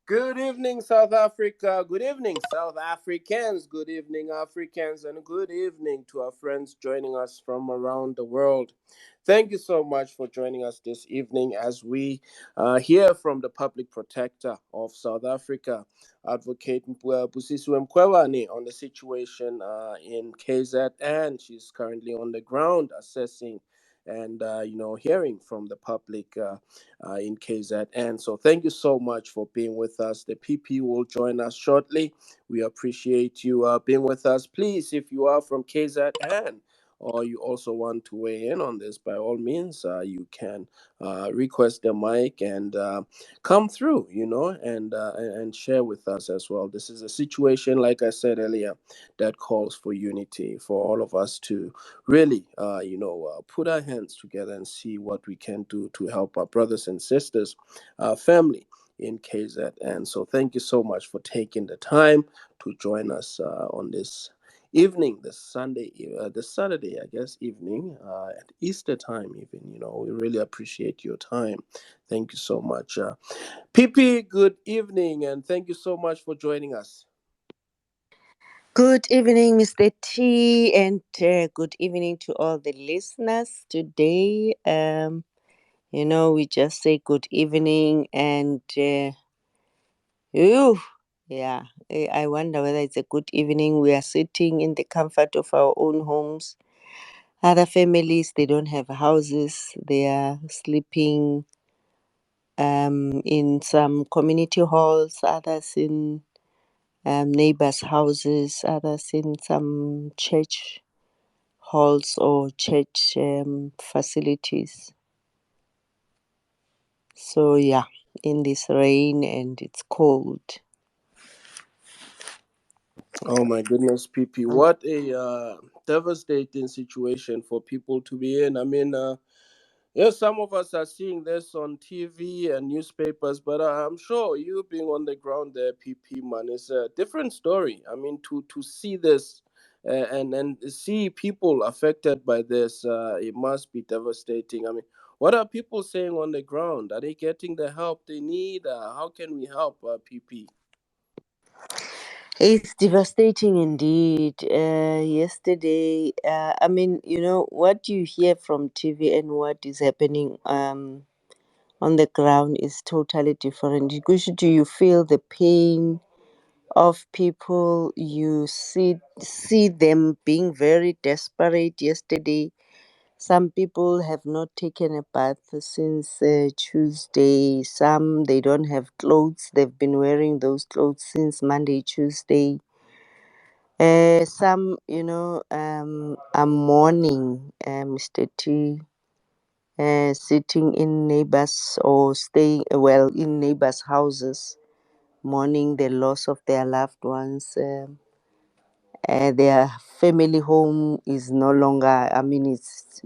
Good evening, South Africa. Good evening, South Africans. Good evening, Africans. And good evening to our friends joining us from around the world. Thank you so much for joining us this evening as we hear from the Public Protector of South Africa, Advocate Busisiwe Mkhwebane, on the situation in KZN. She's currently on the ground assessing and hearing from the public in KZN. So thank you so much for being with us. The PP will join us shortly. We appreciate you being with us. Please, if you are from KZN or you also want to weigh in on this, by all means, you can request the mic and come through, and share with us as well. This is a situation, like I said earlier, that calls for unity for all of us to really, put our hands together and see what we can do to help our brothers and sisters, family in KZN. So thank you so much for taking the time to join us on this evening, this Saturday, I guess, evening at Easter time. Even we really appreciate your time. Thank you so much, PP. Good evening, and thank you so much for joining us. Good evening, Mr. T, and good evening to all the listeners today. We just say good evening, and ew, yeah, I wonder whether it's a good evening. We are sitting in the comfort of our own homes. Other families, they don't have houses. They are sleeping in some community halls, others in neighbors' houses, others in some church halls or church facilities. So, yeah, in this rain and it's cold. Oh my goodness, PP! What a devastating situation for people to be in. I mean, yes, some of us are seeing this on TV and newspapers, but I'm sure you being on the ground there, PP man, is a different story. I mean, to see this and see people affected by this, it must be devastating. I mean, what are people saying on the ground? Are they getting the help they need? How can we help, PP? It's devastating indeed. Yesterday, what you hear from TV and what is happening on the ground is totally different. Because you feel the pain of people. You see them being very desperate yesterday. Some people have not taken a bath since Tuesday. Some they don't have clothes. They've been wearing those clothes since Monday, Tuesday. Some, are mourning, Mr. T, sitting in neighbors or staying, well, in neighbors' houses, mourning the loss of their loved ones. Their family home is no longer, it's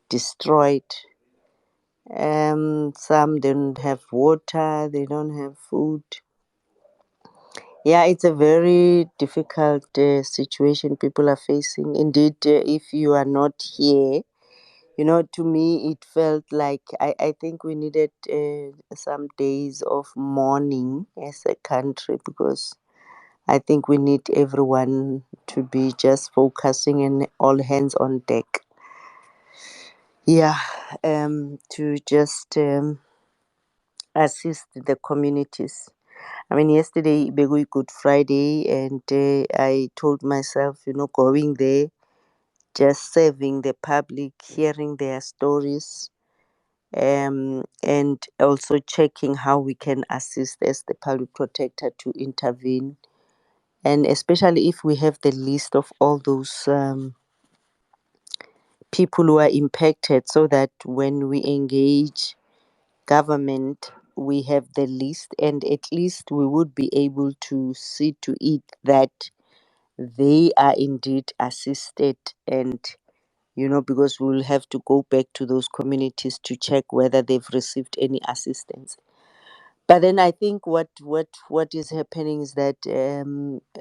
destroyed. Some don't have water, they don't have food. Yeah, it's a very difficult situation people are facing. Indeed, if you are not here, to me, it felt like I think we needed some days of mourning as a country because I think we need everyone to be just focusing and all hands on deck. Yeah, to just assist the communities. I mean, yesterday, Begui Good Friday, and I told myself, going there, just serving the public, hearing their stories, and also checking how we can assist as the public protector to intervene. And especially if we have the list of all those people who are impacted, so that when we engage government, we have the list, and at least we would be able to see to it that they are indeed assisted. And because we will have to go back to those communities to check whether they've received any assistance. But then I think what is happening is that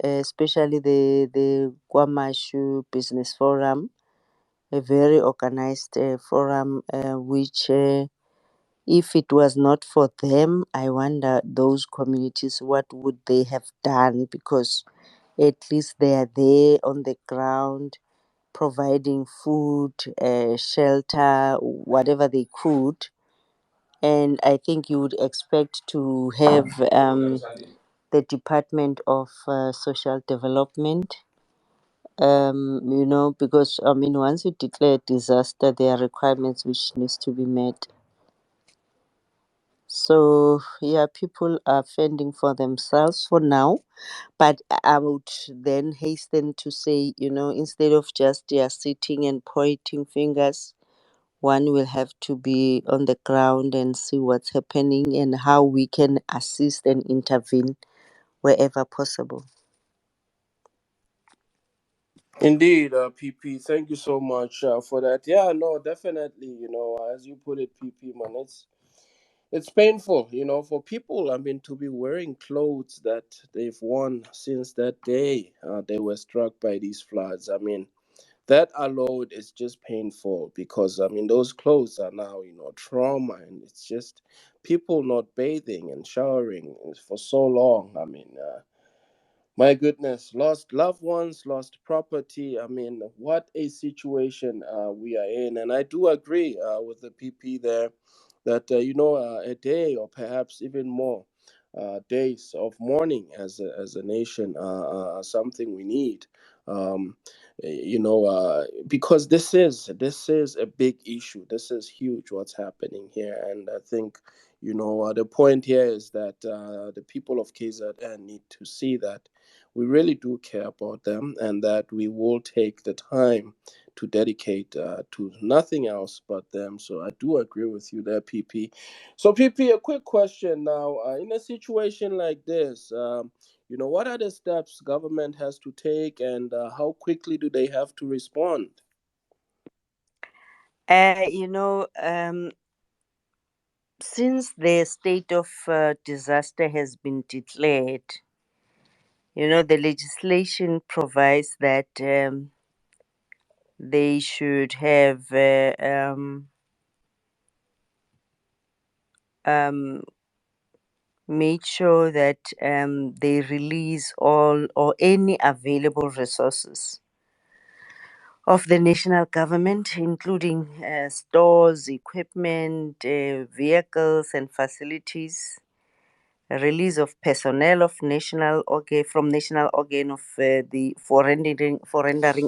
especially the Kwamashu Business Forum, a very organized forum, which If it was not for them, I wonder those communities, what would they have done? Because at least they are there on the ground providing food, shelter, whatever they could. And I think you would expect to have the Department of Social Development, because I mean, once you declare a disaster, there are requirements which needs to be met. So yeah, people are fending for themselves for now, but I would then hasten to say, instead of just sitting and pointing fingers, one will have to be on the ground and see what's happening and how we can assist and intervene wherever possible. Indeed, PP. Thank you so much for that. Yeah, no, definitely. As you put it, PP, man, it's painful. For people. I mean, to be wearing clothes that they've worn since that day they were struck by these floods. I mean, that alone is just painful because I mean, those clothes are now trauma, and it's just people not bathing and showering for so long. I mean. My goodness, lost loved ones, lost property. I mean, what a situation we are in. And I do agree with the PP there that, a day or perhaps even more days of mourning as a nation are something we need. Um, because this is a big issue. This is huge what's happening here. And I think, the point here is that the people of KZN need to see that we really do care about them and that we will take the time to dedicate to nothing else but them. So I do agree with you there, PP. So, PP, a quick question now. In a situation like this, what are the steps government has to take, and how quickly do they have to respond? Since the state of disaster has been declared, the legislation provides that they should have um, made sure that they release all or any available resources of the national government, including stores, equipment, vehicles, and facilities. A release of personnel of national organ from national organ of the for rendering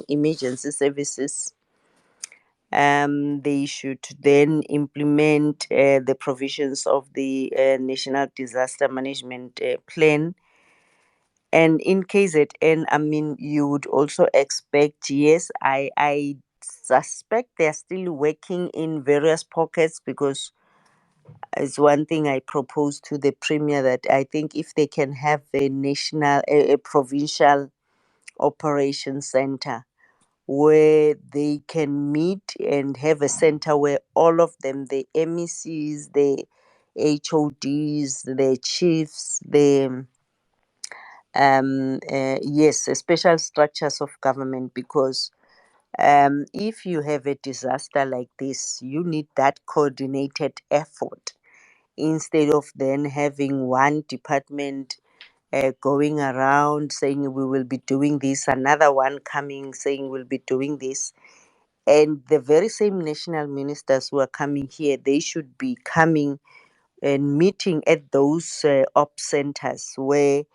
emergency services. They should then implement the provisions of the National Disaster Management Plan. And in KZN, I mean, you would also expect, yes, I suspect they're still working in various pockets because it's one thing I proposed to the Premier that I think if they can have a provincial operations center where they can meet and have a center where all of them, the MECs, the HODs, the chiefs, the yes, special structures of government, because if you have a disaster like this, you need that coordinated effort instead of then having one department going around saying we will be doing this, another one coming saying we'll be doing this. And the very same national ministers who are coming here, they should be coming and meeting at those op centers where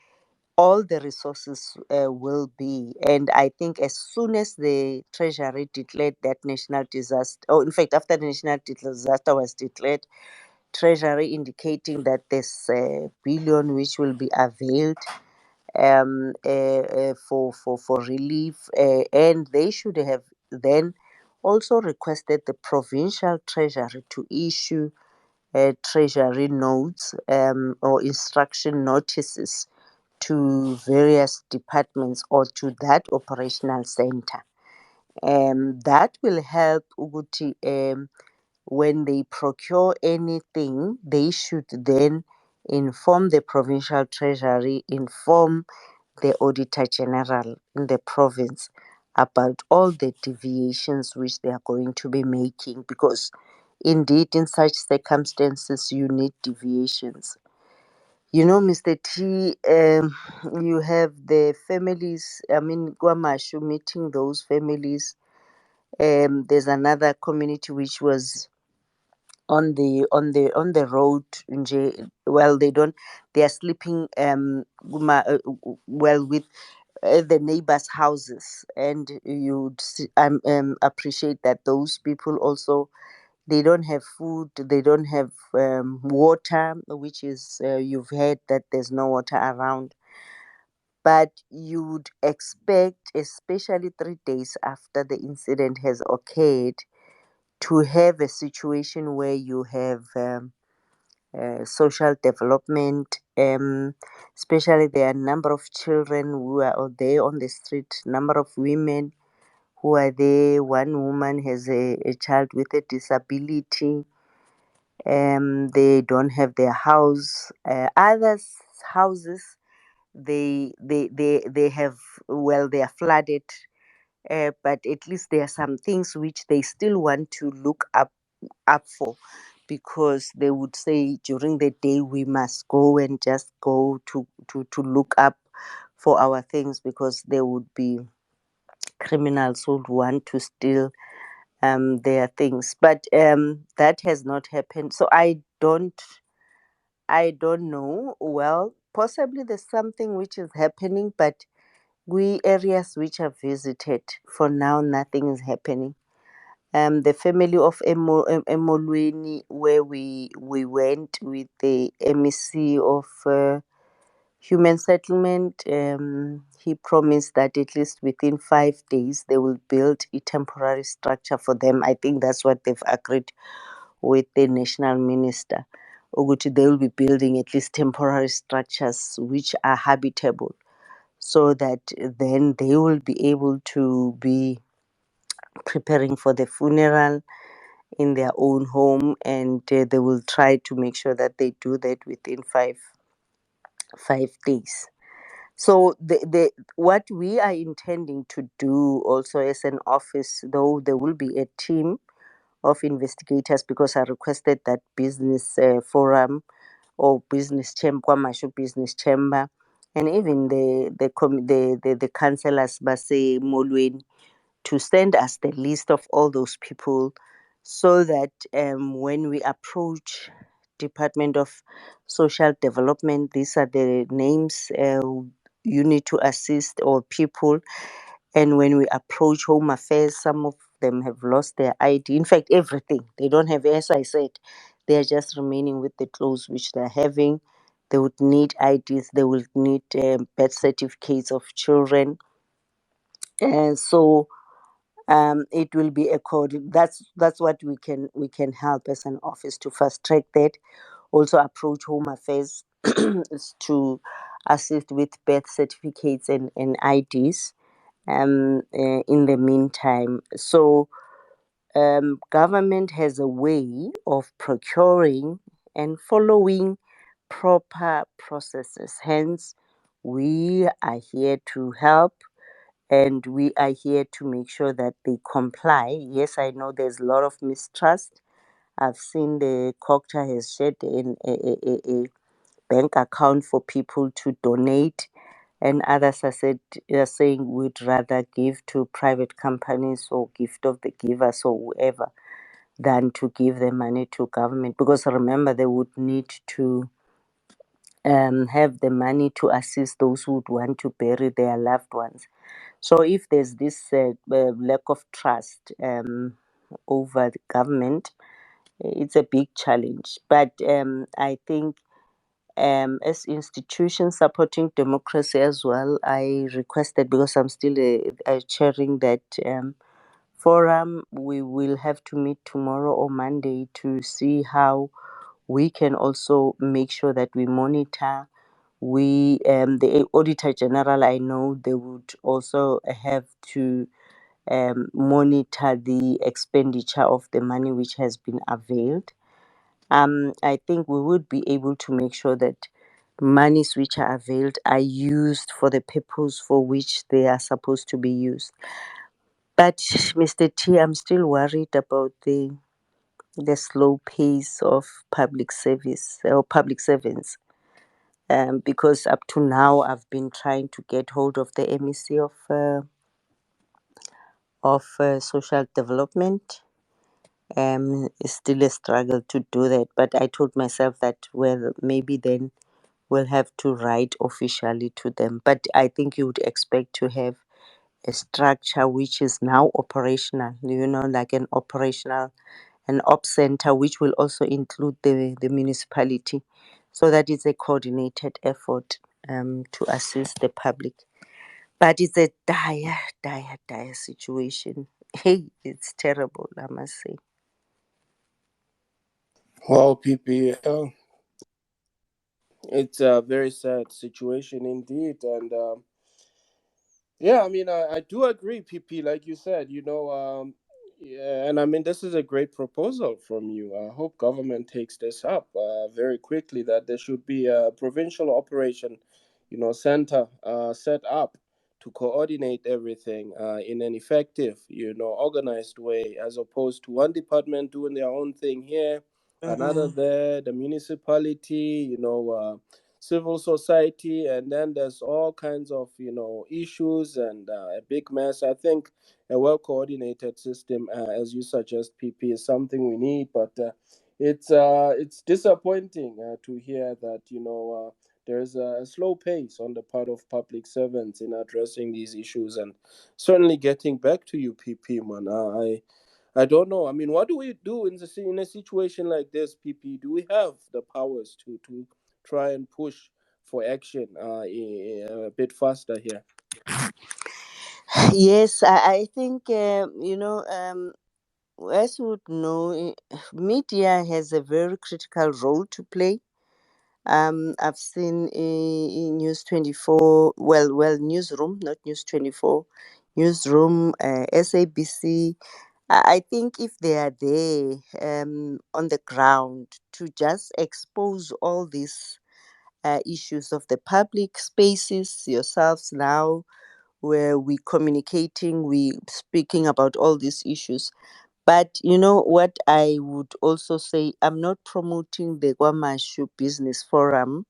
all the resources will be. And I think as soon as the Treasury declared that national disaster, or in fact, after the national disaster was declared, Treasury indicating that there's a billion which will be availed for relief, and they should have then also requested the provincial treasury to issue treasury notes or instruction notices to various departments or to that operational center. That will help Uguti when they procure anything, they should then inform the provincial treasury, inform the auditor general in the province about all the deviations which they are going to be making, because Indeed, in such circumstances, you need deviations. Mr. T, you have the families, I mean, Guamashu meeting those families. There's another community which was on the road nje. Well, they are sleeping well with the neighbors' houses, and appreciate that those people also, they don't have food, they don't have water, which is, you've heard that there's no water around. But you would expect, especially 3 days after the incident has occurred, to have a situation where you have social development. Especially, there are a number of children who are out there on the street, number of women who are there. One woman has a child with a disability. They don't have their house. Others houses, they have, well, they are flooded. But at least there are some things which they still want to look up for, because they would say during the day we must go and just go to look up for our things, because there would be criminals who would want to steal their things. But that has not happened, so I don't know. Well, possibly there's something which is happening, but we areas which are visited, for now nothing is happening. The family of Emolweni, where we went with the MEC of Human Settlement, he promised that at least within 5 days they will build a temporary structure for them. I think that's what they've agreed with the national minister. Ukuthi they will be building at least temporary structures which are habitable, so that then they will be able to be preparing for the funeral in their own home, and they will try to make sure that they do that within five days. So the what we are intending to do also as an office, though there will be a team of investigators, because I requested that business forum or business chamber, Kwamashu business chamber, and even the councillors Base Molweni, to send us the list of all those people, so that when we approach Department of Social Development, these are the names you need to assist, or people. And when we approach Home Affairs, some of them have lost their ID. In fact, everything. They don't have, as I said, they are just remaining with the clothes which they're having. They would need IDs, they will need birth certificates of children. And so it will be according, that's what we can help as an office to fast track that. Also approach Home Affairs is to assist with birth certificates and IDs in the meantime. So government has a way of procuring and following proper processes. Hence, we are here to help, and we are here to make sure that they comply. Yes, I know there's a lot of mistrust. I've seen the Cocta has shared in a bank account for people to donate, and others are saying we'd rather give to private companies or gift of the givers or whoever than to give the money to government, because remember they would need to have the money to assist those who would want to bury their loved ones. So if there's this lack of trust over the government, it's a big challenge. But I think as institutions supporting democracy as well, I requested, because I'm still chairing that forum, we will have to meet tomorrow or Monday to see how we can also make sure that we monitor. The auditor general, I know they would also have to monitor the expenditure of the money which has been availed. I think we would be able to make sure that monies which are availed are used for the purpose for which they are supposed to be used. But Mr. T, I'm still worried about the slow pace of public service or public servants. Because up to now, I've been trying to get hold of the MEC of social development. It's still a struggle to do that, but I told myself that, well, maybe then we'll have to write officially to them. But I think you would expect to have a structure which is now operational, like an op center, which will also include the municipality, so that it's a coordinated effort to assist the public. But it's a dire, dire, dire situation. Hey, it's terrible, I must say. Well, PP, it's a very sad situation indeed, and yeah, I mean, I do agree, PP, like you said, yeah, and I mean, this is a great proposal from you. I hope government takes this up very quickly, that there should be a provincial operation, center set up to coordinate everything in an effective, organized way, as opposed to one department doing their own thing here, another Mm. there, the municipality, civil society, and then there's all kinds of issues and a big mess. I think a well coordinated system, as you suggest, PP, is something we need, but it's disappointing to hear that there's a slow pace on the part of public servants in addressing these issues, and certainly getting back to you, PP, man. I don't know. I mean, what do we do in a situation like this, PP? Do we have the powers to try and push for action a bit faster here? Yes, I think, as you would know, media has a very critical role to play. I've seen in News 24, Newsroom, not News 24, Newsroom, SABC. I think if they are there on the ground to just expose all these issues of the public spaces, yourselves now, where we communicating, we speaking about all these issues. But you know what I would also say, I'm not promoting the Guamashu Business Forum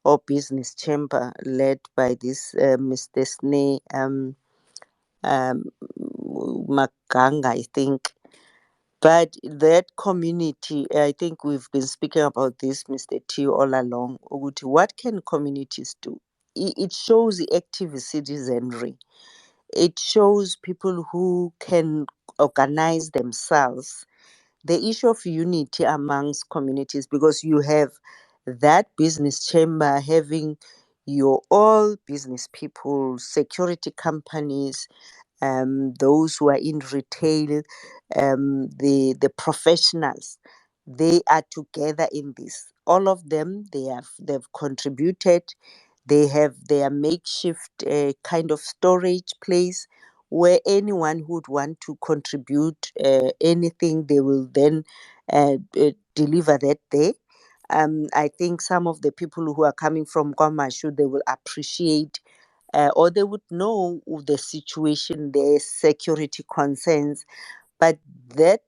or Business Chamber led by this Mr. Sneh Maganga, I think. But that community, I think we've been speaking about this, Mr. T, all along. Ukuthi, what can communities do? It shows the active citizenry. It shows people who can organize themselves, the issue of unity amongst communities, because you have that business chamber having your all business people, security companies, those who are in retail, the professionals, they are together in this. All of them, they've contributed. They have their makeshift kind of storage place where anyone who would want to contribute anything, they will then deliver that there. I think some of the people who are coming from Kwamashu, they will appreciate or they would know the situation, the security concerns. But that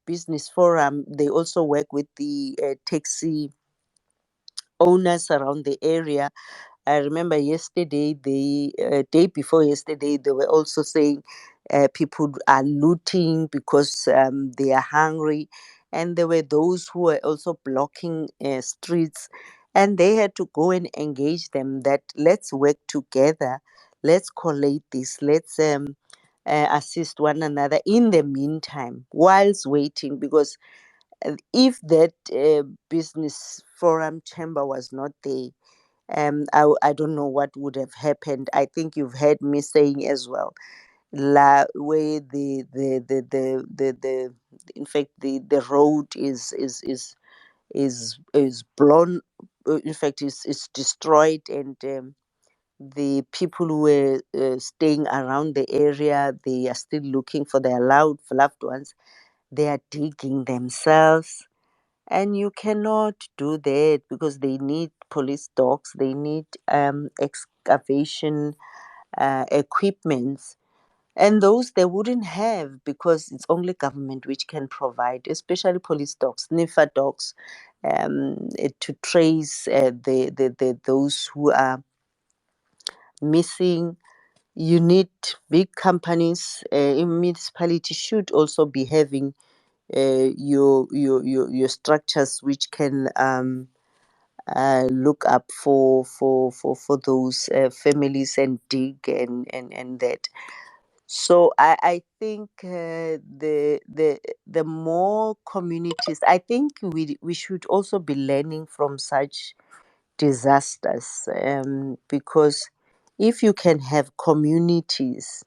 business forum, they also work with the taxi owners around the area. I remember yesterday, the day before yesterday, they were also saying people are looting because they are hungry. And there were those who were also blocking streets. And they had to go and engage them that let's work together, let's collate this, let's assist one another in the meantime, whilst waiting. Because if that business forum chamber was not there, I don't know what would have happened. I think you've heard me saying as well, where the in fact the road is blown. In fact, is destroyed, and the people who were staying around the area, they are still looking for their loved ones. They are digging themselves, and you cannot do that because they need police dogs, they need excavation equipment. And those they wouldn't have because it's only government which can provide, especially police dogs, sniffer dogs, to trace the those who are missing. You need big companies. In municipality should also be having your structures which can look up for those families and dig and that. So I think the more communities, I think we should also be learning from such disasters, because if you can have communities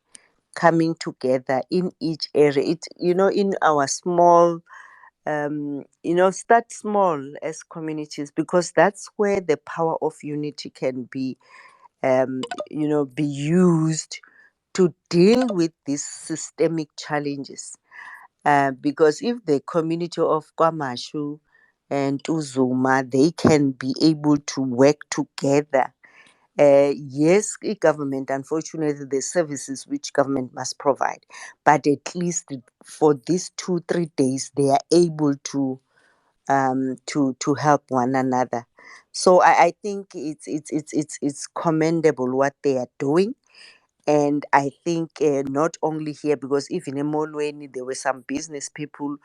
coming together in each area, it in our small, start small as communities, because that's where the power of unity can be, be used to deal with these systemic challenges. Because if the community of Kwamashu and Uzuma, they can be able to work together. Yes, government, unfortunately, the services which government must provide, but at least for these 2 3 days, they are able to help one another. So I think it's commendable what they are doing. And I think not only here, because even in Molweni, there were some business people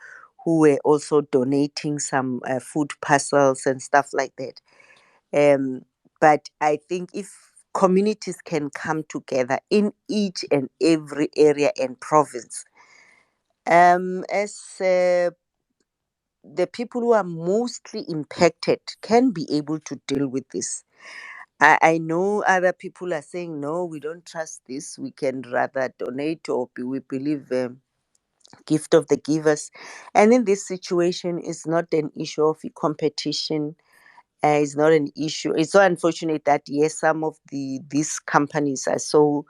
who were also donating some food parcels and stuff like that. But I think if communities can come together in each and every area and province, as the people who are mostly impacted can be able to deal with this. I know other people are saying, no, we don't trust this. We can rather donate, or we believe gift of the givers. And in this situation, it's not an issue of competition. It's not an issue. It's so unfortunate that yes, some of these companies I saw,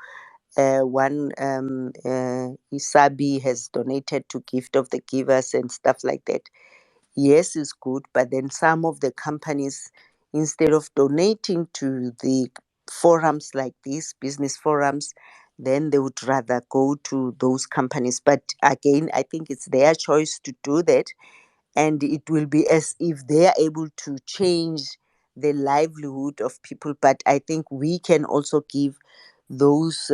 one Isabi has donated to gift of the givers and stuff like that. Yes, it's good, but then some of the companies, instead of donating to the forums like these, business forums, then they would rather go to those companies. But again, I think it's their choice to do that. And it will be as if they are able to change the livelihood of people. But I think we can also give those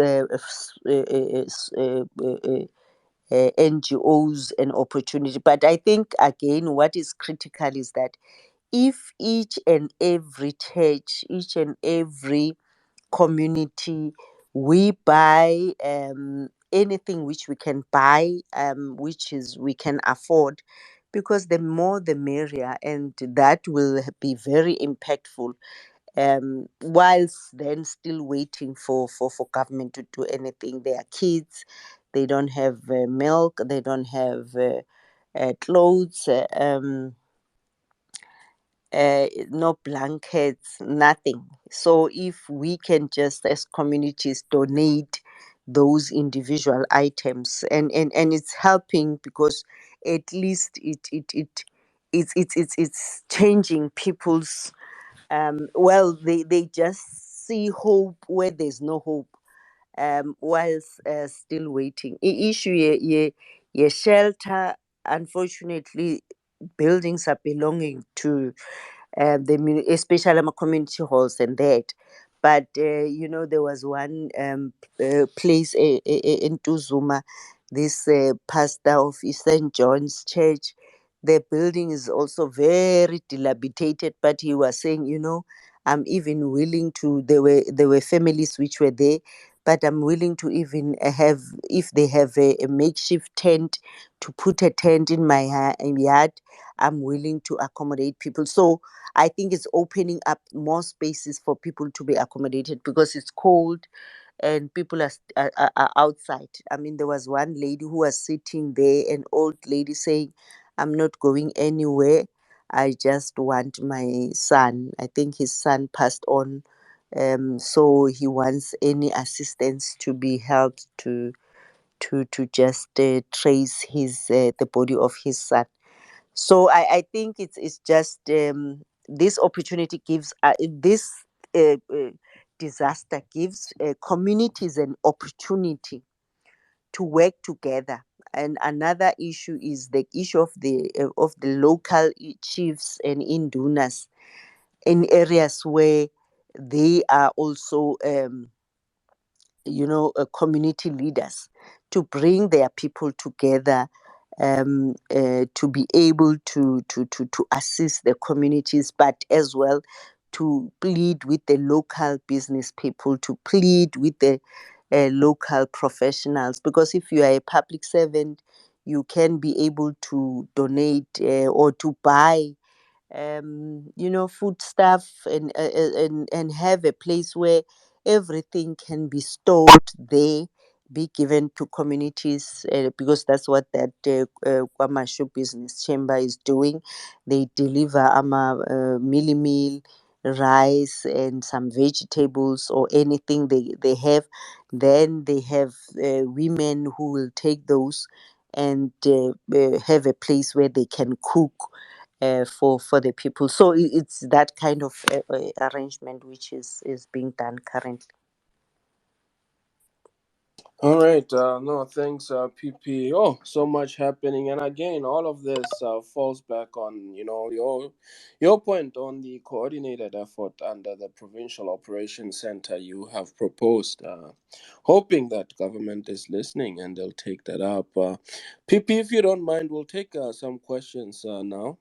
NGOs an opportunity. But I think, again, what is critical is that if each and every church, each and every community, we buy anything which we can buy, which is we can afford, because the more the merrier, and that will be very impactful. Whilst then still waiting for government to do anything. There are kids, they don't have milk, they don't have clothes, no blankets, nothing. So if we can just as communities donate those individual items, and it's helping, because at least it's changing people's, well, they just see hope where there's no hope, whilst still waiting. Issue ye shelter, unfortunately, buildings are belonging to especially my community halls and that. But there was one place in Tuzuma, this pastor of Eastern John's Church. The building is also very dilapidated, but he was saying, I'm even willing to. There were families which were there, but I'm willing to even have, if they have a makeshift tent, to put a tent in my yard. I'm willing to accommodate people. So I think it's opening up more spaces for people to be accommodated, because it's cold and people are outside. I mean, there was one lady who was sitting there, an old lady saying, I'm not going anywhere. I just want my son. I think his son passed on. So he wants any assistance to be helped to just trace the body of his son. So I think it's just this opportunity gives this disaster gives communities an opportunity to work together. And another issue is the issue of the local chiefs and indunas in areas where they are also community leaders, to bring their people together, to be able to assist the communities, but as well to plead with the local business people, to plead with the local professionals. Because if you are a public servant, you can be able to donate or to buy food stuff, and have a place where everything can be stored there, be given to communities, because that's what that Kwamashu Business Chamber is doing. They deliver mealie meal, rice, and some vegetables or anything they have. Then they have women who will take those and have a place where they can cook for the people. So it's that kind of arrangement which is being done currently. All right. No, thanks, PP. Oh, so much happening, and again, all of this falls back on your point on the coordinated effort under the Provincial Operations Center you have proposed. Hoping that government is listening and they'll take that up. PP, if you don't mind, we'll take some questions now.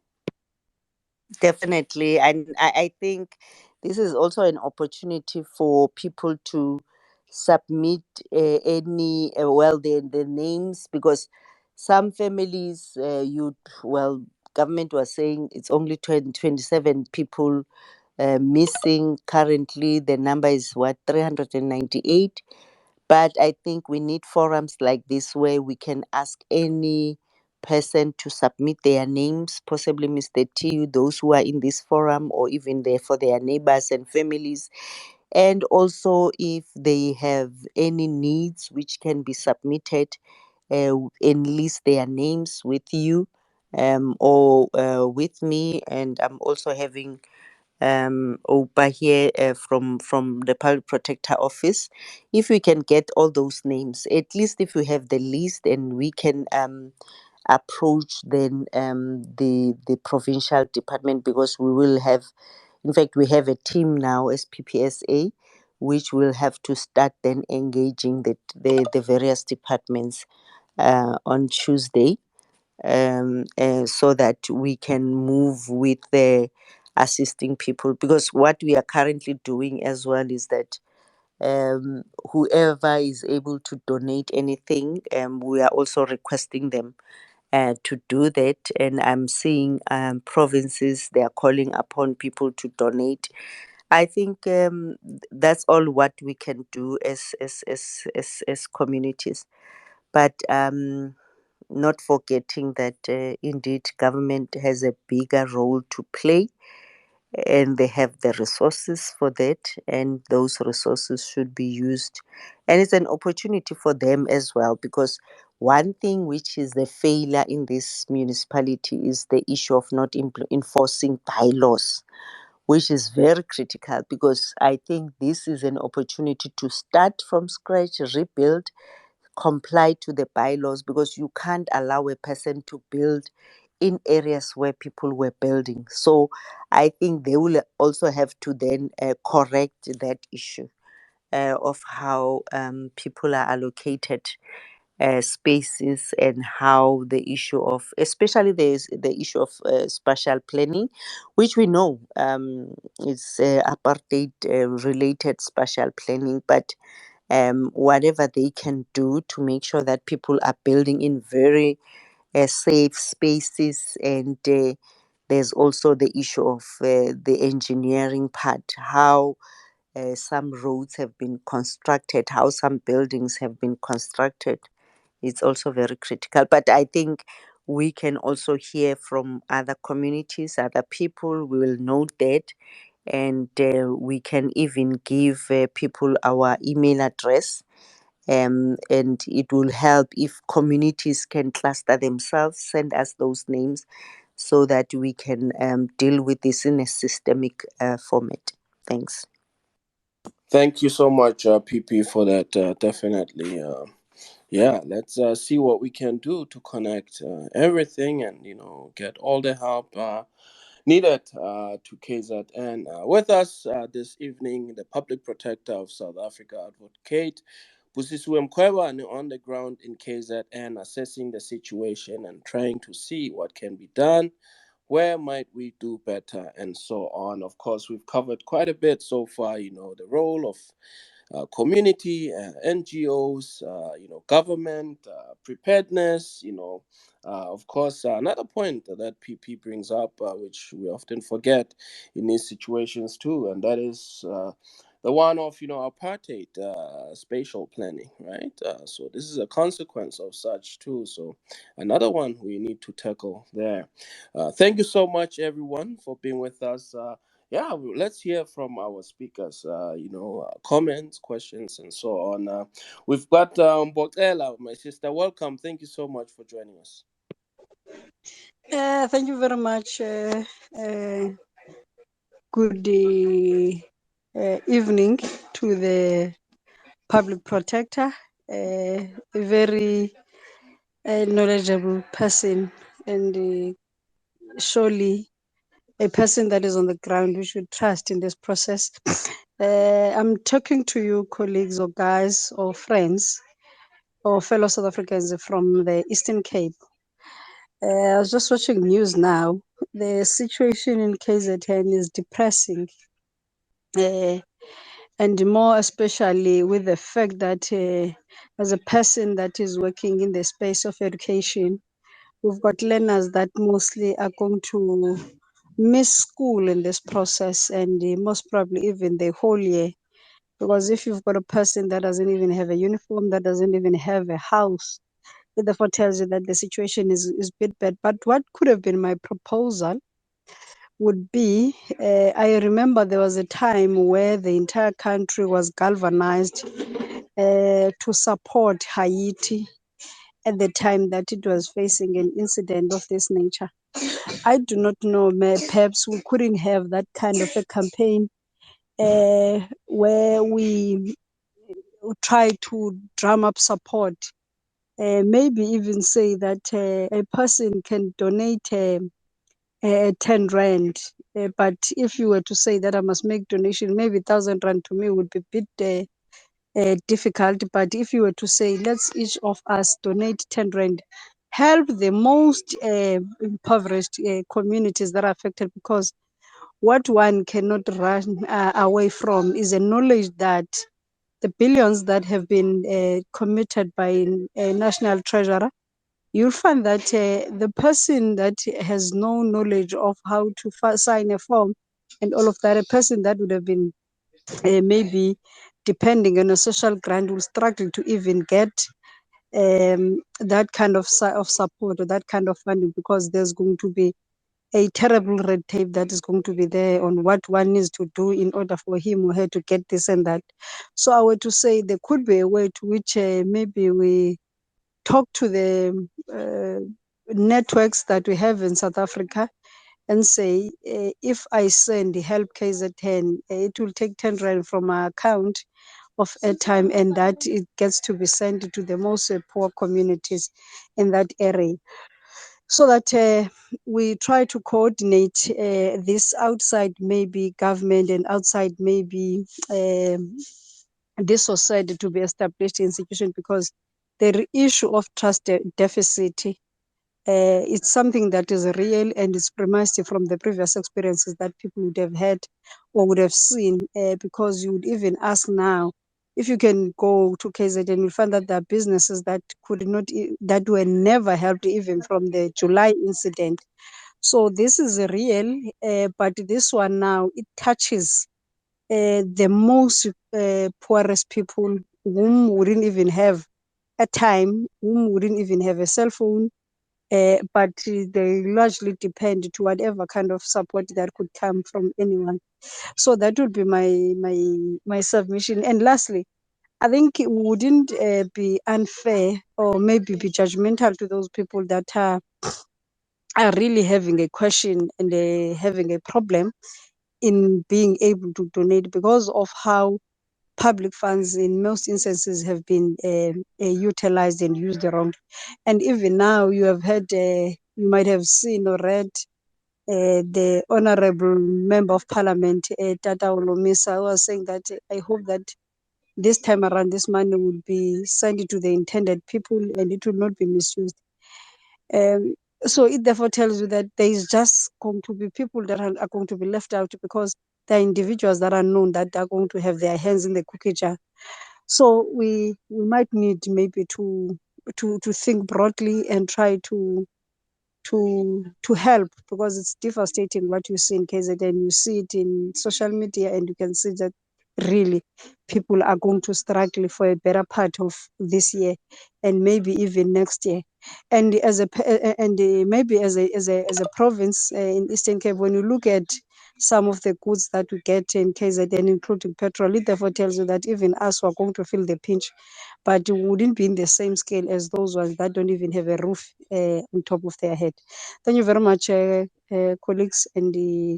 Definitely. And I think this is also an opportunity for people to submit any, the names, because some families, government was saying it's only 27 people missing. Currently, the number is what, 398. But I think we need forums like this where we can ask any person to submit their names, possibly Mr. T, those who are in this forum, or even there for their neighbors and families. And also, if they have any needs which can be submitted, enlist their names with you, or with me. And I'm also having Opa here, from the Public Protector Office. If we can get all those names, at least if we have the list, and we can approach then the provincial department, because we will have, in fact, we have a team now as PPSA, which will have to start then engaging the various departments on Tuesday, so that we can move with the assisting people. Because what we are currently doing as well is that whoever is able to donate anything, we are also requesting them to do that. And I'm seeing provinces, they are calling upon people to donate. I think that's all what we can do as communities. But not forgetting that indeed government has a bigger role to play, and they have the resources for that, and those resources should be used. And it's an opportunity for them as well, because one thing which is the failure in this municipality is the issue of not enforcing bylaws, which is very critical. Because I think this is an opportunity to start from scratch, rebuild, comply to the bylaws, because you can't allow a person to build in areas where people were building. So I think they will also have to then correct that issue of how people are allocated spaces, and how the issue of, especially the issue of spatial planning, which we know is apartheid related spatial planning. But whatever they can do to make sure that people are building in very safe spaces. And there's also the issue of the engineering part, how some roads have been constructed, how some buildings have been constructed. It's also very critical. But I think we can also hear from other communities, other people. We will note that, and we can even give people our email address, and it will help if communities can cluster themselves, send us those names, so that we can deal with this in a systemic format. Thanks. Thank you so much, PP, for that. Definitely. yeah, let's see what we can do to connect everything and get all the help needed to KZN. With us this evening, the Public Protector of South Africa, Advocate Busisiwe Mkhwebane, on the ground in KZN, assessing the situation and trying to see what can be done. Where might we do better, and so on. Of course, we've covered quite a bit so far. The role of community, NGOs, government, preparedness, of course, another point that PP brings up, which we often forget in these situations too, and that is the one of, apartheid, spatial planning, right? So this is a consequence of such too. So another one we need to tackle there. Thank you so much, everyone, for being with us. Yeah, let's hear from our speakers. Comments, questions, and so on. We've got Botella, my sister. Welcome. Thank you so much for joining us. Thank you very much. Good evening to the public protector, a very knowledgeable person, and surely a person that is on the ground we should trust in this process. I'm talking to you, colleagues or guys or friends or fellow South Africans from the Eastern Cape. I was just watching news now. The situation in KZN is depressing, and more especially with the fact that as a person that is working in the space of education, we've got learners that mostly are going to miss school in this process, and most probably even the whole year. Because if you've got a person that doesn't even have a uniform, that doesn't even have a house, it therefore tells you that the situation is a bit bad. But what could have been my proposal would be, I remember there was a time where the entire country was galvanized to support Haiti at the time that it was facing an incident of this nature. I do not know, perhaps we couldn't have that kind of a campaign where we try to drum up support. Maybe even say that a person can donate 10 rand. But if you were to say that I must make donation, maybe 1,000 rand to me would be a bit difficult. But if you were to say, let's each of us donate 10 rand, help the most impoverished communities that are affected, because what one cannot run away from is a knowledge that the billions that have been committed by a national treasurer, you'll find that the person that has no knowledge of how to sign a form and all of that, a person that would have been maybe depending on a social grant will struggle to even get that kind of, of support or that kind of funding, because there's going to be a terrible red tape that is going to be there on what one needs to do in order for him or her to get this and that. So I were to say there could be a way to which maybe we talk to the networks that we have in South Africa and say, if I send help KZN, it will take 10 rand from my account of airtime, and that it gets to be sent to the most poor communities in that area, so that we try to coordinate this outside maybe government and outside maybe this society to be established institution, because the issue of trust deficit, it's something that is real and it's premised from the previous experiences that people would have had or would have seen, because you would even ask now, if you can go to KZN, and you'll find that there are businesses that could not, that were never helped even from the July incident. So this is real, but this one now, it touches the most poorest people, whom wouldn't even have a time, whom wouldn't even have a cell phone, but they largely depend to whatever kind of support that could come from anyone. So that would be my submission. And lastly, I think it wouldn't be unfair or maybe be judgmental to those people that are really having a question and having a problem in being able to donate, because of how public funds in most instances have been utilized and used wrongly. And even now, you have had, you might have seen or read the Honorable Member of Parliament, Tata Olomisa, who was saying that I hope that this time around, this money will be sent to the intended people and it will not be misused. Um, so it therefore tells you that there is just going to be people that are going to be left out because there are individuals that are known that are going to have their hands in the cookie jar. So we might need maybe to think broadly and try to help, because it's devastating what you see in KZN. You see it in social media and you can see that really people are going to struggle for a better part of this year and maybe even next year. And maybe as a province in Eastern Cape, when you look at some of the goods that we get in KZN, including petrol, it therefore tells you that even us are going to feel the pinch, but it wouldn't be in the same scale as those ones that don't even have a roof on top of their head. Thank you very much, colleagues, and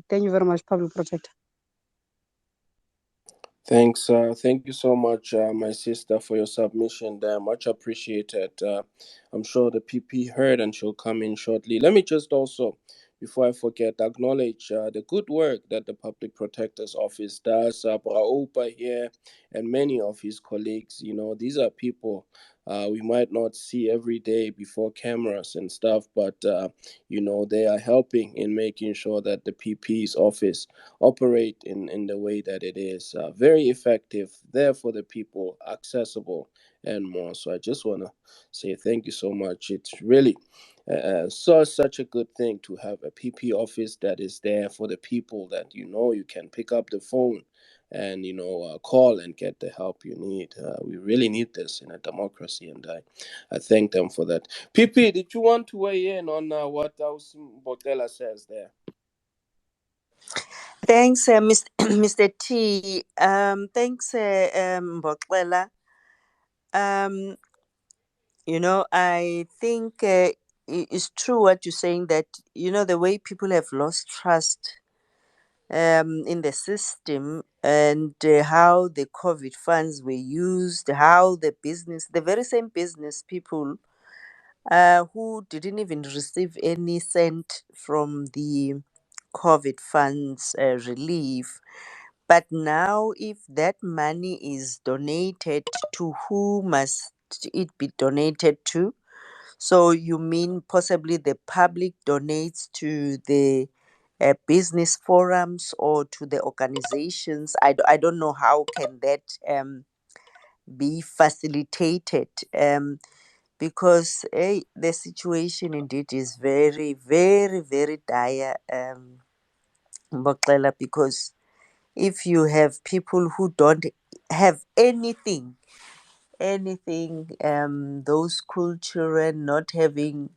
thank you very much, Public Protector. Thanks. Thank you so much, my sister, for your submission there. Much appreciated. I'm sure the PP heard and she'll come in shortly. Let me just also, before I forget, acknowledge the good work that the Public Protector's Office does. Braopa here and many of his colleagues. You know, these are people we might not see every day before cameras and stuff, but, you know, they are helping in making sure that the PP's office operate in the way that it is. Very effective, there for the people, accessible, and more. So I just want to say thank you so much. It's really such a good thing to have a PP office that is there for the people, that you know you can pick up the phone and call and get the help you need. We really need this in a democracy, and I thank them for that. PP, did you want to weigh in on what Botela says there? Thanks, Mr. Mr. T. Thanks, Mboxela. Um, I think it's true what you're saying, that, the way people have lost trust in the system, and how the COVID funds were used, how the very same business people who didn't even receive any cent from the COVID funds relief. But now, if that money is donated, to who must it be donated to? So you mean possibly the public donates to the business forums or to the organizations? I don't know how can that be facilitated, because the situation indeed is very, very, very dire, Mboxela, because if you have people who don't have anything, those school children not having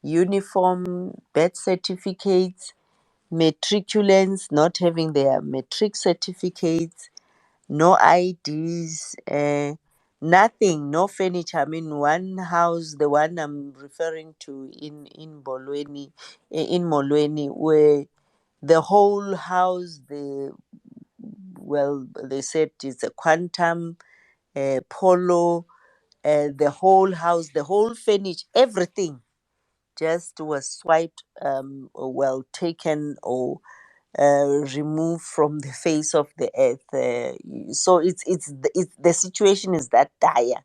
uniform, birth certificates, matriculants not having their matric certificates, no IDs, nothing, no furniture. I mean, one house, the one I'm referring to in Molweni, where the whole house, they said it's a quantum, polo, the whole house, the whole furniture, everything just was swiped, taken, or removed from the face of the earth. So the situation is that dire.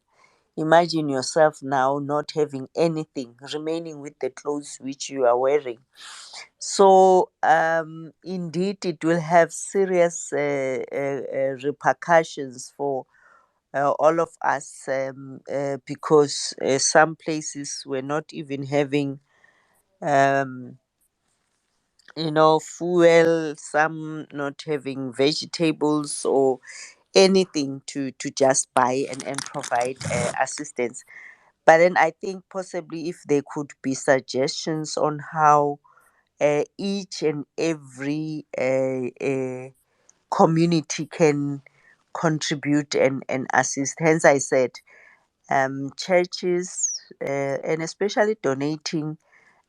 Imagine yourself now not having anything, remaining with the clothes which you are wearing. So indeed, it will have serious repercussions for all of us, because some places were not even having um, fuel, some not having vegetables or anything to just buy and provide assistance. But then I think possibly if there could be suggestions on how each and every community can contribute and assist. Hence, I said churches, and especially donating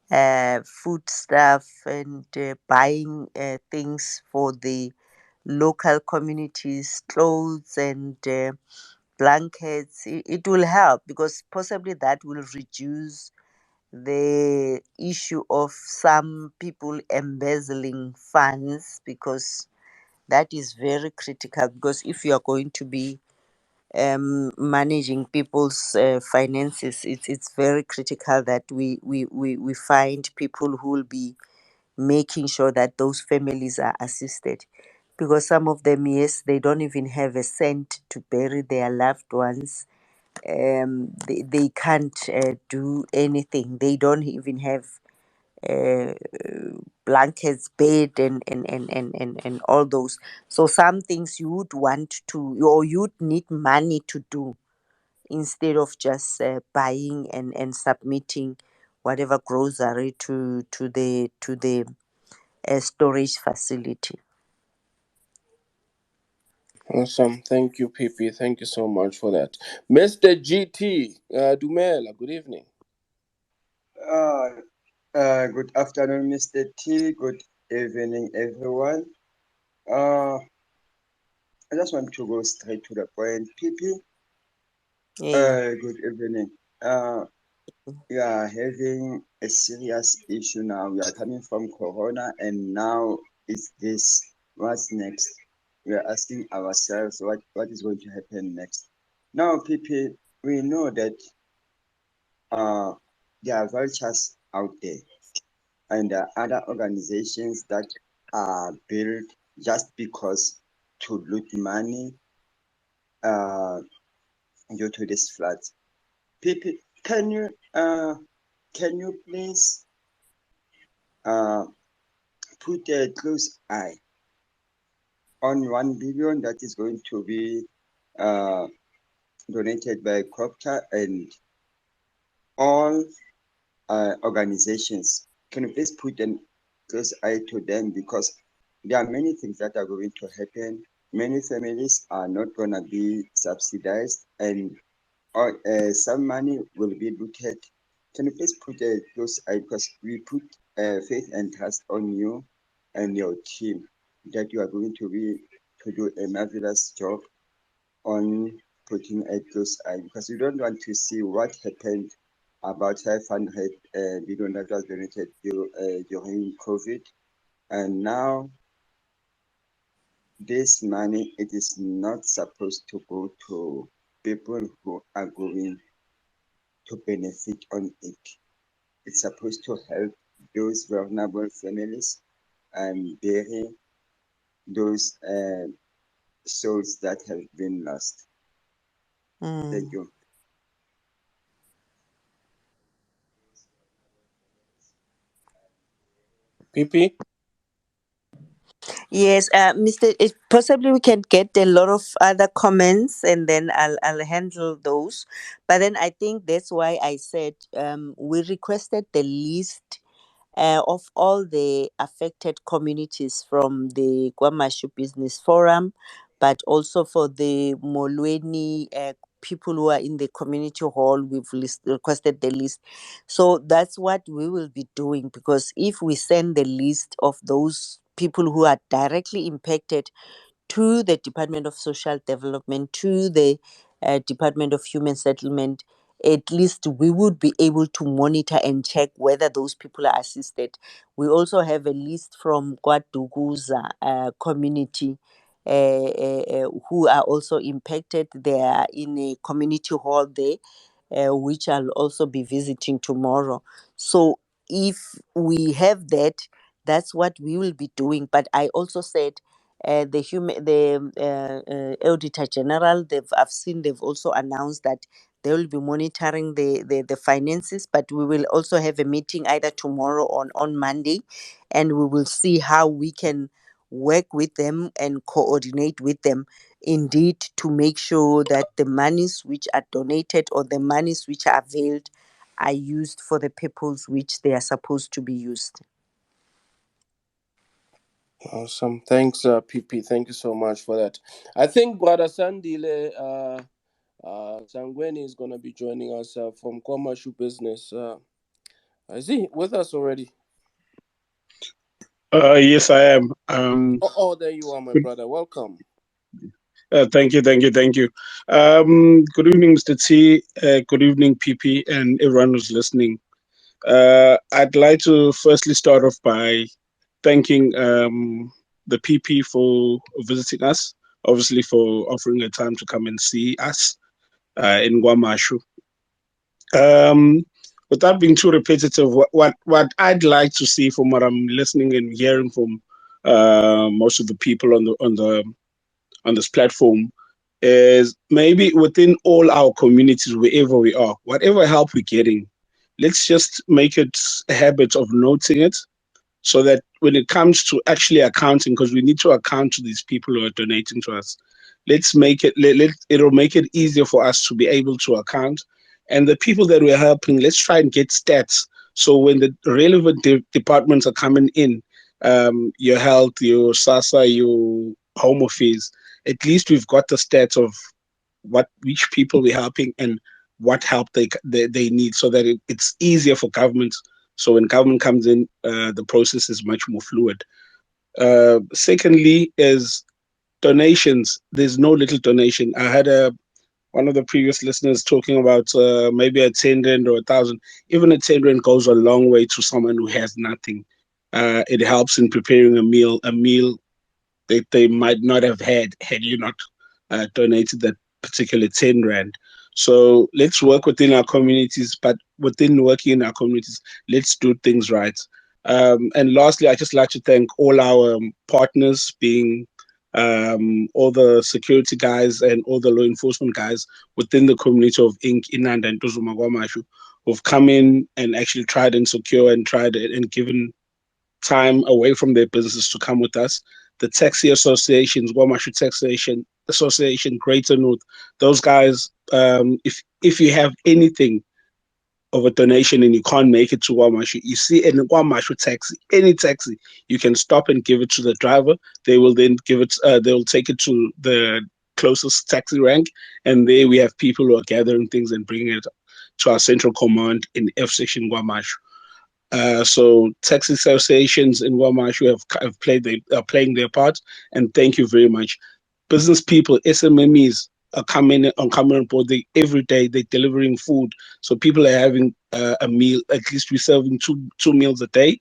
food stuff and buying things for the local communities clothes and blankets, it will help, because possibly that will reduce the issue of some people embezzling funds, because that is very critical. Because if you are going to be managing people's finances, it's very critical that we find people who will be making sure that those families are assisted, because some of them, yes, they don't even have a cent to bury their loved ones. They can't do anything. They don't even have uh, blankets, bed, and all those. So some things you would want to, or you'd need money to do, instead of just buying and submitting whatever grocery to the storage facility. Awesome. Thank you, PP. Thank you so much for that. Mr. GT, Dumela, good evening. Uh, Good afternoon, Mr. T. Good evening, everyone. I just want to go straight to the point. PP, Yeah. good evening. Uh, we are having a serious issue now. We are coming from Corona, and now it's this. What's next? We are asking ourselves what is going to happen next. Now, PP, we know that uh, there are vultures out there, and other organizations that are built just because to loot money uh, due to this flood. People, can you uh, can you please uh, put a close eye on 1 billion that is going to be uh, donated by Copter and all organizations? Can you please put a close eye to them, because there are many things that are going to happen. Many families are not going to be subsidized, and some money will be looted. Can you please put a close eye, because we put faith and trust on you and your team, that you are going to do a marvelous job on putting a close eye, because you don't want to see what happened about 500 billion that was donated during COVID. And now this money, it is not supposed to go to people who are going to benefit on it. It's supposed to help those vulnerable families and bury those souls that have been lost. Thank Mm. you. PP? Yes, Mr. Possibly we can get a lot of other comments, and then I'll handle those. But then I think that's why I said we requested the list of all the affected communities from the Kwamashu Business Forum, but also for the Molweni people who are in the community hall. We've requested the list. So that's what we will be doing, because if we send the list of those people who are directly impacted to the Department of Social Development, to the Department of Human Settlement, at least we would be able to monitor and check whether those people are assisted. We also have a list from Kwaduguza community who are also impacted. They are in a community hall there, which I'll also be visiting tomorrow. So if we have that, that's what we will be doing. But I also said the auditor general, I've seen they've also announced that they will be monitoring the finances, but we will also have a meeting either tomorrow or on Monday, and we will see how we can work with them and coordinate with them, indeed, to make sure that the monies which are donated or the monies which are availed are used for the purpose which they are supposed to be used. Awesome. Thanks, PP. Thank you so much for that. I think Brother Sandile Sangweni is going to be joining us from Commercial Business. Is he with us already? Yes, I am. There you are, my brother. Welcome. Thank you, thank you, thank you. Good evening, Mr. T. Good evening, PP, and everyone who's listening. I'd like to firstly start off by thanking the PP for visiting us, obviously for offering a time to come and see us in Guamashu. Um, Without being too repetitive, what I'd like to see from what I'm listening and hearing from most of the people on this platform is maybe within all our communities, wherever we are, whatever help we're getting, let's just make it a habit of noting it so that when it comes to actually accounting, because we need to account to these people who are donating to us, let's make it, it'll make it easier for us to be able to account. And the people that we're helping, let's try and get stats. So when the relevant departments are coming in, your health, your SASA, your home office, at least we've got the stats of which people we're helping and what help they need so that it's easier for government. So when government comes in, the process is much more fluid. Secondly, is donations. There's no little donation. I had one of the previous listeners talking about maybe a 10 rand or 1,000. Even a 10 rand goes a long way to someone who has nothing. It helps in preparing a meal that they might not have had you not donated that particular 10 rand. So let's work within our communities, but within working in our communities, let's do things right. And lastly, I just like to thank all our partners, being all the security guys and all the law enforcement guys within the community of Inanda and Tuzuma who've come in and actually tried and secure and tried and given time away from their businesses to come with us. The taxi associations, Guamashu Taxation Association, Greater North, those guys, if you have anything of a donation and you can't make it to Guamashu, you see in Guamashu taxi, any taxi, you can stop and give it to the driver. They will then give it, they will take it to the closest taxi rank, and there we have people who are gathering things and bringing it to our central command in F section Guamashu. So taxi associations in Guamashu are playing their part, and thank you very much. Business people, SMMEs are coming on board. Every day they're delivering food, so people are having a meal. At least we're serving two meals a day,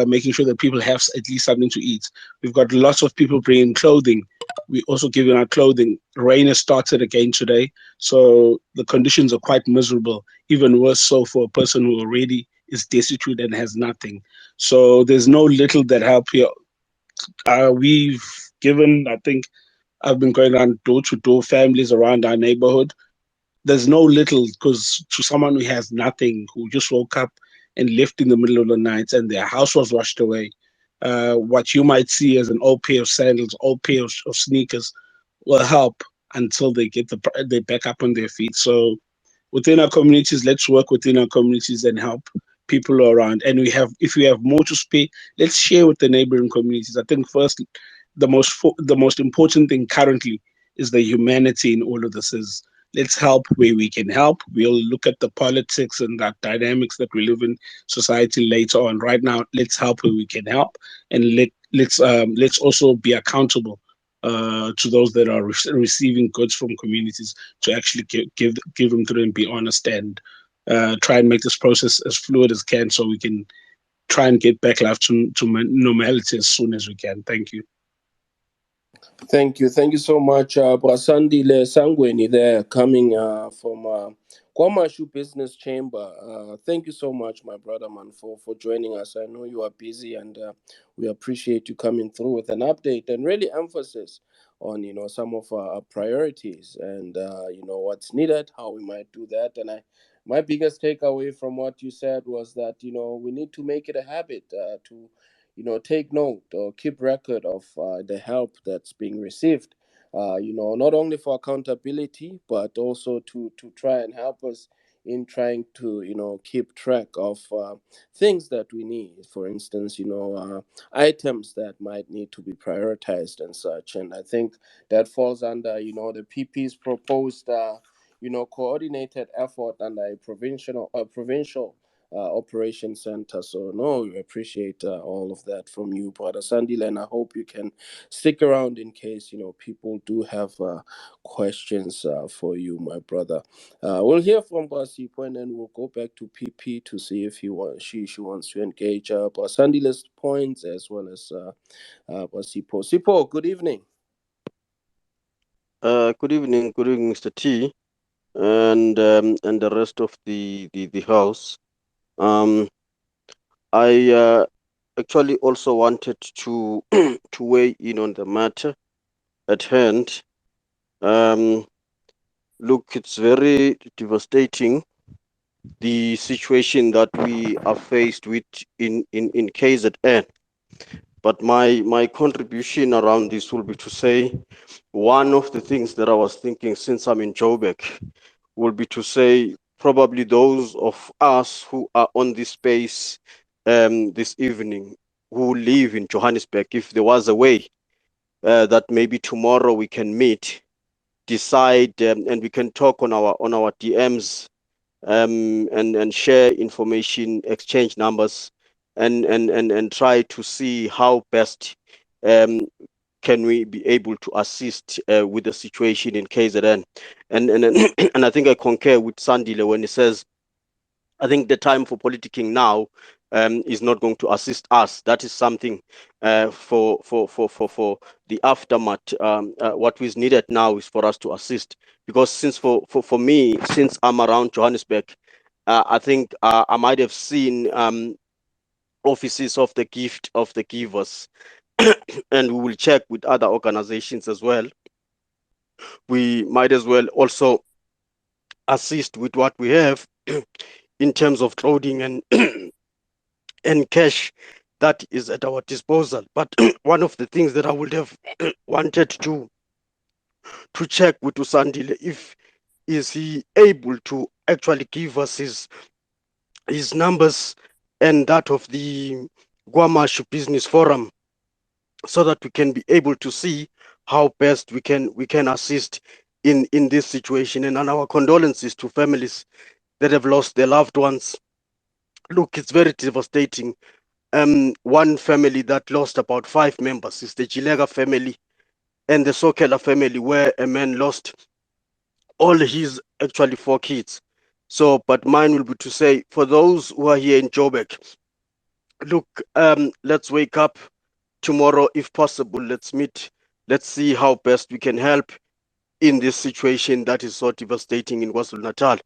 making sure that people have at least something to eat. We've got lots of people bringing clothing. We also giving out clothing. Rain has started again today, so the conditions are quite miserable. Even worse so for a person who already is destitute and has nothing. So there's no little that help here. We've given, I think, I've been going around door to door, families around our neighborhood. There's no little, because to someone who has nothing, who just woke up and left in the middle of the night and their house was washed away, what you might see as an old pair of sandals, old pair of sneakers will help until they get they back up on their feet. So within our communities, let's work within our communities and help people around. And if we have more to spare, let's share with the neighboring communities. I think first, the most important thing currently is the humanity in all of this. Is let's help where we can help. We'll look at the politics and that dynamics that we live in society later on. Right now, let's help where we can help, and let's also be accountable to those that are receiving goods from communities to actually give them through and be honest and try and make this process as fluid as can so we can try and get back life to normality as soon as we can. Thank you. Thank you. Thank you so much, Brasandile Sangweni there, coming from Kwamashu Business Chamber. Thank you so much, my brother, man, for joining us. I know you are busy, and we appreciate you coming through with an update and really emphasis on, some of our priorities and, what's needed, how we might do that. And my biggest takeaway from what you said was that, we need to make it a habit to take note or keep record of the help that's being received. Not only for accountability, but also to try and help us in trying to, keep track of things that we need. For instance, items that might need to be prioritized and such. And I think that falls under, the PP's proposed, coordinated effort under a provincial operation center. So no, we appreciate all of that from you, brother Sandile, and I hope you can stick around in case people do have questions for you, my brother. We'll hear from Basipo, and then we'll go back to PP to see if she wants to engage Sandile's points as well as Basipo. Sipo, good evening. Good evening, Mr. T, and the rest of the house. Um, I actually also wanted to to weigh in on the matter at hand. Um, Look, it's very devastating, the situation that we are faced with in KZN. But my contribution around this will be to say one of the things that I was thinking since I'm in Joburg will be to say probably those of us who are on this space this evening who live in Johannesburg, if there was a way that maybe tomorrow we can meet, decide, and we can talk on our DMs, and share information, exchange numbers, and try to see how best um, can we be able to assist with the situation in KZN. And and I think I concur with Sandile when he says, I think the time for politicking now is not going to assist us. That is something for the aftermath. What is needed now is for us to assist, because since for me, since I'm around Johannesburg, I think I might have seen offices of the gift of the givers, and we will check with other organizations as well. We might as well also assist with what we have in terms of clothing and and cash that is at our disposal. But one of the things that I would have wanted to check with Usandile, if is he able to actually give us his numbers and that of the Guamash Business Forum, so that we can be able to see how best we can assist in this situation. And our condolences to families that have lost their loved ones. Look, it's very devastating. One family that lost about 5 members is the Chilega family and the Sokela family, where a man lost all his actually 4 kids. So, but mine will be to say, for those who are here in Joburg, look, let's wake up tomorrow if possible. Let's meet. Let's see how best we can help in this situation that is so devastating in KwaZulu Natal.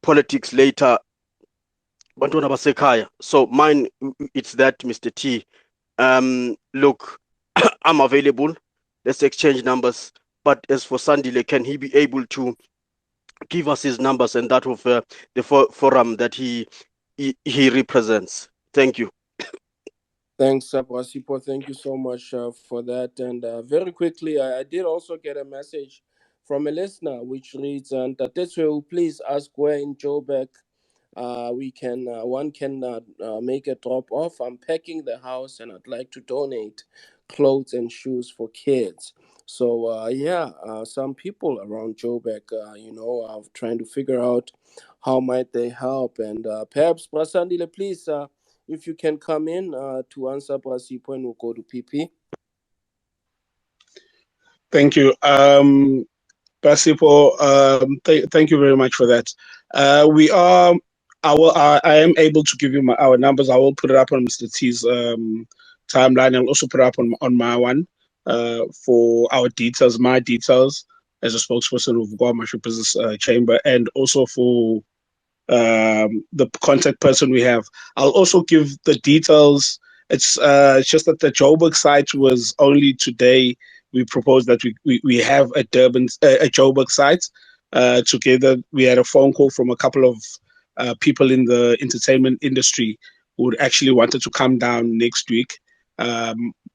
Politics later, bantwana basekhaya. So mine, it's that, Mr. T. Look, I'm available. Let's exchange numbers. But as for Sandile, can he be able to give us his numbers and that of the forum that he represents? Thank you. Thanks, Basipo. Thank you so much for that. And very quickly, I did also get a message from a listener which reads, and Tetsu, please ask where in Joburg we can one can make a drop off. I'm packing the house and I'd like to donate clothes and shoes for kids. So yeah, some people around Joburg, are trying to figure out how might they help. And perhaps Brasandile, please, if you can come in to answer Brasipo, and we'll go to PP. Thank you. Basipo, thank you very much for that. We are, I am able to give you our numbers. I will put it up on Mr. T's timeline. I'll also put it up on my one for our details, my details as a spokesperson of Guamashu Business Chamber, and also for the contact person we have. I'll also give the details. It's just that the Joburg site was only today. We proposed that we have a a Joburg site. Together, we had a phone call from a couple of people in the entertainment industry who actually wanted to come down next week,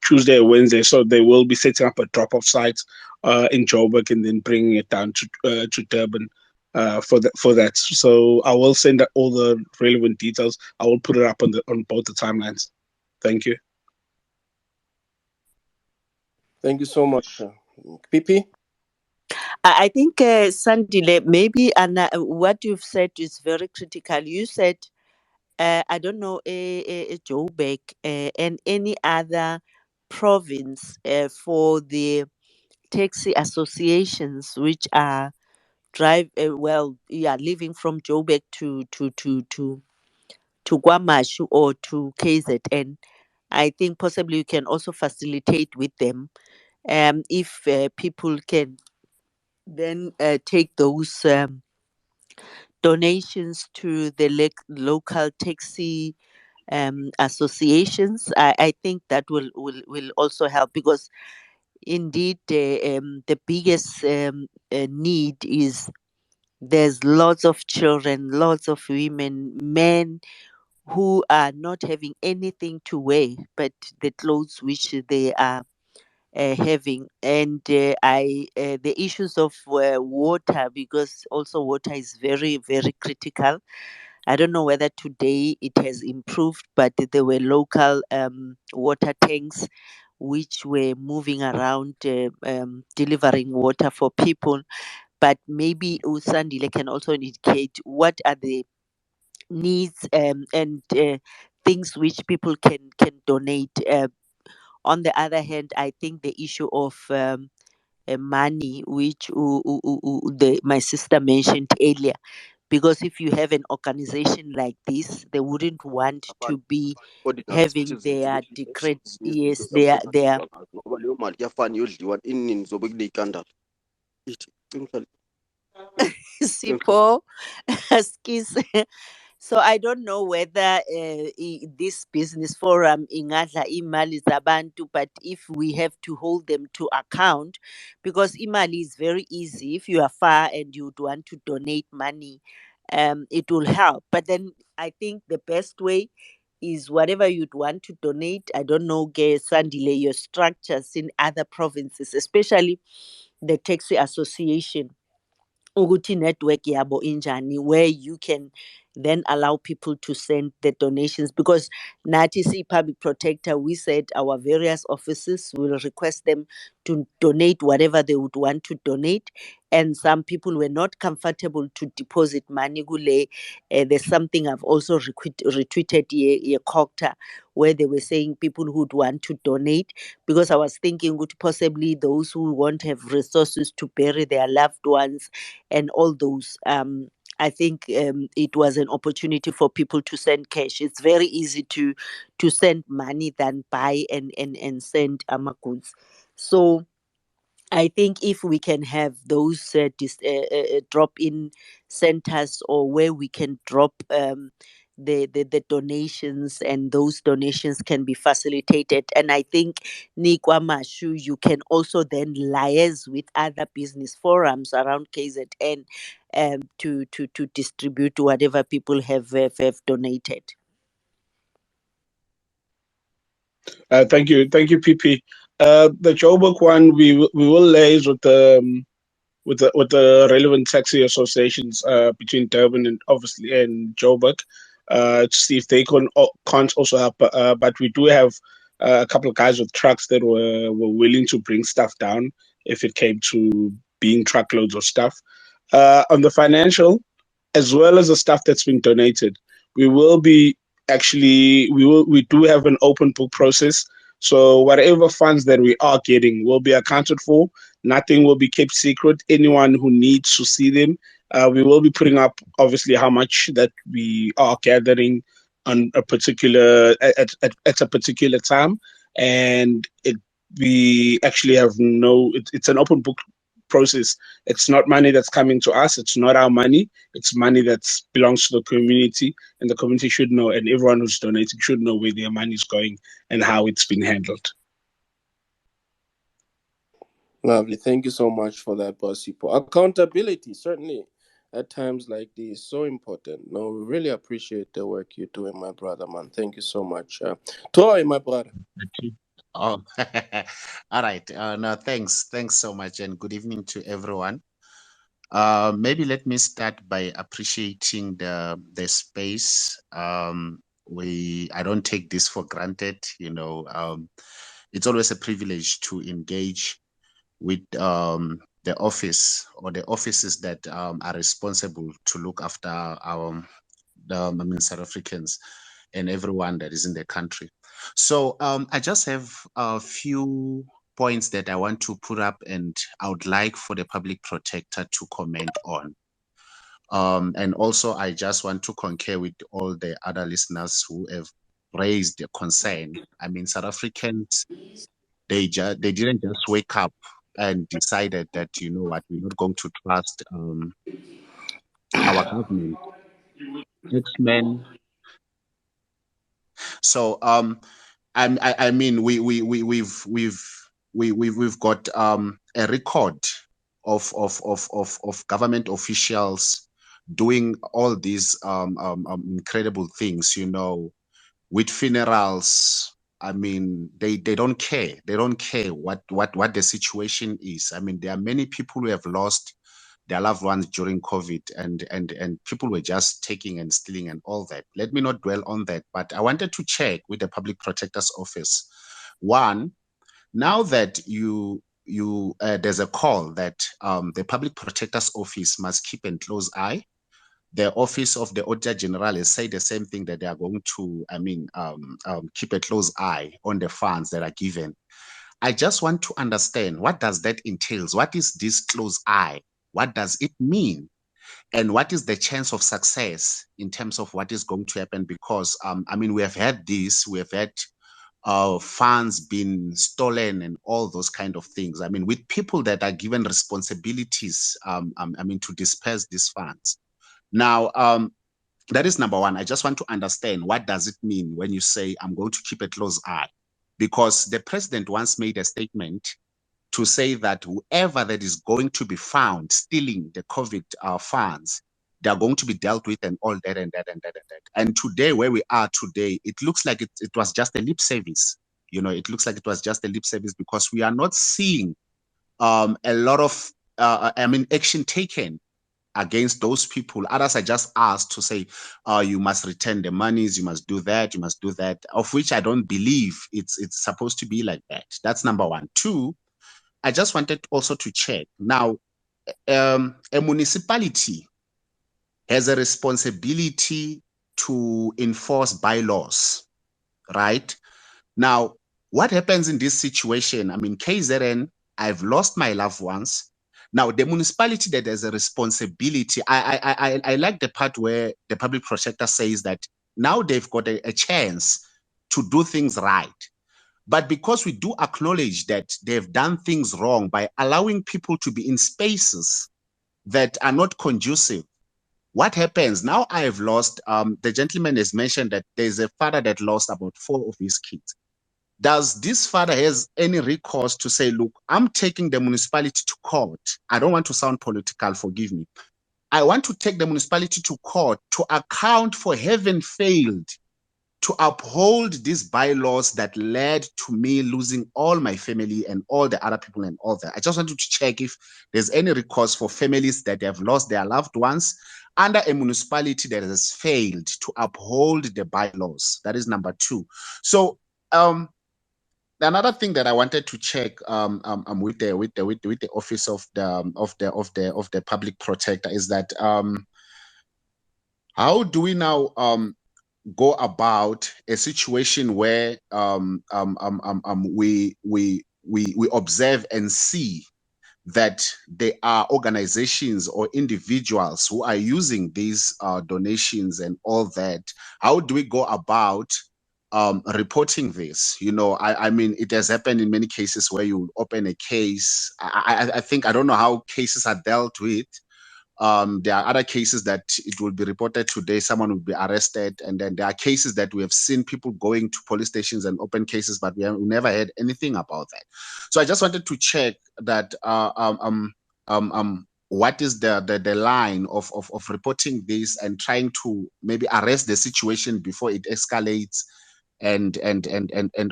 Tuesday or Wednesday. So they will be setting up a drop-off site in Joburg and then bringing it down to Durban for that. So I will send all the relevant details. I will put it up on both the timelines. Thank you. Thank you so much, PP. I think, Sandile, maybe what you've said is very critical. You said I don't know, Joburg and any other province for the taxi associations which are living from Joburg to Guamashu or to KZN. I think possibly you can also facilitate with them. If people can then take those donations to the local taxi associations, I think that will also help, because indeed the biggest need is there's lots of children, lots of women, men who are not having anything to wear but the clothes which they are having. And the issues of water, because also water is very, very critical. I don't know whether today it has improved, but there were local water tanks which were moving around delivering water for people. But maybe Usandile can also indicate what are the needs and things which people can donate. On the other hand, I think the issue of money, which my sister mentioned earlier, because if you have an organization like this, they wouldn't want to be Auditors having their decree. Yes, their ngoba leyo mali kuyafana iyodliwa iningi zobe kuley'kandala ithi cimhlali Sipho skis. So I don't know whether this business forum ingadla imali zabantu, but if we have to hold them to account, because imali is very easy. If you are far and you would want to donate money, it will help. But then I think the best way is whatever you'd want to donate. I don't know, Sandile, your structures in other provinces, especially the taxi association, ukuthi network yabo injani, where you can then allow people to send the donations, because nathi public protector, we said our various offices will request them to donate whatever they would want to donate, and some people were not comfortable to deposit money kule. There's something I've also retweeted ye Cocta, where they were saying people who'd want to donate, because I was thinking would possibly those who won't have resources to bury their loved ones and all those. I think it was an opportunity for people to send cash. It's very easy to send money than buy and send goods. So I think if we can have those drop in centers, or where we can drop the donations, and those donations can be facilitated. And I think Nikwa Mashu, you can also then liaise with other business forums around KZN to distribute whatever people have donated. Thank you, PP. The Joburg one, we will liaise with the with the relevant taxi associations between Durban and obviously and Joburg to see if they can't also help. But we do have a couple of guys with trucks that were willing to bring stuff down if it came to being truckloads of stuff. On the financial, as well as the stuff that's been donated, we will be we do have an open book process. So whatever funds that we are getting will be accounted for. Nothing will be kept secret. Anyone who needs to see them, we will be putting up obviously how much that we are gathering on a particular at a particular time, and we actually have it's an open book process. It's not money that's coming to us. It's not our money. It's money that belongs to the community, and the community should know, and everyone who's donating should know where their money is going and how it's been handled. Lovely. Thank you so much for that, Bosipo. Accountability, certainly, at times like these, so important. No, we really appreciate the work you're doing, my brother, man. Thank you so much. Troy, my brother. Oh, all right. No, thanks so much, and good evening to everyone. Maybe let me start by appreciating the space. I don't take this for granted. It's always a privilege to engage with the office or the offices that are responsible to look after South Africans and everyone that is in the country. So I just have a few points that I want to put up, and I would like for the public protector to comment on. And also, I just want to concur with all the other listeners who have raised their concern. I mean, South Africans, they didn't just wake up and decided that, you know what, we're not going to trust our government. X-Men. So I mean, we've got a record of government officials doing all these incredible things, you know, with funerals. I mean, they don't care. They don't care what the situation is. I mean, there are many people who have lost their loved ones during COVID, and people were just taking and stealing and all that. Let me not dwell on that, but I wanted to check with the Public Protector's Office. One, now that there's a call that the Public Protector's Office must keep a close eye. The Office of the Auditor General has said the same thing, that they are going to, keep a close eye on the funds that are given. I just want to understand, what does that entail? What is this close eye? What does it mean? And what is the chance of success in terms of what is going to happen? Because, we have had this, we have had funds being stolen and all those kind of things. I mean, with people that are given responsibilities, to disperse these funds. Now, that is number one. I just want to understand, what does it mean when you say, I'm going to keep a close eye? Because the president once made a statement to say that whoever that is going to be found stealing the COVID funds, they are going to be dealt with, and all that and that and that and that. And today, where we are today, it looks like it was just a lip service. You know, it looks like it was just a lip service, because we are not seeing a lot of action taken against those people. Others are just asked to say, you must return the monies, you must do that, you must do that, of which I don't believe it's supposed to be like that. That's number one. Two, I just wanted also to check. Now, a municipality has a responsibility to enforce bylaws, right? Now, what happens in this situation? I mean, KZN, I've lost my loved ones. Now, the municipality that has a responsibility, I like the part where the public protector says that now they've got a chance to do things right. But because we do acknowledge that they've done things wrong by allowing people to be in spaces that are not conducive, what happens? Now I have lost, the gentleman has mentioned that there's a father that lost about 4 of his kids. Does this father has any recourse to say, look, I'm taking the municipality to court? I don't want to sound political, forgive me. I want to take the municipality to court to account for having failed to uphold these bylaws that led to me losing all my family and all the other people and all that. I just wanted to check if there's any recourse for families that have lost their loved ones under a municipality that has failed to uphold the bylaws. That is number two. So another thing that I wanted to check with the office of the public protector is that how do we now go about a situation where we observe and see that there are organizations or individuals who are using these donations and all that? How do we go about reporting this? You know, I mean, it has happened in many cases where you open a case. I think, I don't know how cases are dealt with. There are other cases that it will be reported today, someone will be arrested, and then there are cases that we have seen people going to police stations and open cases, but we never heard anything about that. So I just wanted to check that what is the line of reporting this and trying to maybe arrest the situation before it escalates, and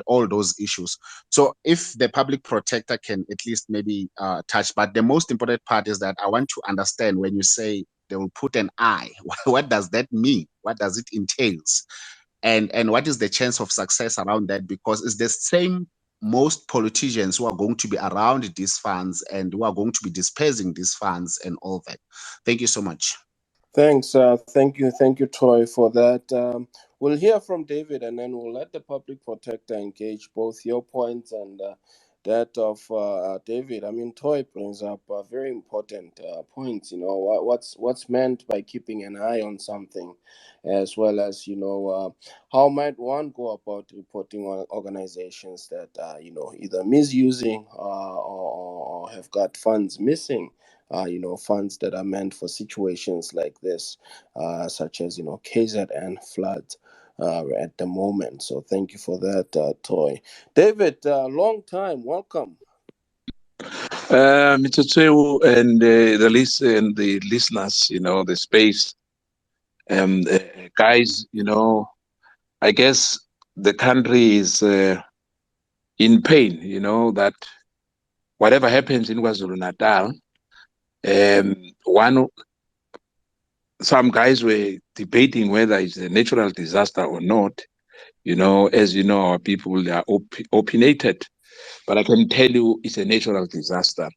all those issues. So if the public protector can at least maybe touch, but the most important part is that I want to understand, when you say they will put an eye, what does that mean? What does it entails? And what is the chance of success around that? Because it's the same most politicians who are going to be around these funds and who are going to be dispersing these funds and all that. Thank you so much. Thanks. Thank you, Troy, for that. We'll hear from David, and then we'll let the public protector engage both your points and that of David. I mean, Troy brings up very important points. You know, what's meant by keeping an eye on something, as well as how might one go about reporting on organizations that either misusing or have got funds missing, funds that are meant for situations like this, such as, KZN floods at the moment. So thank you for that, Toy. David, long time, welcome. Mr. Tsewu and the listeners, the space, guys, I guess the country is in pain, that whatever happens in KwaZulu Natal, some guys were debating whether it's a natural disaster or not. As you know, our people, they are opinionated, but I can tell you it's a natural disaster.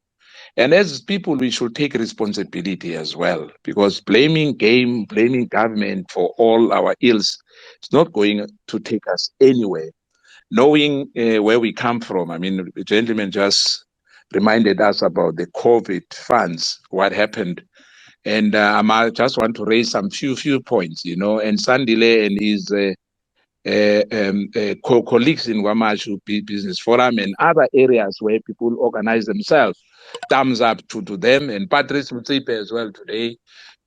And as people, we should take responsibility as well, because blaming government for all our ills is not going to take us anywhere. Knowing where we come from, I mean, the gentleman just reminded us about the COVID funds, what happened. And I just want to raise some few points, and Sandile and his colleagues in Wamashu Business Forum and other areas where people organize themselves. Thumbs up to them, and Patrice Mutsepe as well today,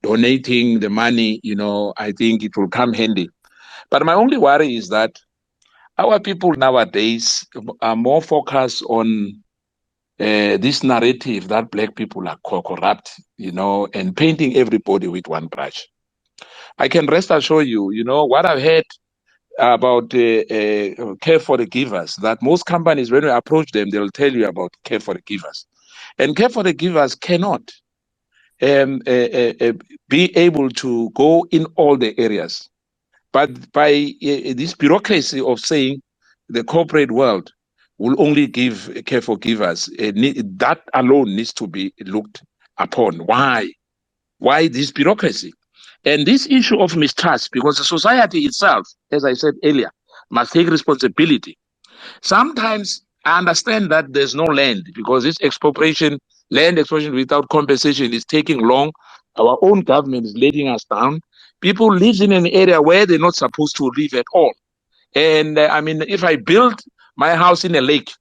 donating the money. I think it will come handy. But my only worry is that our people nowadays are more focused on this narrative that black people are corrupt, and painting everybody with one brush. I can rest assure you, what I've heard about care for the givers, that most companies, when you approach them, they'll tell you about care for the givers. And care for the givers cannot be able to go in all the areas. But by this bureaucracy of saying the corporate world will only give care for givers, that alone needs to be looked upon. Why? Why this bureaucracy? And this issue of mistrust, because the society itself, as I said earlier, must take responsibility. Sometimes I understand that there's no land because this land expropriation without compensation is taking long. Our own government is letting us down. People live in an area where they're not supposed to live at all. And I mean, if I build my house in a lake,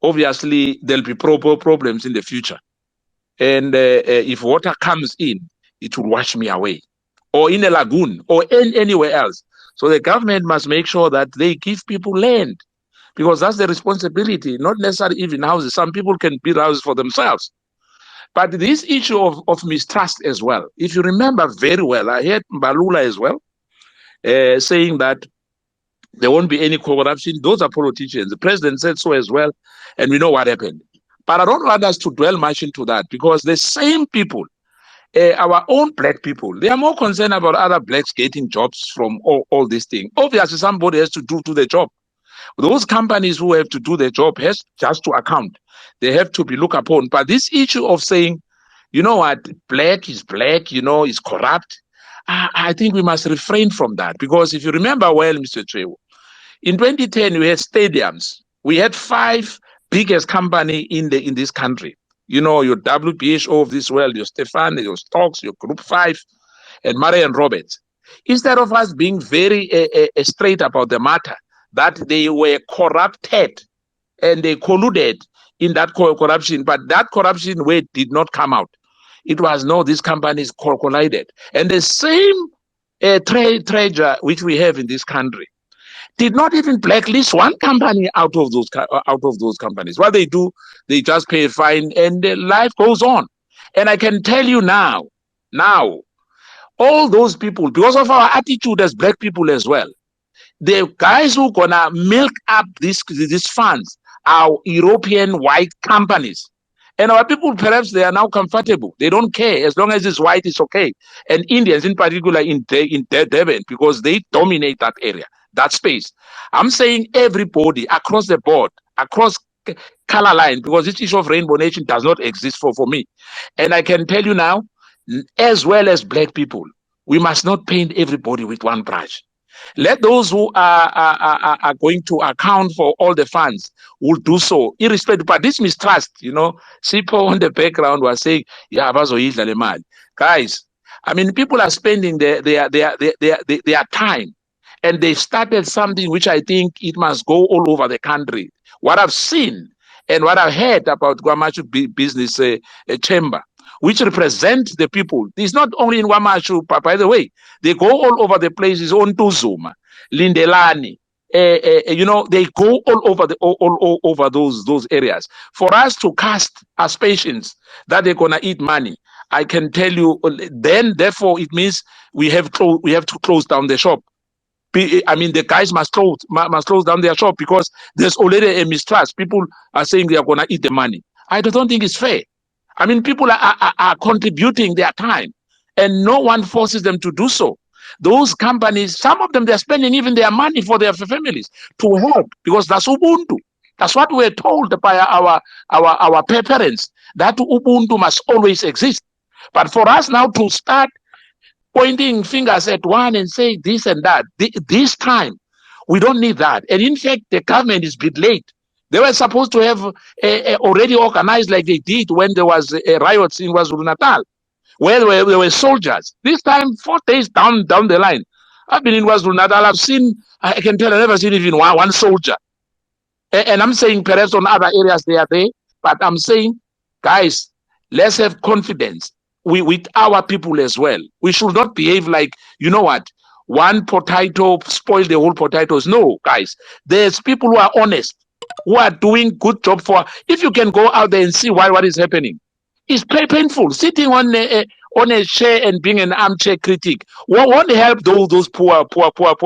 obviously there'll be problems in the future. And if water comes in, it will wash me away, or in a lagoon, or anywhere else. So the government must make sure that they give people land, because that's the responsibility, not necessarily even houses. Some people can build houses for themselves. But this issue of mistrust as well, if you remember very well, I heard Mbalula as well saying that there won't be any corruption. Those are politicians. The president said so as well, and we know what happened. But I don't want us to dwell much into that, because the same people, our own black people, they are more concerned about other blacks getting jobs from all these things. Obviously, somebody has to do the job. Those companies who have to do their job has just to account. They have to be looked upon. But this issue of saying, you know what, black, is corrupt, I think we must refrain from that. Because if you remember well, Mr. Trewo, in 2010, we had stadiums. We had 5 biggest company in this country. Your WBHO of this world, your Stefan, your Stocks, your Group 5, and Murray and Roberts. Instead of us being very straight about the matter, that they were corrupted and they colluded in that corruption, but that corruption way did not come out. It was no, these companies collided. And the same treasure which we have in this country did not even blacklist one company out of those companies. What they do, they just pay a fine and life goes on. And I can tell you now, all those people, because of our attitude as black people as well, the guys who gonna milk up these funds are European white companies. And our people, perhaps they are now comfortable. They don't care. As long as it's white, it's okay. And Indians in particular in Durban, because they dominate that area, that space. I'm saying everybody across the board, across color line, because this issue of rainbow nation does not exist for me. And I can tell you now, as well as black people. We must not paint everybody with one brush. Let those who are going to account for all the funds will do so, irrespective. But this mistrust, Sipo on the background was saying, "Yeah, bazoyidla le mali." Guys, I mean, people are spending their time, and they started something which I think it must go all over the country. What I've seen and what I've heard about Guamachu Business Chamber, which represent the people. It's not only in Wamashu, but by the way, they go all over the places on Tuzuma, Lindelani. They go all over those areas. For us to cast aspersions that they're gonna eat money, I can tell you. Then, therefore, it means we have to close down the shop. I mean, the guys must close down their shop because there's already a mistrust. People are saying they are gonna eat the money. I don't think it's fair. I mean, people are contributing their time, and no one forces them to do so. Those companies, some of them, they're spending even their money for their families to help because that's Ubuntu. That's what we're told by our parents, that Ubuntu must always exist. But for us now to start pointing fingers at one and say this and that, this time, we don't need that. And in fact, the government is a bit late. They were supposed to have already organized like they did when there was riots in KwaZulu Natal, where there were soldiers. This time, 4 days down the line, I've been in KwaZulu Natal. I can tell I've never seen even one soldier. And I'm saying perhaps on other areas they are there, but I'm saying, guys, let's have confidence with our people as well. We should not behave like, you know what, one potato spoil the whole potatoes. No, guys, there's people who are honest, who are doing good job for. If you can go out there and see what is happening, it's painful. Sitting on a chair and being an armchair critic won't help those poor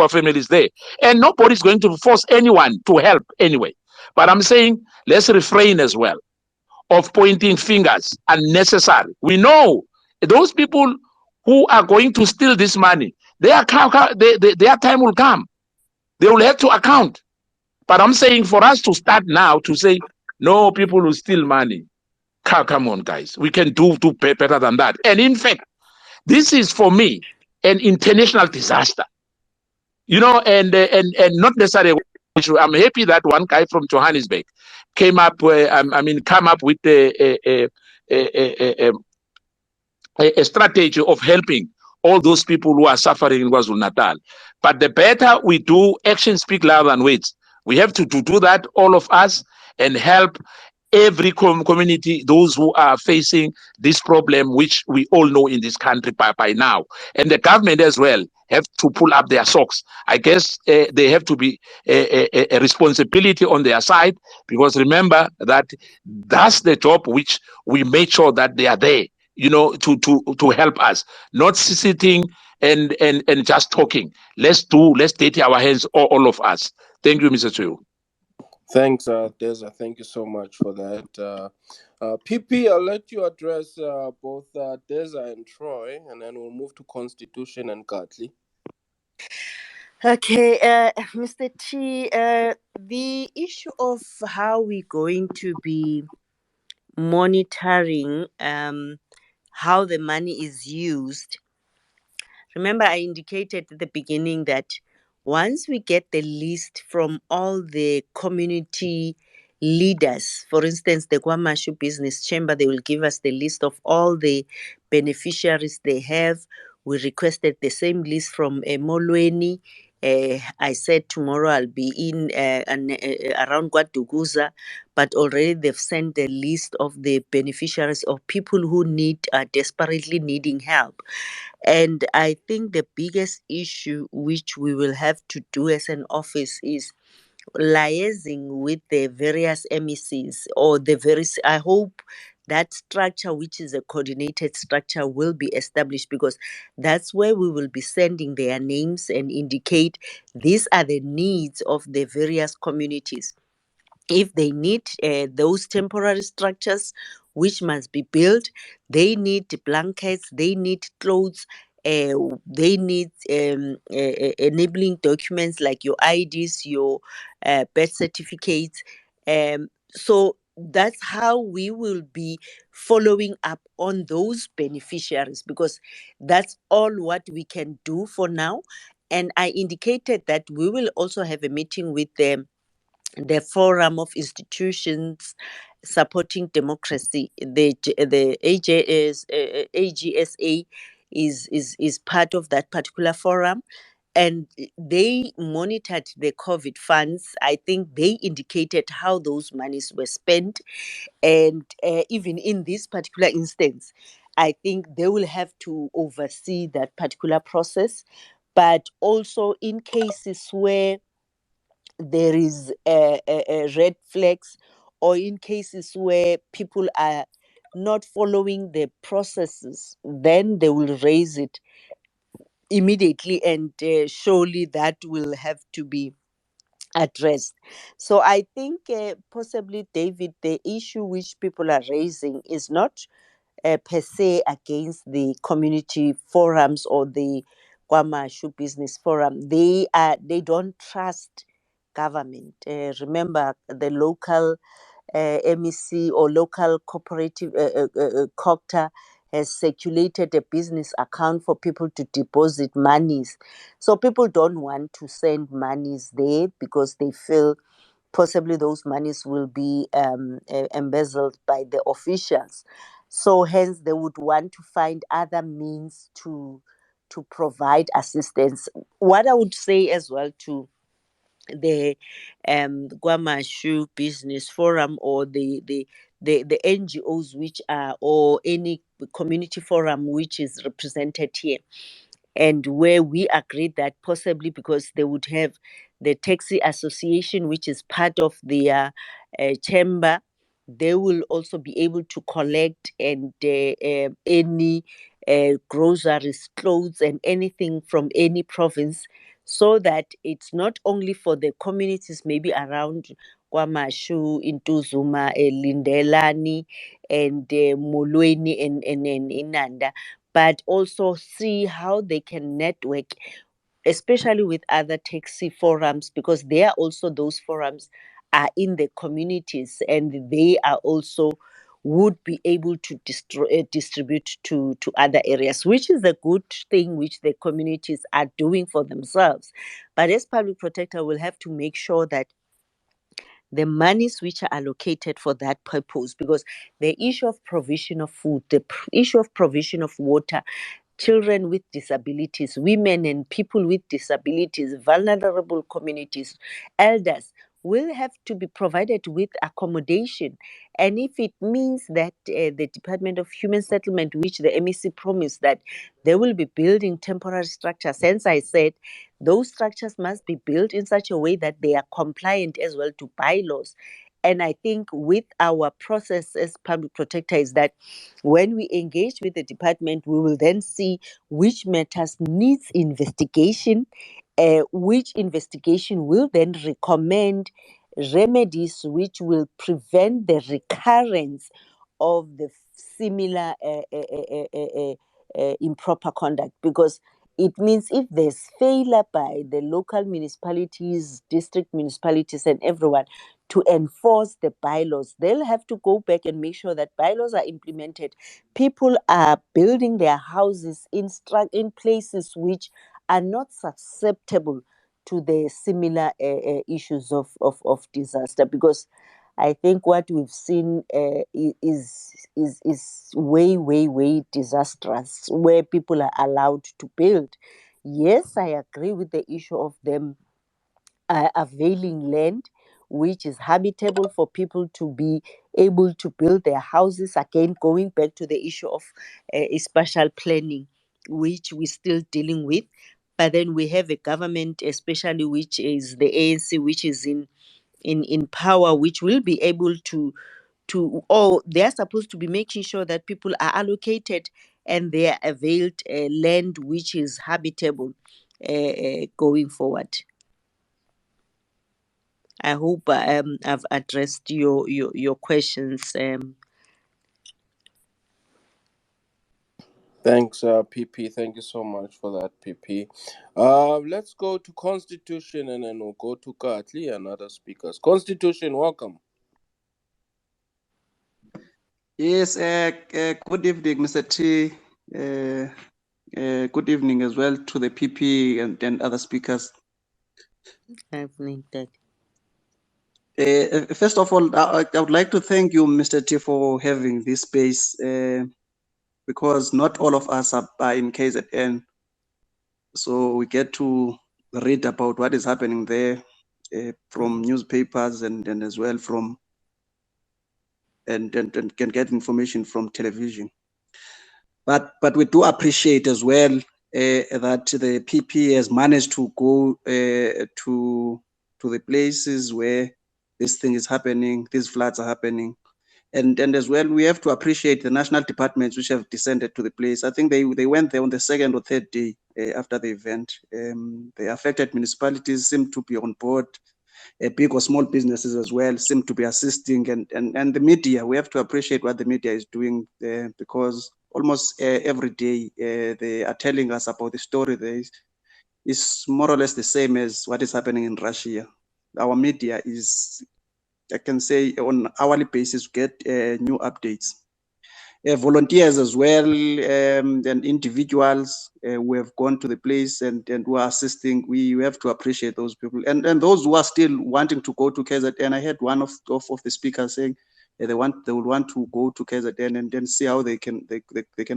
families there. And nobody's going to force anyone to help anyway. But I'm saying let's refrain as well of pointing fingers unnecessary. We know those people who are going to steal this money, their time will come. They will have to account. But I'm saying for us to start now to say, no, people will steal money. Come on, guys. We can do better than that. And in fact, this is for me an international disaster. And not necessarily. I'm happy that one guy from Johannesburg came up. Come up with a strategy of helping all those people who are suffering in KwaZulu Natal. But the better we do, actions speak louder than words. We have to do that, all of us, and help every community, those who are facing this problem, which we all know in this country by now. And the government as well have to pull up their socks. I guess they have to be a responsibility on their side, because remember that that's the job which we made sure that they are there, to help us, not sitting and just talking. Let's dirty our hands, all of us. Thank you, Mr. Chu. Thanks, Deza. Thank you so much for that. PP, I'll let you address both Deza and Troy, and then we'll move to Constitution and Gartley. Okay, Mr. T, the issue of how we're going to be monitoring how the money is used. Remember, I indicated at the beginning that once we get the list from all the community leaders, for instance, the Kwamashu Business Chamber, they will give us the list of all the beneficiaries they have. We requested the same list from Molweni. I said tomorrow I'll be in around Guaduguza, but already they've sent the list of the beneficiaries of people who are desperately needing help. And I think the biggest issue which we will have to do as an office is liaising with the various MECs or the various. I hope that structure, which is a coordinated structure, will be established, because that's where we will be sending their names and indicate these are the needs of the various communities. If they need those temporary structures which must be built, they need blankets, they need clothes, they need enabling documents like your IDs, your birth certificates. So that's how we will be following up on those beneficiaries, because that's all what we can do for now. And I indicated that we will also have a meeting with them, the Forum of Institutions Supporting Democracy. The AGSA is part of that particular forum, and they monitored the COVID funds. I think they indicated how those monies were spent, and even in this particular instance, I think they will have to oversee that particular process. But also in cases where there is a red flags, or in cases where people are not following the processes, then they will raise it immediately, and surely that will have to be addressed. So I think possibly, David, the issue which people are raising is not per se against the community forums or the Kwamashu Business Forum. They don't trust government. Remember, the local MEC or local cooperative COCTA has circulated a business account for people to deposit monies. So people don't want to send monies there because they feel possibly those monies will be embezzled by the officials. So hence they would want to find other means to provide assistance. What I would say as well to the Guamashu Business Forum, or the NGOs which are, or any community forum which is represented here, and where we agreed that possibly because they would have the taxi association which is part of their chamber, they will also be able to collect and any groceries, clothes, and anything from any province, so that it's not only for the communities maybe around Kwamashu, Intuzuma, Lindelani, and Molweni, and Inanda, but also see how they can network, especially with other taxi forums, because they are also, those forums are in the communities, and they are also would be able to distribute to other areas, which is a good thing which the communities are doing for themselves. But as public protector, we'll have to make sure that the monies which are allocated for that purpose, because the issue of provision of food, the issue of provision of water, children with disabilities, women and people with disabilities, vulnerable communities, elders will have to be provided with accommodation. And if it means that the Department of Human Settlement, which the MEC promised that they will be building temporary structures, hence I said those structures must be built in such a way that they are compliant as well to bylaws. And I think with our process as public protector is that when we engage with the department, we will then see which matters needs investigation, which investigation will then recommend remedies which will prevent the recurrence of the similar improper conduct. Because it means if there's failure by the local municipalities, district municipalities, and everyone to enforce the bylaws, they'll have to go back and make sure that bylaws are implemented. People are building their houses in places which are not susceptible to the similar issues of disaster. Because I think what we've seen is way, way, way disastrous, where people are allowed to build. Yes, I agree with the issue of them availing land which is habitable for people to be able to build their houses. Again, going back to the issue of spatial planning, which we're still dealing with. But then we have a government, especially which is the ANC, which is in power, which will be able or they're supposed to be making sure that people are allocated and they are availed land which is habitable going forward. I hope I've addressed your questions. Thanks, PP. Thank you so much for that, PP. Let's go to Constitution, and then we'll go to Katli and other speakers. Constitution, welcome. Yes, good evening, Mr. T. Good evening as well to the PP and other speakers. Evening, Dad. First of all, I would like to thank you, Mr. T, for having this space because not all of us are in KZN. So we get to read about what is happening there from newspapers and as well from and can get information from television. But we do appreciate as well that the PP has managed to go to the places where this thing is happening, these floods are happening. And as well, we have to appreciate the national departments which have descended to the place. I think they went there on the second or third day after the event. The affected municipalities seem to be on board. Big or small businesses as well seem to be assisting, and the media, we have to appreciate what the media is doing because almost every day they are telling us about the story there is more or less the same as what is happening in Russia. Our media is, I can say, on hourly basis get new updates. Volunteers as well and individuals who have gone to the place and who are assisting. We have to appreciate those people and those who are still wanting to go to KZN. I heard one of the speakers saying they will want to go to KZN and then see how they can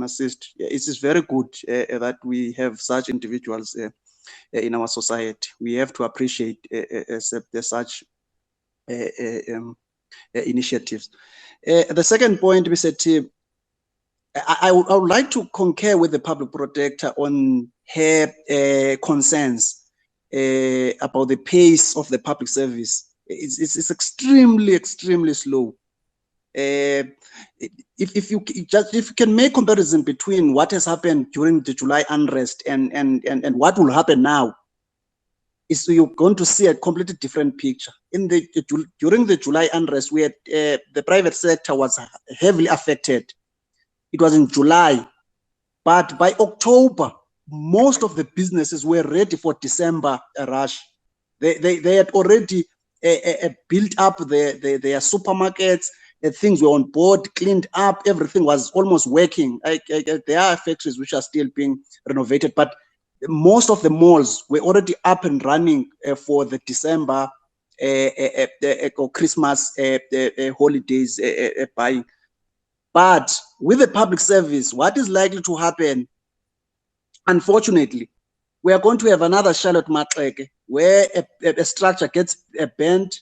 assist. It is very good that we have such individuals in our society. We have to appreciate such initiatives. The second point, Mr. T, I would like to concur with the public protector on her concerns about the pace of the public service. It's extremely slow. If you can make comparison between what has happened during the July unrest and what will happen now, is you're going to see a completely different picture. During the July unrest, we had the private sector was heavily affected. It was in July, but by October, most of the businesses were ready for December rush. They had already built up their supermarkets. Things were on board, cleaned up. Everything was almost working. There are factories which are still being renovated, but most of the malls were already up and running for the December or Christmas holidays buying. But with the public service, what is likely to happen, unfortunately, we are going to have another Charlotte Maxeke where a structure gets bent.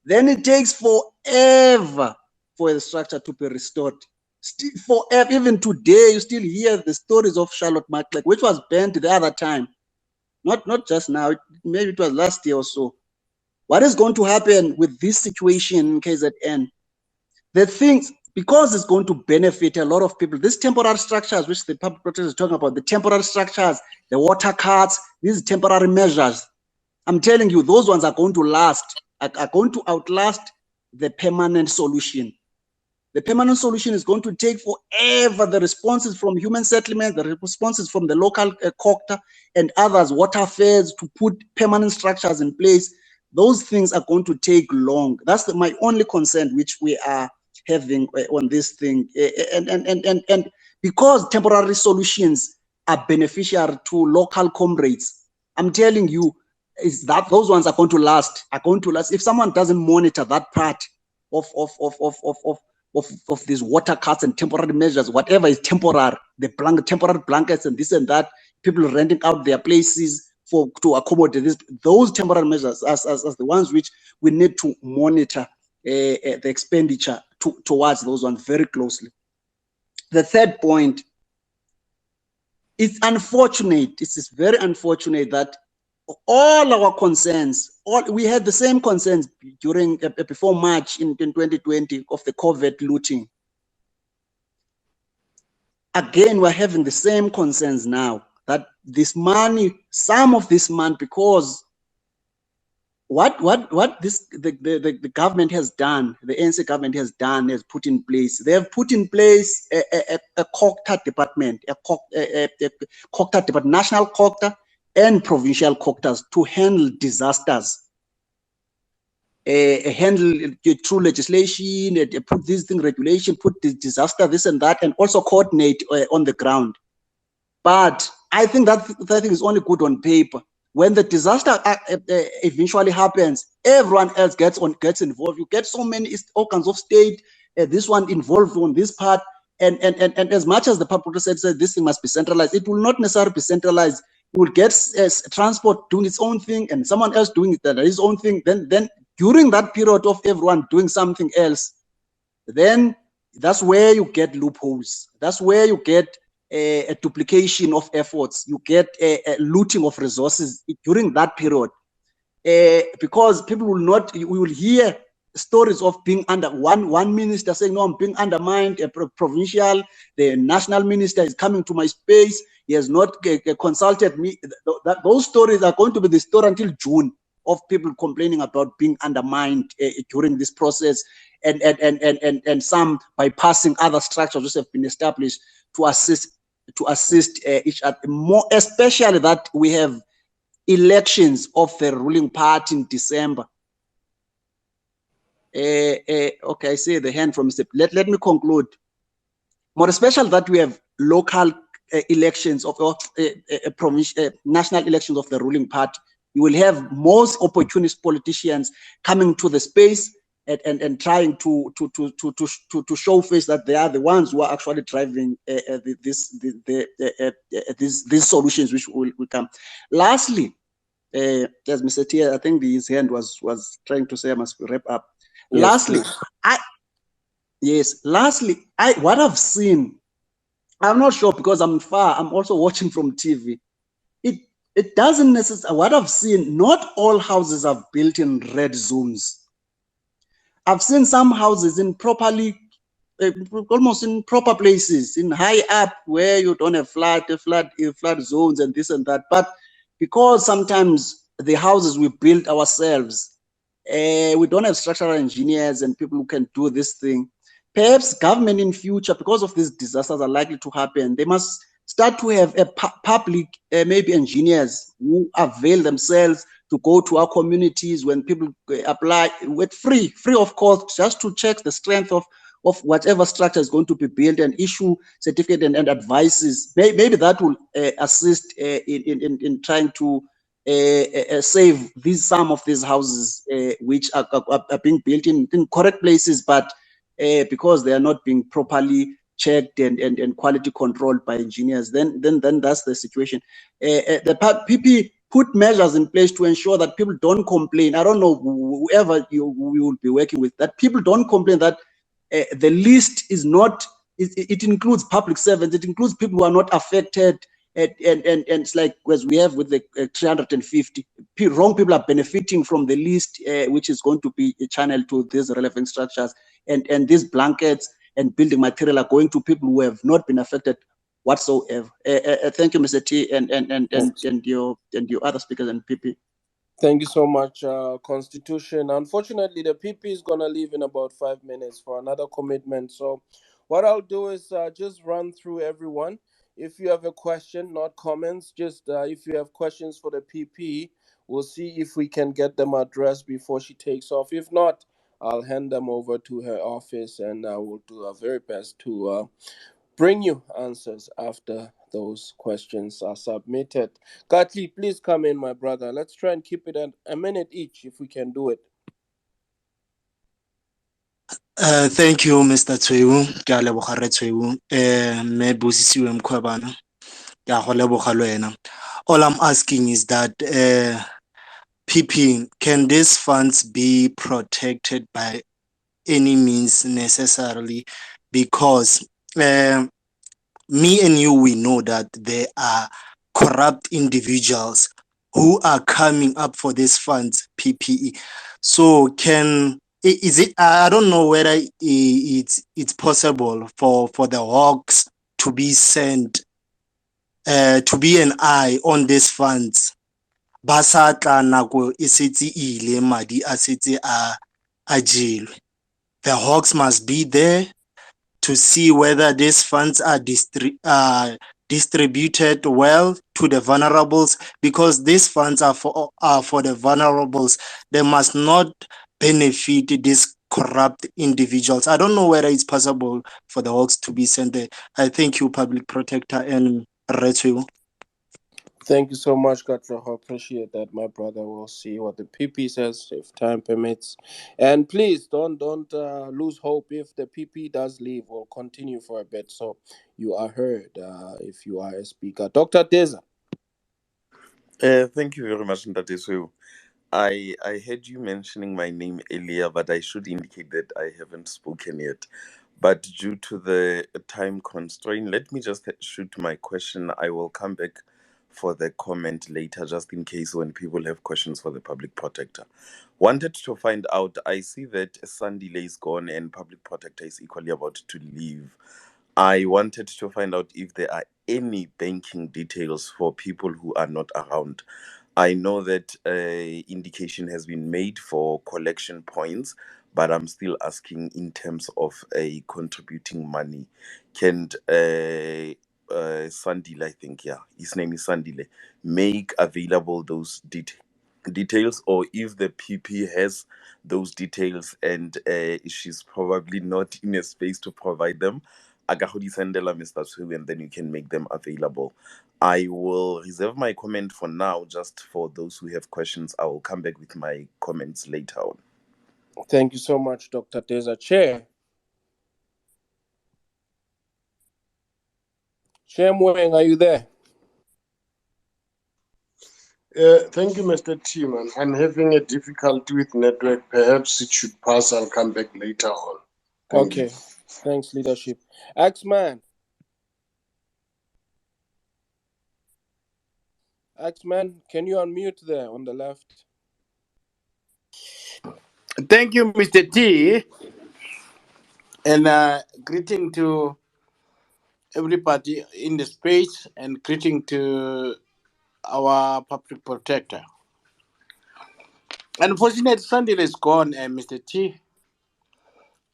Then it takes forever for the structure to be restored. Still forever. Even today, you still hear the stories of Charlotte Maxeke, which was bent the other time. Not just now, maybe it was last year or so. What is going to happen with this situation in KZN? The things, because it's going to benefit a lot of people, these temporary structures, which the public protector is talking about, the temporary structures, the water carts, these temporary measures, I'm telling you, those ones are going to last, are going to outlast the permanent solution. The permanent solution is going to take forever. The responses from human settlement, the responses from the local COCTA and others, water affairs, to put permanent structures in place, those things are going to take long. That's my only concern, which we are having on this thing. And because temporary solutions are beneficial to local comrades, I'm telling you, is that those ones are going to last. If someone doesn't monitor that part of these water cuts and temporary measures, whatever is temporary, the temporary blankets and this and that, people renting out their places to accommodate this, those temporary measures as the ones which we need to monitor the expenditure towards those ones very closely. The third point, it's unfortunate, it is very unfortunate that all our concerns, we had the same concerns during before March in 2020 of the COVID looting. Again, we're having the same concerns now that this money, some of this money, because what the government has done, the ANC government has done, has put in place. They have put in place a COCTA department, COCTA department, national COCTA and provincial COCTAs to handle disasters. handle through legislation, put this thing regulation, put the disaster, this and that, and also coordinate on the ground. But I think that thing is only good on paper. When the disaster eventually happens, everyone else gets involved. You get so many organs of state, this one involved on this part, and as much as the public said this thing must be centralized, it will not necessarily be centralized. You will get transport doing its own thing and someone else doing his own thing. Then during that period of everyone doing something else, then that's where you get loopholes. That's where you get a duplication of efforts. You get a looting of resources during that period, because people will not. We will hear stories of being under one minister saying, "No, I'm being undermined." A provincial, the national minister is coming to my space. He has not consulted me. Those stories are going to be the story until June of people complaining about being undermined during this process, and some bypassing other structures which have been established to assist each other. More especially that we have elections of the ruling party in December. Okay, I see the hand from Mr. Let me conclude. More especially that we have local elections of national elections of the ruling party. You will have most opportunist politicians coming to the space and trying to show face that they are the ones who are actually driving these solutions which will come. Lastly, as Mr. Tia, I think his hand was trying to say I must wrap up. Yes, Lastly, what I've seen, I'm not sure because I'm also watching from TV. It doesn't necessarily, what I've seen, not all houses are built in red zones. I've seen some houses in almost in proper places, in high up where you don't have flood zones and this and that. But because sometimes the houses we build ourselves, we don't have structural engineers and people who can do this thing. Perhaps government in future, because of these disasters are likely to happen, they must start to have a public, maybe engineers who avail themselves to go to our communities when people apply with free of cost, just to check the strength of whatever structure is going to be built and issue certificate and advices. Maybe that will assist in trying to save some of these houses which are being built in correct places, but because they are not being properly checked and quality controlled by engineers, then that's the situation. The PP put measures in place to ensure that people don't complain. I don't know whoever you will be working with, that people don't complain that the list is not. It includes public servants. It includes people who are not affected. And it's like as we have with the 350 wrong people are benefiting from the list, which is going to be channeled to these relevant structures, and these blankets and building material are going to people who have not been affected whatsoever. Thank you, Mr. T, and your other speakers and PP. Thank you so much, Constitution. Unfortunately, the PP is going to leave in about 5 minutes for another commitment. So, what I'll do is just run through everyone. If you have a question, not comments, just if you have questions for the PP, we'll see if we can get them addressed before she takes off. If not, I'll hand them over to her office and we'll do our very best to bring you answers after those questions are submitted. Katli, please come in, my brother. Let's try and keep it at a minute each if we can do it. Thank you, Mr. Tshweu. Ke a leboga re Tshweu. Me Busisiwe Mkhwebane. Ke a go leboga le wena. All I'm asking is that PP, can these funds be protected by any means necessarily? Because me and you, we know that there are corrupt individuals who are coming up for these funds, PPE. So is it, I don't know whether it's possible for the Hawks to be sent, to be an eye on these funds. Ba sa tla nako e setse ile madi a setse a jelwe. The Hawks must be there to see whether these funds are distributed well to the vulnerables, because these funds are for the vulnerables. They must not benefit these corrupt individuals. I don't know whether it's possible for the Hawks to be sent there. I thank you, Public Protector, and Retsu. Thank you so much, Gatlaho. Appreciate that, my brother. We'll see what the PP says if time permits. And please don't lose hope. If the PP does leave, we'll continue for a bit. So you are heard if you are a speaker. Dr. Deza. Thank you very much, Ntatesu. I heard you mentioning my name earlier, but I should indicate that I haven't spoken yet. But due to the time constraint, let me just shoot my question. I will come back for the comment later, just in case when people have questions for the public protector. Wanted to find out, I see that Sandile is gone and public protector is equally about to leave. I wanted to find out if there are any banking details for people who are not around. I know that indication has been made for collection points, but I'm still asking in terms of a contributing money. Can Sandile, I think, yeah, his name is Sandile, make available those details, or if the PP has those details and she's probably not in a space to provide them, Agahudi Sandela, Mr. Sue, and then you can make them available. I will reserve my comment for now, just for those who have questions. I will come back with my comments later on. Thank you so much, Dr. Deza. Chair. Chair Mweng, are you there? Thank you, Mr. Tillman. I'm having a difficulty with network. Perhaps it should pass. I'll come back later on. Thank you. Thanks, leadership. Axman. Axman, can you unmute there on the left? Thank you, Mr. T. And greeting to everybody in the space and greeting to our public protector. Unfortunately, Sunday is gone, Mr. T.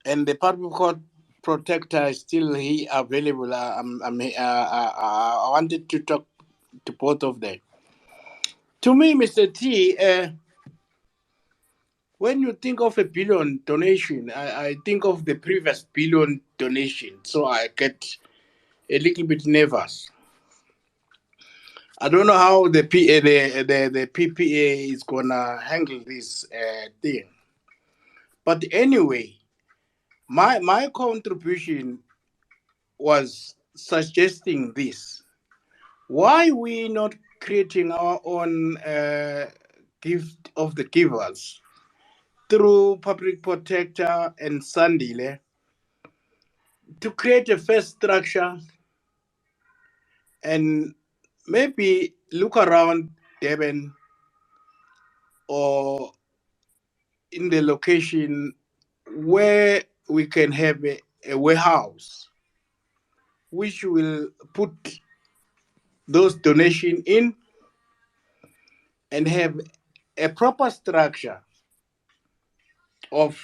And the public court protector is still here available. I wanted to talk to both of them. To me, Mr. T, when you think of a billion donation, I think of the previous billion donation. So I get a little bit nervous. I don't know how the the PPA is gonna handle this thing. But anyway, my contribution was suggesting this: why we not creating our own gift of the givers through public protector and Sandile to create a first structure and maybe look around Devon or in the location where we can have a warehouse which will put those donations in and have a proper structure of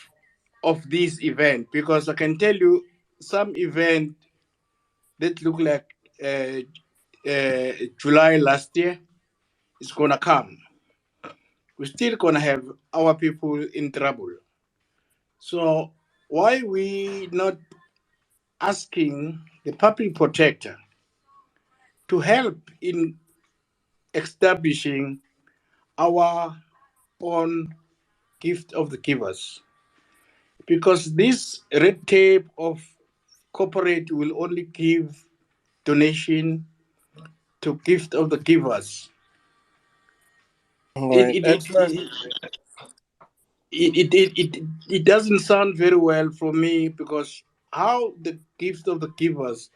this event, because I can tell you some event that look like July last year is gonna come. We're still gonna have our people in trouble. So why we not asking the public protector to help in establishing our own gift of the givers? Because this red tape of corporate will only give donation to gift of the givers. Right. It doesn't sound very well for me, because how the gift of the givers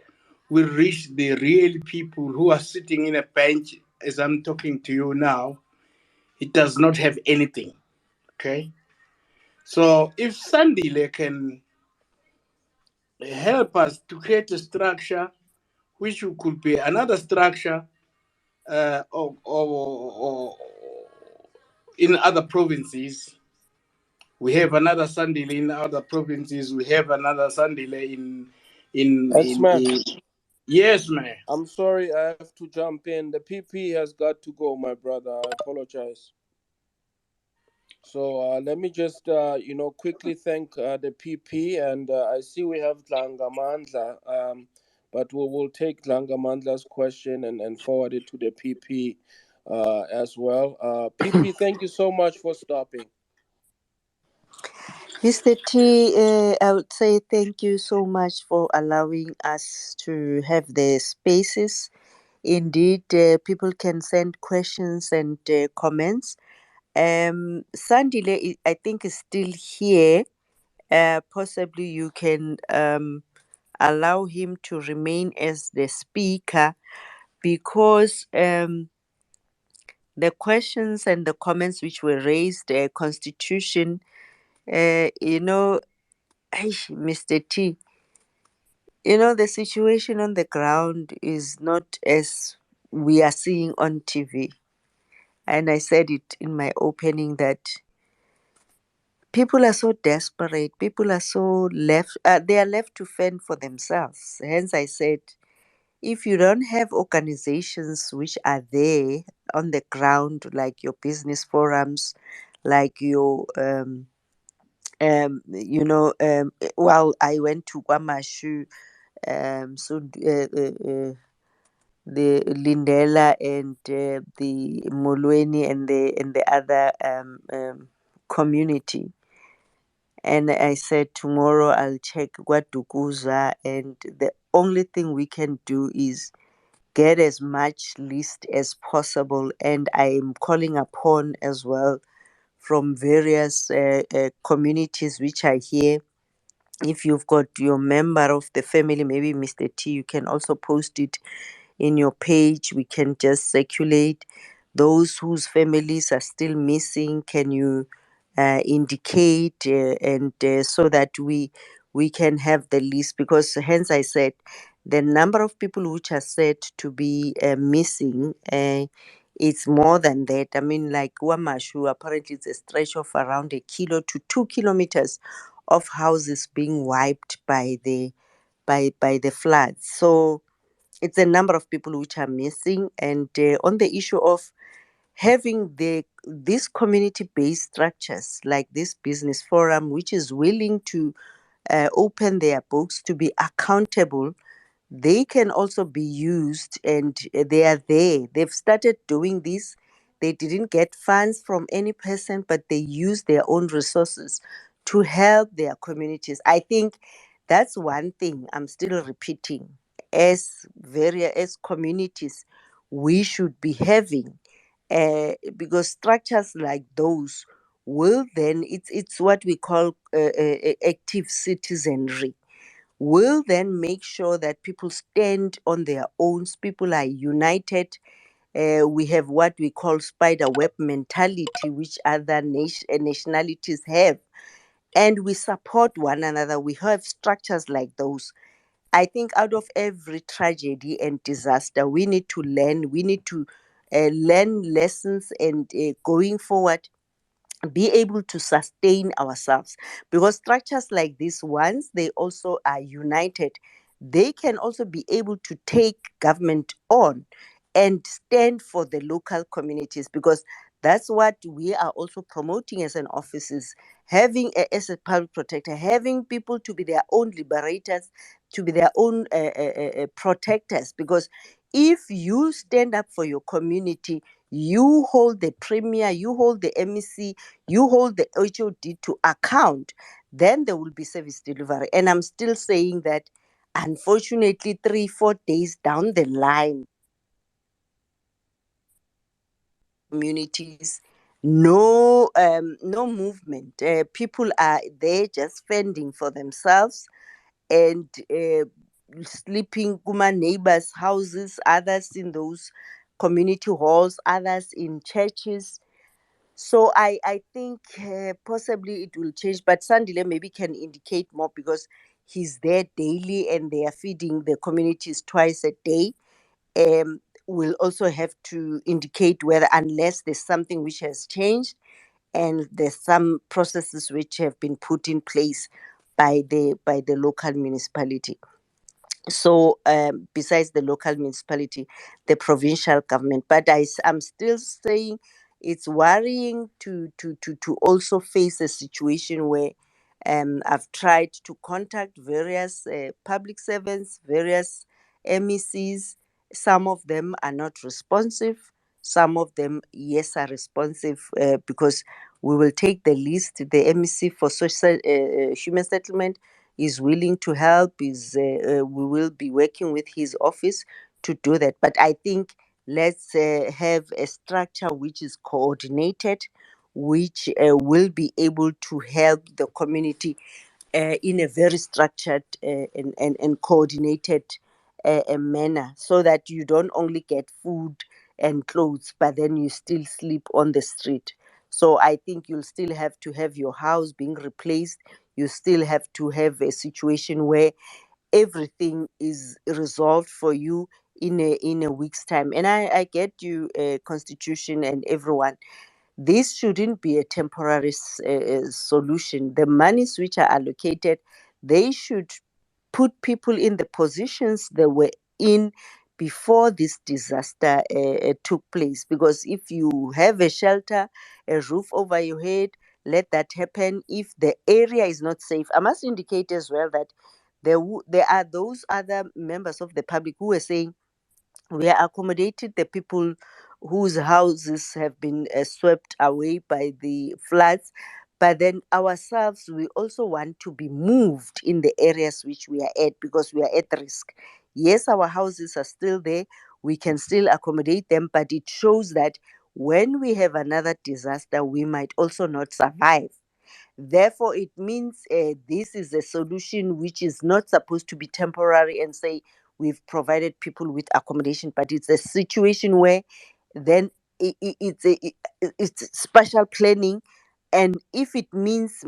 will reach the real people who are sitting in a bench as I'm talking to you now. It does not have anything. Okay. So if Sandile can help us to create a structure which could be another structure or in other provinces. We have another Sandile in other provinces. We have another Sandile in. Yes, man. I'm sorry, I have to jump in. The PP has got to go, my brother. I apologize. So let me just quickly thank the PP, and I see we have Dlangamandla, but we'll take Dlangamandla's question and forward it to the PP as well. PP, thank you so much for stopping. Mr. T, I would say thank you so much for allowing us to have the spaces. Indeed, people can send questions and comments. Sandile, I think, is still here. Possibly you can allow him to remain as the speaker, because the questions and the comments which were raised, constitution, Mr. T, the situation on the ground is not as we are seeing on TV. And I said it in my opening that people are so desperate. People are so left. They are left to fend for themselves. Hence, I said, if you don't have organizations which are there on the ground, like your business forums, like your well, I went to Kwamashu, the Lindela and the Molweni and the other community. And I said, tomorrow I'll check Guadukuza, and the only thing we can do is get as much list as possible. And I am calling upon as well from various communities which are here. If you've got your member of the family, maybe Mr. T, you can also post it in your page. We can just circulate. Those whose families are still missing, can you indicate, and so that we can have the list? Because hence I said the number of people which are said to be missing, it's more than that. I mean, like Wamashu, apparently it's a stretch of around 1 to 2 kilometers of houses being wiped by the floods. So it's a number of people which are missing. And on the issue of having these community-based structures like this business forum, which is willing to open their books to be accountable, they can also be used, and they are there. They've started doing this. They didn't get funds from any person, but they use their own resources to help their communities. I think that's one thing I'm still repeating. As communities, we should be having, because structures like those will then, it's what we call active citizenry, will then make sure that people stand on their own, people are united. We have what we call spider web mentality, which other nationalities have, and we support one another. We have structures like those. I think out of every tragedy and disaster, we need to learn. We need to learn lessons, and going forward, be able to sustain ourselves, because structures like this, once they also are united, they can also be able to take government on and stand for the local communities, because that's what we are also promoting as an office, is having as a public protector, having people to be their own liberators, to be their own protectors. Because if you stand up for your community, you hold the premier, you hold the MEC, you hold the HOD to account, then there will be service delivery. And I'm still saying that, unfortunately, 3-4 days down the line, communities, no movement. People are there just fending for themselves, and sleeping kuma neighbors' houses, others in those community halls, others in churches. So I think possibly it will change, but Sandile maybe can indicate more, because he's there daily and they are feeding the communities twice a day. Will also have to indicate whether, unless there's something which has changed and there's some processes which have been put in place by the local municipality. So besides the local municipality, the provincial government. But I'm still saying it's worrying to also face a situation where I've tried to contact various public servants, various MECs. Some of them are not responsive. Some of them, yes, are responsive because we will take the list. The MEC for social human settlement is willing to help. We will be working with his office to do that. But I think let's have a structure which is coordinated, which will be able to help the community in a very structured and coordinated manner, so that you don't only get food and clothes, but then you still sleep on the street. So I think you'll still have to have your house being replaced. You still have to have a situation where everything is resolved for you in a week's time. And I get you, Constitution and everyone. This shouldn't be a temporary solution. The monies which are allocated, they should put people in the positions they were in before this disaster took place. Because if you have a shelter, a roof over your head, let that happen. If the area is not safe, I must indicate as well that there are those other members of the public who are saying we are accommodated the people whose houses have been swept away by the floods, but then ourselves we also want to be moved in the areas which we are at, because we are at risk. Yes, our houses are still there, we can still accommodate them, but it shows that when we have another disaster we might also not survive. Therefore, it means this is a solution which is not supposed to be temporary and say we've provided people with accommodation, but it's a situation where then it's special planning. And if it means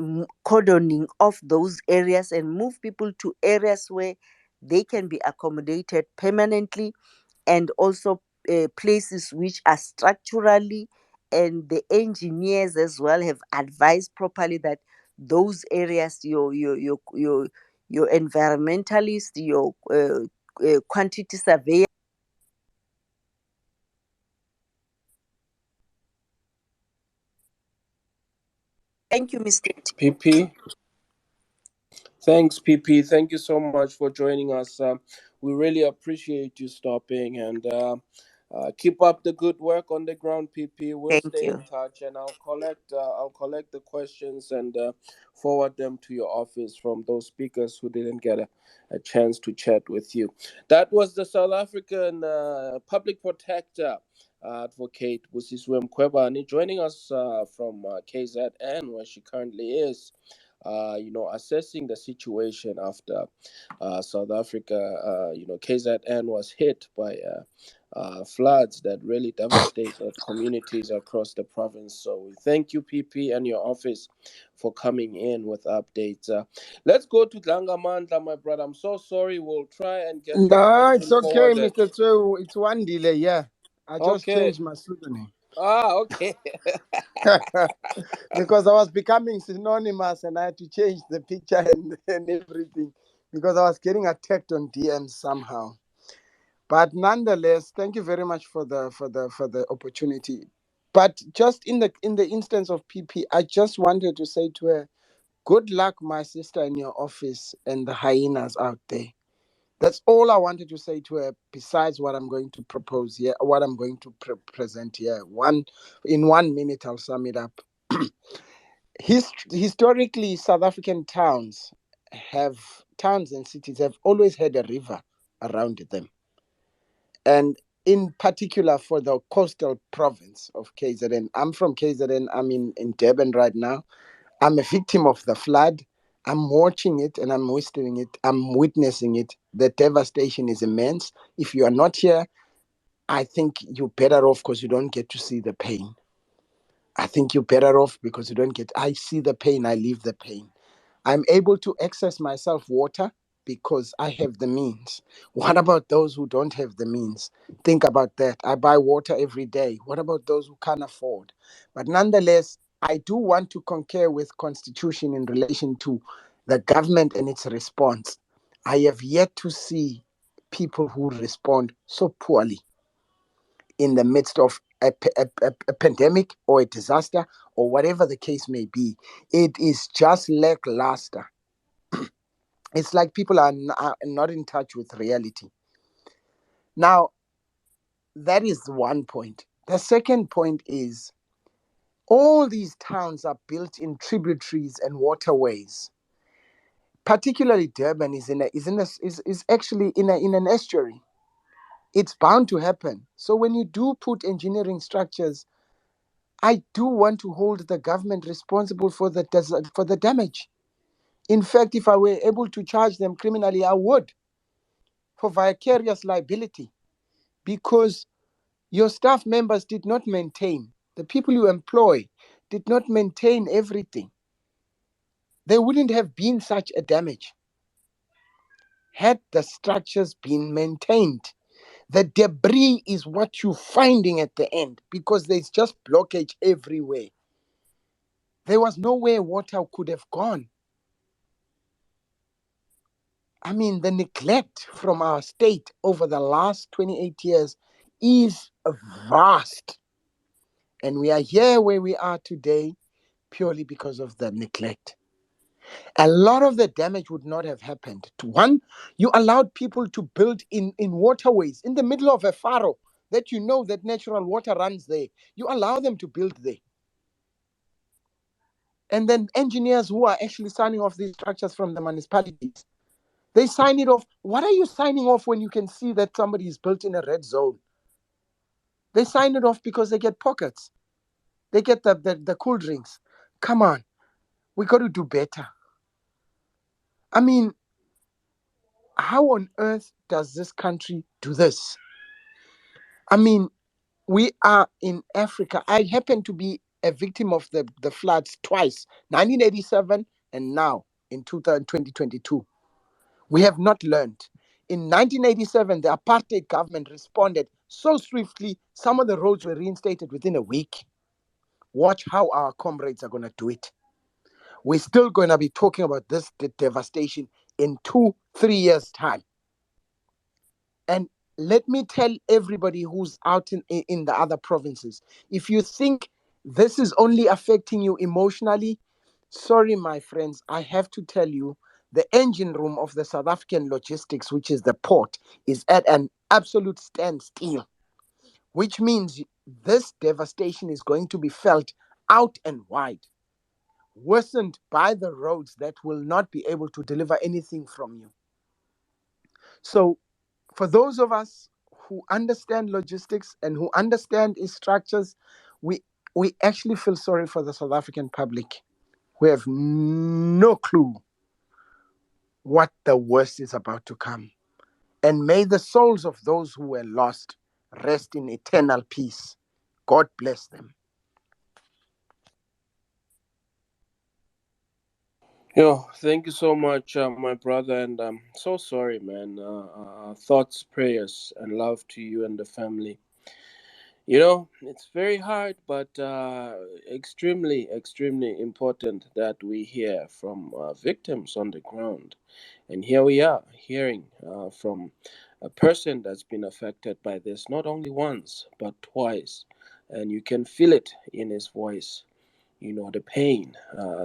cordoning off those areas and move people to areas where they can be accommodated permanently, and also places which are structurally, and the engineers as well have advised properly that those areas, your environmentalist, your quantity surveyor. Thank you, Mr. PP. Thanks, PP. Thank you so much for joining us. We really appreciate you stopping, and keep up the good work on the ground, PP. We'll Thank stay in you. touch, and I'll collect the questions and forward them to your office from those speakers who didn't get a chance to chat with you. That was the South African public protector. Advocate Busisiwe Mkhwebane joining us from KZN, where she currently is. Assessing the situation after South Africa, KZN was hit by floods that really devastated communities across the province. So we thank you, PP, and your office for coming in with updates. Let's go to Dlangamandla, my brother. I'm so sorry. We'll try and get your No, it's question okay, forwarded. Mr. Tsu. It's one delay, yeah. I just Okay. changed my pseudonym Okay. because I was becoming synonymous and I had to change the picture and everything because I was getting attacked on DM somehow. But nonetheless, thank you very much for the opportunity. But just in the instance of PP, I just wanted to say to her, good luck, my sister, in your office and the hyenas out there. That's all I wanted to say to her, besides what I'm going to propose here, what I'm going to present here. In 1 minute, I'll sum it up. Historically, South African towns and cities have always had a river around them. And in particular for the coastal province of KZN. I'm from KZN. I'm in Durban right now. I'm a victim of the flood. I'm watching it and I'm witnessing it. The devastation is immense. If you are not here, I think you're better off because you don't get to see the pain. I think you're better off because I see the pain, I live the pain. I'm able to access myself water because I have the means. What about those who don't have the means? Think about that. I buy water every day. What about those who can't afford? But nonetheless, I do want to concur with Constitution in relation to the government and its response. I have yet to see people who respond so poorly in the midst of a pandemic or a disaster or whatever the case may be. It is just lackluster. It's like people are not in touch with reality. Now, that is one point. The second point is all these towns are built in tributaries and waterways. Particularly Durban is actually in an estuary. It's bound to happen. So when you do put engineering structures, I do want to hold the government responsible for the damage. In fact, if I were able to charge them criminally, I would for vicarious liability because your staff members did not maintain, the people you employ did not maintain everything. There wouldn't have been such a damage had the structures been maintained. The debris is what you're finding at the end because there's just blockage everywhere. There was nowhere water could have gone. I mean, the neglect from our state over the last 28 years is vast. And we are here where we are today purely because of the neglect. A lot of the damage would not have happened. One, you allowed people to build in waterways in the middle of a furrow that you know that natural water runs there. You allow them to build there. And then engineers who are actually signing off these structures from the municipalities, they sign it off. What are you signing off when you can see that somebody is built in a red zone? They sign it off because they get pockets. They get the cool drinks. Come on, we got to do better. I mean, how on earth does this country do this? I mean, we are in Africa. I happen to be a victim of the floods twice, 1987 and now in 2022. We have not learned. In 1987, the apartheid government responded so swiftly, some of the roads were reinstated within a week. Watch how our comrades are going to do it. We're still going to be talking about this devastation in 2-3 years' time. And let me tell everybody who's out in the other provinces, if you think this is only affecting you emotionally, sorry, my friends, I have to tell you, the engine room of the South African logistics, which is the port, is at an absolute standstill, which means this devastation is going to be felt out and wide, worsened by the roads that will not be able to deliver anything from you. So for those of us who understand logistics and who understand its structures, we actually feel sorry for the South African public. We have no clue what the worst is about to come. And may the souls of those who were lost rest in eternal peace. God bless them. Yo, thank you so much, my brother, and I'm so sorry, man. Thoughts, prayers, and love to you and the family. You know, it's very hard, but extremely, extremely important that we hear from victims on the ground. And here we are, hearing from a person that's been affected by this not only once, but twice. And you can feel it in his voice, you know, the pain,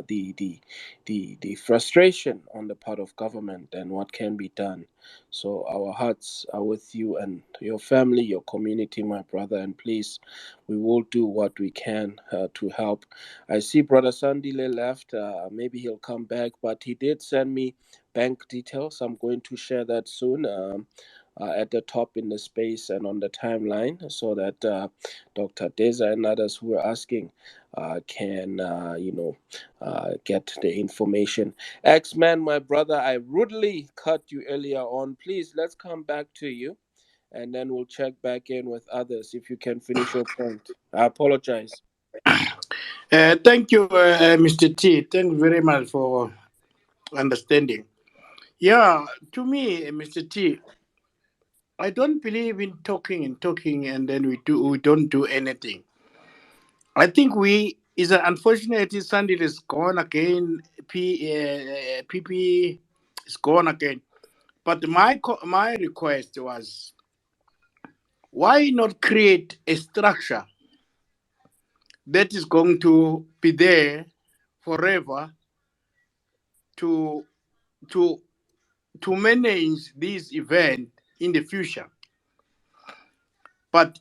the frustration on the part of government and what can be done. So our hearts are with you and your family, your community, my brother, and please, we will do what we can to help. I see Brother Sandile left. Maybe he'll come back, but he did send me bank details. I'm going to share that soon. At the top in the space and on the timeline, so that Dr. Deza and others who are asking can get the information. X-Man, my brother, I rudely cut you earlier on. Please, let's come back to you, and then we'll check back in with others if you can finish your point. I apologize. Thank you, Mr. T. Thank you very much for understanding. Yeah, to me, Mr. T, I don't believe in talking and talking and then we don't do anything. I think we is an unfortunate Sunday is gone again. PP is gone again. But my request was, why not create a structure that is going to be there forever to to to manage this event in the future. But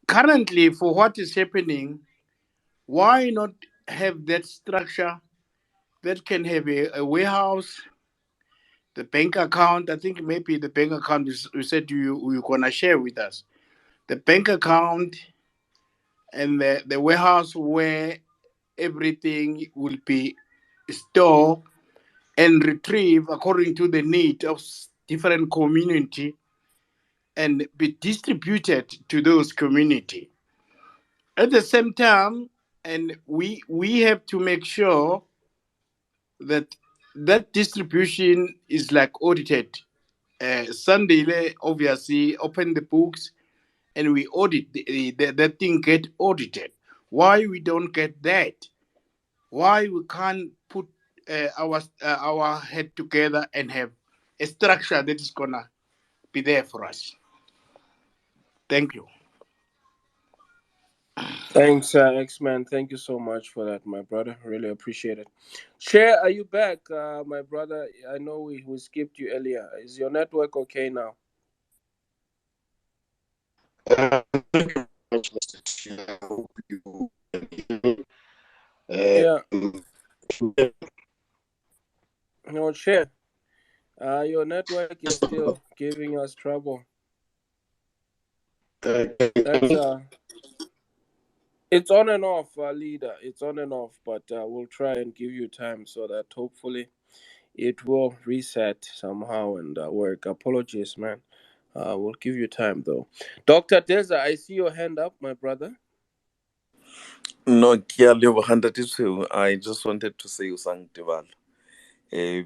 currently, for what is happening, why not have that structure that can have a warehouse, the bank account? I think maybe the bank account is, you said you're gonna share with us the bank account and the warehouse where everything will be stored and retrieved according to the need of different community and be distributed to those community at the same time. And we have to make sure that that distribution is like audited. Sunday, obviously, open the books and we audit that thing get audited. Why we don't get that? Why we can't put our head together and have a structure that is gonna be there for us? Thank you. Thanks, X-Man. Thank you so much for that, my brother. Really appreciate it. Cher, are you back, my brother? I know we skipped you earlier. Is your network okay now? Thank you very much, Mr. T. I hope you can hear me. Yeah. Uh, No, Cher. Your network is still giving us trouble. That's It's on and off, leader. It's on and off, but we'll try and give you time so that hopefully it will reset somehow and work. Apologies, man. We'll give you time though. Dr. Deza, I see your hand up, my brother. No, ke a leboga Ntate Tshweu. I just wanted to say Usang Tebala,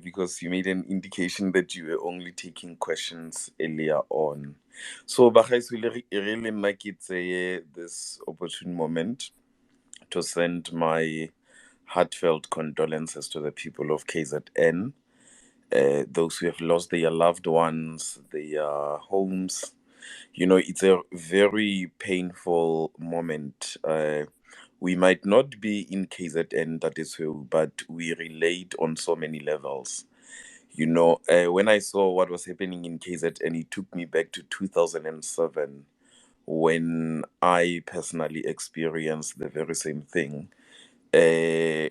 because you made an indication that you were only taking questions earlier on. So, bagaetsho really nna ke tseye this opportune moment to send my heartfelt condolences to the people of KZN, those who have lost their loved ones, their homes. You know, it's a very painful moment. We might not be in KZN, that is who, but we relate on so many levels. You know, when I saw what was happening in KZN, it took me back to 2007 when I personally experienced the very same thing. Uh,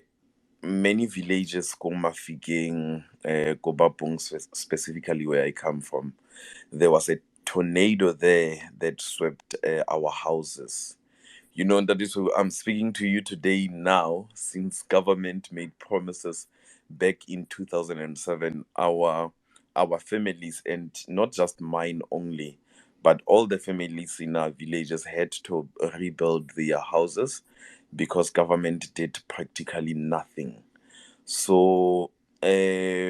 Many villages, ko Mafikeng, ko Bapong specifically where I come from, there was a tornado there that swept our houses. You know, that is who I'm speaking to you today now, since government made promises back in 2007. Our families, and not just mine only, but all the families in our villages had to rebuild their houses because government did practically nothing. So I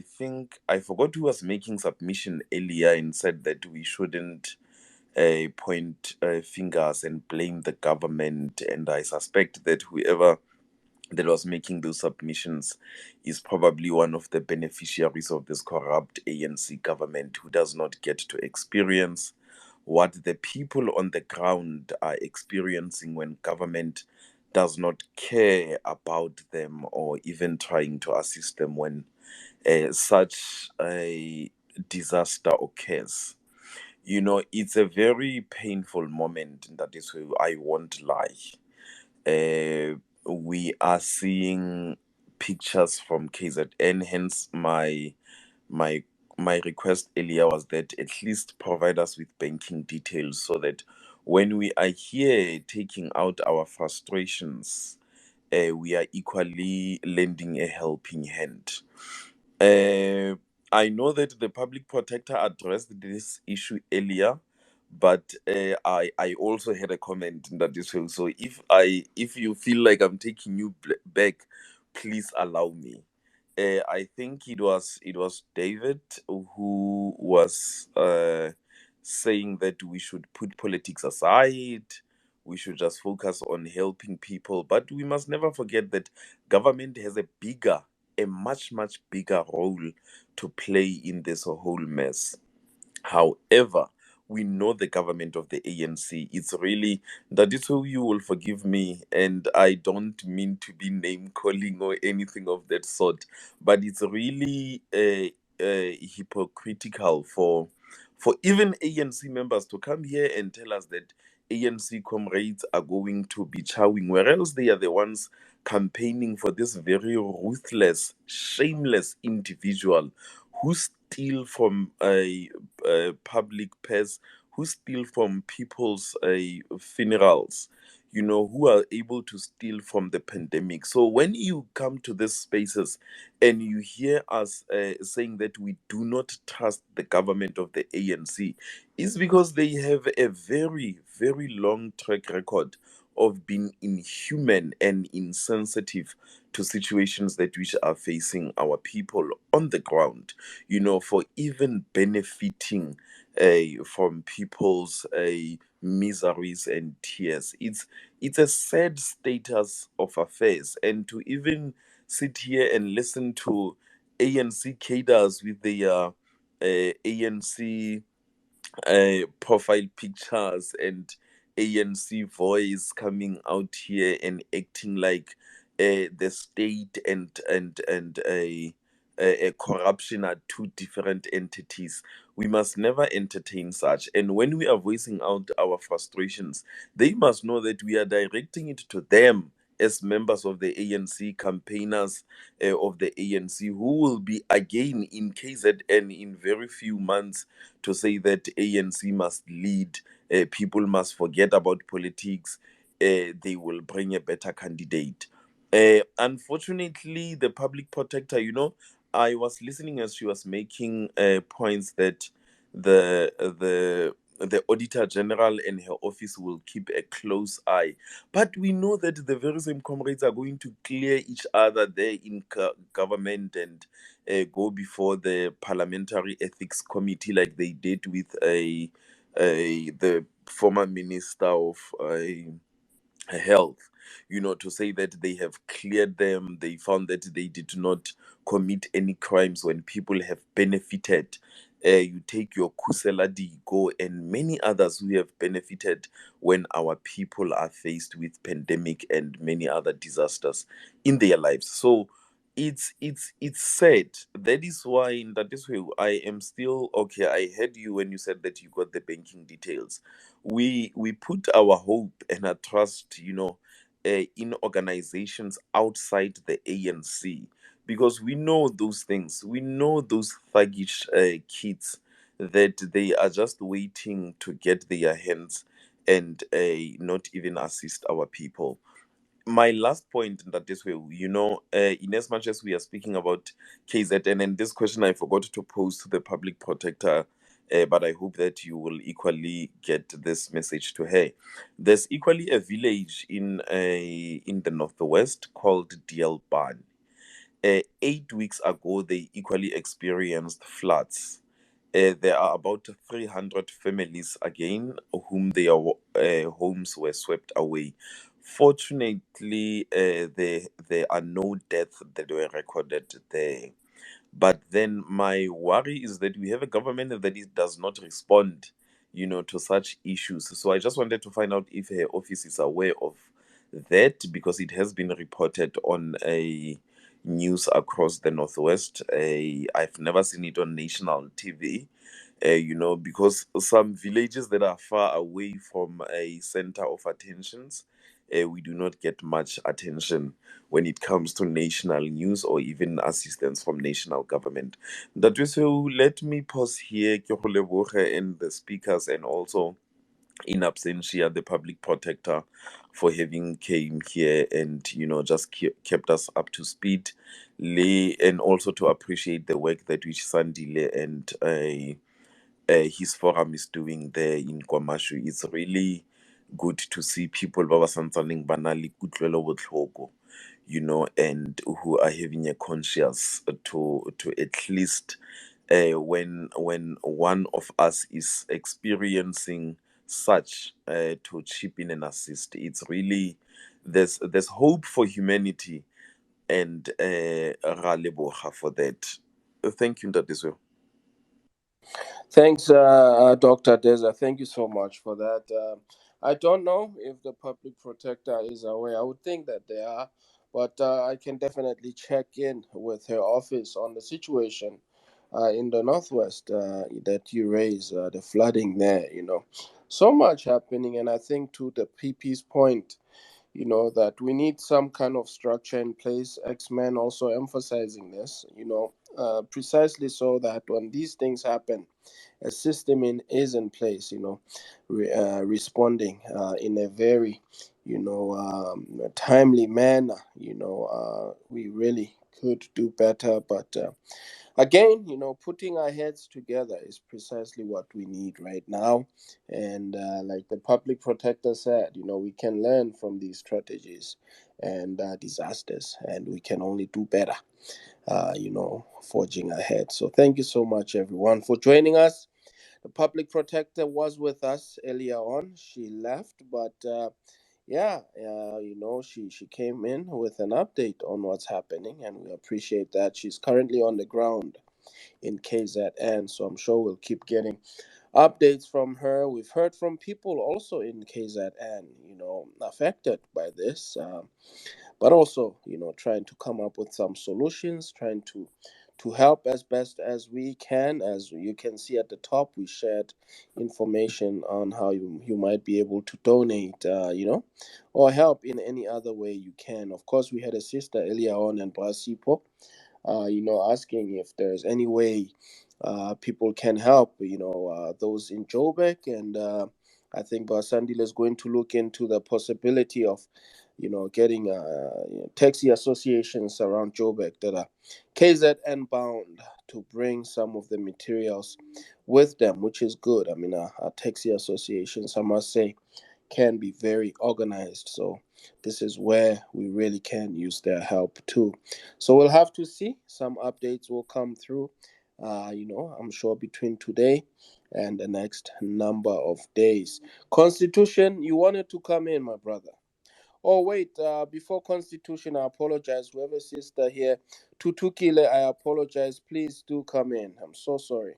think I forgot who was making submission earlier and said that we shouldn't point fingers and blame the government. And I suspect that whoever that was making those submissions is probably one of the beneficiaries of this corrupt ANC government who does not get to experience what the people on the ground are experiencing when government does not care about them or even trying to assist them when such a disaster occurs. You know, it's a very painful moment. That is where I won't lie. We are seeing pictures from KZN. Hence, my my request earlier was that at least provide us with banking details so that when we are here taking out our frustrations, we are equally lending a helping hand. Uh, I know that the public protector addressed this issue earlier, but I also had a comment that this way. So if you feel like I'm taking you back, please allow me. I think it was David who was saying that we should put politics aside. We should just focus on helping people, but we must never forget that government has a much bigger role to play in this whole mess. However, we know the government of the ANC. It's really, that is who, you will forgive me, and I don't mean to be name calling or anything of that sort, but it's really hypocritical for even ANC members to come here and tell us that ANC comrades are going to be chowing, whereas they are the ones campaigning for this very ruthless, shameless individual who steal from a public purse, who steal from people's funerals, who are able to steal from the pandemic. So when you come to these spaces and you hear us saying that we do not trust the government of the ANC, it's because they have a very, very long track record of being inhuman and insensitive to situations that which are facing our people on the ground, for even benefiting from people's miseries and tears. It's a sad status of affairs, and to even sit here and listen to ANC cadres with their ANC profile pictures and ANC voice coming out here and acting like the state and corruption are two different entities. We must never entertain such. And when we are voicing out our frustrations, they must know that we are directing it to them as members of the ANC, campaigners of the ANC, who will be again in KZN in very few months to say that ANC must lead, people must forget about politics, they will bring a better candidate. Unfortunately, the public protector, I was listening as she was making points that the auditor general and her office will keep a close eye, but we know that the very same comrades are going to clear each other there in government and go before the parliamentary ethics committee like they did with the former minister of health, to say that they have cleared them. They found that they did not commit any crimes when people have benefited. You take your Kusela Digo and many others who have benefited when our people are faced with pandemic and many other disasters in their lives. So it's sad. That is why, that is why I am still okay. I heard you when you said that you got the banking details. We put our hope and our trust, in organizations outside the ANC, because we know those things. We know those thuggish kids that they are just waiting to get their hands and not even assist our people. My last point, that is where, in as much as we are speaking about KZN, and this question I forgot to pose to the public protector, but I hope that you will equally get this message to her. There's equally a village in the northwest called Dielban. 8 weeks ago, they equally experienced floods. There are about 300 families again whom their homes were swept away. Fortunately, there are no deaths that were recorded there. But then my worry is that we have a government that does not respond, to such issues. So I just wanted to find out if her office is aware of that, because it has been reported on a news across the northwest. I've never seen it on national TV. Because some villages that are far away from a center of attentions, we do not get much attention when it comes to national news or even assistance from national government. That way, so let me pause here, Ke go leboge, and the speakers, and also in absentia the public protector, for having came here and just kept us up to speed. And also to appreciate the work that which Sandile and his forum is doing there in Kwamashu. It's really good to see people ba ba santsaneng ba na le kutlwelo botlhoko, and who are having a conscience to at least, when one of us is experiencing such, to chip in and assist. It's really, there's hope for humanity, and ra leboga for that. Thank you, Ntate Swe. Thanks, Dr. Deza. Thank you so much for that. I don't know if the public protector is aware. I would think that they are, but I can definitely check in with her office on the situation in the northwest that you raise, the flooding there. So much happening, and I think to the PP's point, that we need some kind of structure in place. X-Men also emphasizing this, precisely so that when these things happen, a system is in place, responding in a very, timely manner. We really could do better, but again, putting our heads together is precisely what we need right now. And like the public protector said, we can learn from these strategies and disasters, and we can only do better, forging ahead. So thank you so much, everyone, for joining us. The public protector was with us earlier on. She left, but yeah, she came in with an update on what's happening, and we appreciate that. She's currently on the ground in KZN, so I'm sure we'll keep getting updates from her. We've heard from people also in KZN, affected by this, but also, trying to come up with some solutions, trying to help as best as we can. As you can see at the top, we shared information on how you might be able to donate, or help in any other way you can. Of course, we had a sister earlier on in Brasipo, asking if there's any way people can help, those in Joburg. And I think Basandil is going to look into the possibility of, getting taxi associations around Joburg that are KZN bound to bring some of the materials with them, which is good. I mean, our taxi associations, I must say, can be very organized. So this is where we really can use their help too. So we'll have to see. Some updates will come through, I'm sure between today and the next number of days. Constitution, you wanted to come in, my brother. Oh, wait, before Constitution, I apologize. We have a sister here. Tutukile, I apologize. Please do come in. I'm so sorry.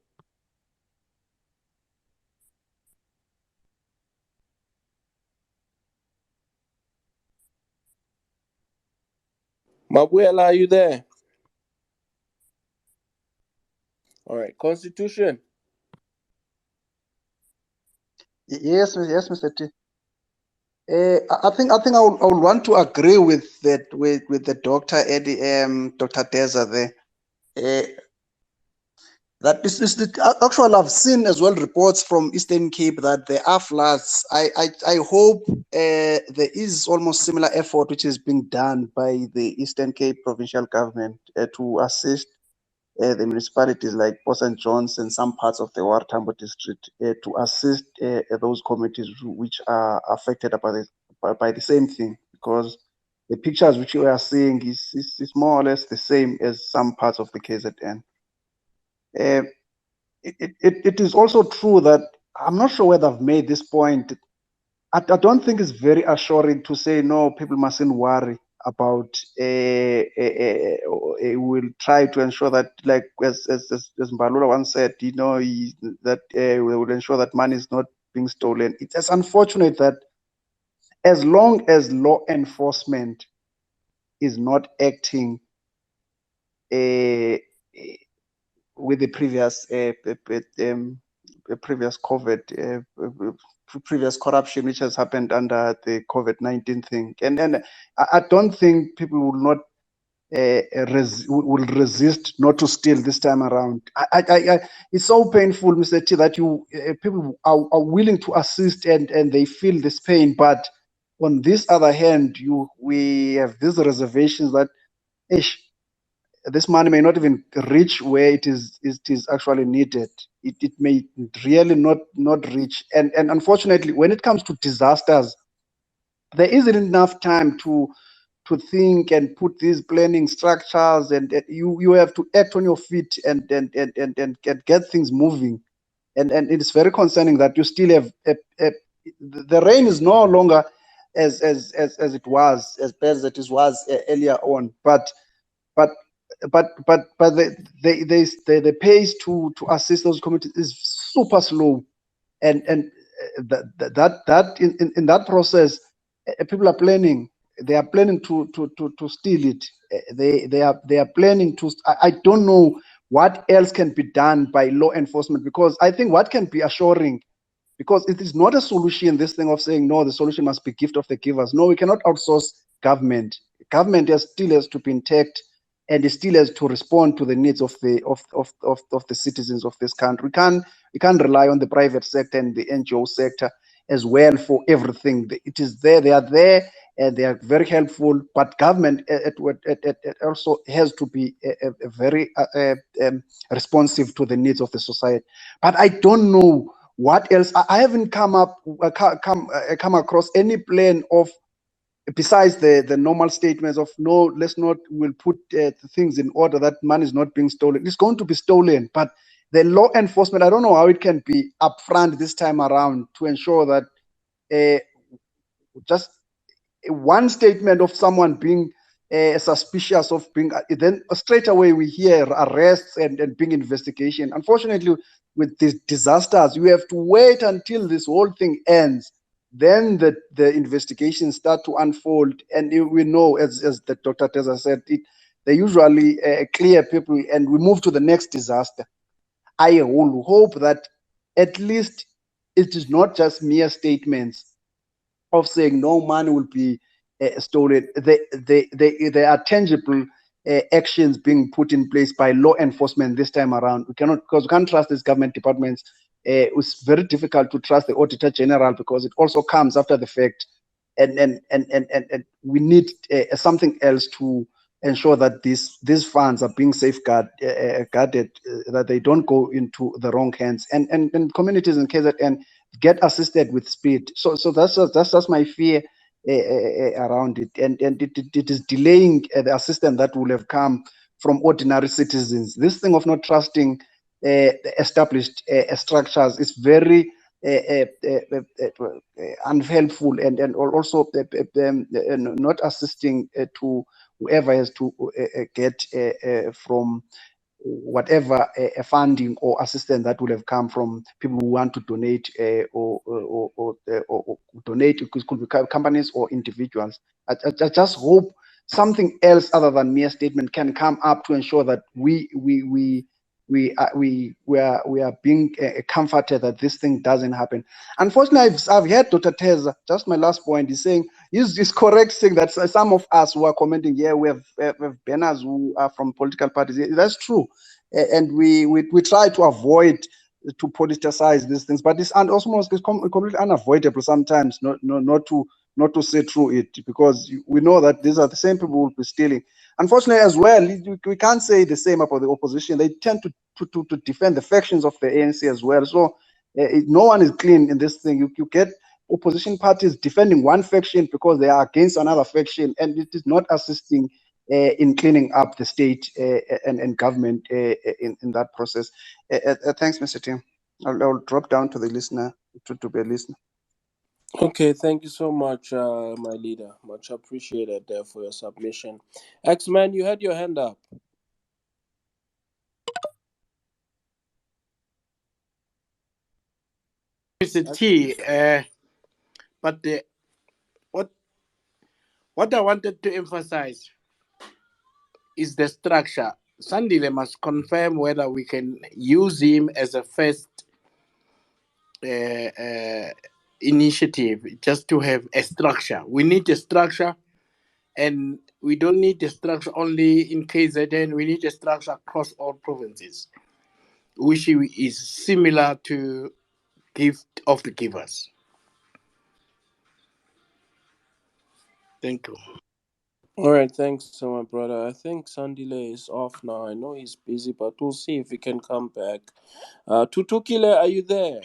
Mabuela, are you there? All right, Constitution. Yes, Mr. T. I think I would want to agree with that with the doctor Eddie, Dr. Deza there. That is the actual. I've seen as well reports from Eastern Cape that there are floods. I hope there is almost similar effort which is being done by the Eastern Cape provincial government to assist the municipalities like Port St. John's and some parts of the Wartambo district to assist those communities which are affected by the same thing, because the pictures which we are seeing is more or less the same as some parts of the KZN. It is also true that I'm not sure whether I've made this point. I don't think it's very assuring to say no, people mustn't worry about. We'll try to ensure that, like as Mbalula once said, that we will ensure that money is not being stolen. It's unfortunate that as long as law enforcement is not acting uh, with the previous COVID, previous corruption which has happened under the COVID-19 thing, and I don't think people will not will resist not to steal this time around. It's so painful, Mr. T, that you people are willing to assist and they feel this pain, but on this other hand, we have these reservations that, ish, this money may not even reach where it is actually needed. It may really not reach. And unfortunately, when it comes to disasters, there isn't enough time to think and put these planning structures, and you have to act on your feet and get things moving. And it's very concerning that you still have the rain is no longer as it was, as bad as it was earlier on, but the pace to assist those communities is super slow, and that in that process, people are planning. They are planning to steal it. They are planning to. I don't know what else can be done by law enforcement, because I think what can be assuring, because it is not a solution, this thing of saying no, the solution must be gift of the givers. No, we cannot outsource government. Government still has to be intact, and it still has to respond to the needs of the citizens of this country. We can't rely on the private sector and the NGO sector as well for everything. It is there, they are there, and they are very helpful. But government also has to be very responsive to the needs of the society. But I don't know what else. I haven't come across any plan of, besides the normal statements of no, let's not, we'll put things in order, that money is not being stolen. It's going to be stolen, but the law enforcement, I don't know how it can be upfront this time around to ensure that just one statement of someone being suspicious of being, then straight away we hear arrests and being investigation. Unfortunately, with these disasters, you have to wait until this whole thing ends. Then the investigations start to unfold, and we know, as the Dr. Teza said, they usually clear people, and we move to the next disaster. I will hope that at least it is not just mere statements of saying no money will be stolen. There are tangible actions being put in place by law enforcement this time around. We cannot, because we can't trust these government departments. It's very difficult to trust the Auditor General, because it also comes after the fact, and we need something else to ensure that these funds are being safeguarded, guarded, that they don't go into the wrong hands, and communities in KZN get assisted with speed. So that's just my fear around it, and it is delaying the assistance that would have come from ordinary citizens. This thing of not trusting established structures is very unhelpful, and also not assisting to whoever has to get from whatever funding or assistance that would have come from people who want to donate or donate. It could be companies or individuals. I just hope something else other than mere statement can come up to ensure that we are being comforted that this thing doesn't happen. Unfortunately, I've heard Dr. Teza, just my last point, is saying, he's correct saying that some of us who are commenting here, we have banners who are from political parties. That's true. And we try to avoid to politicize these things, but it's completely unavoidable sometimes not to say through it, because we know that these are the same people who will be stealing. Unfortunately, as well, we can't say the same about the opposition. They tend to defend the factions of the ANC as well. So no one is clean in this thing. You get opposition parties defending one faction because they are against another faction, and it is not assisting in cleaning up the state and government in that process. Thanks, Mr. Tim. I'll drop down to the listener to be a listener. Okay, thank you so much, my leader. Much appreciated for your submission. X-Man, you had your hand up. Mr. T, but what I wanted to emphasize is the structure. Sandile must confirm whether we can use him as a first initiative, just to have a structure. We need a structure, and we don't need a structure only in KZN. We need a structure across all provinces, which is similar to gift of the givers. Thank you. All right, thanks so much, brother. I think Sandile is off now. I know he's busy, but we'll see if he can come back. Tutukile, are you there?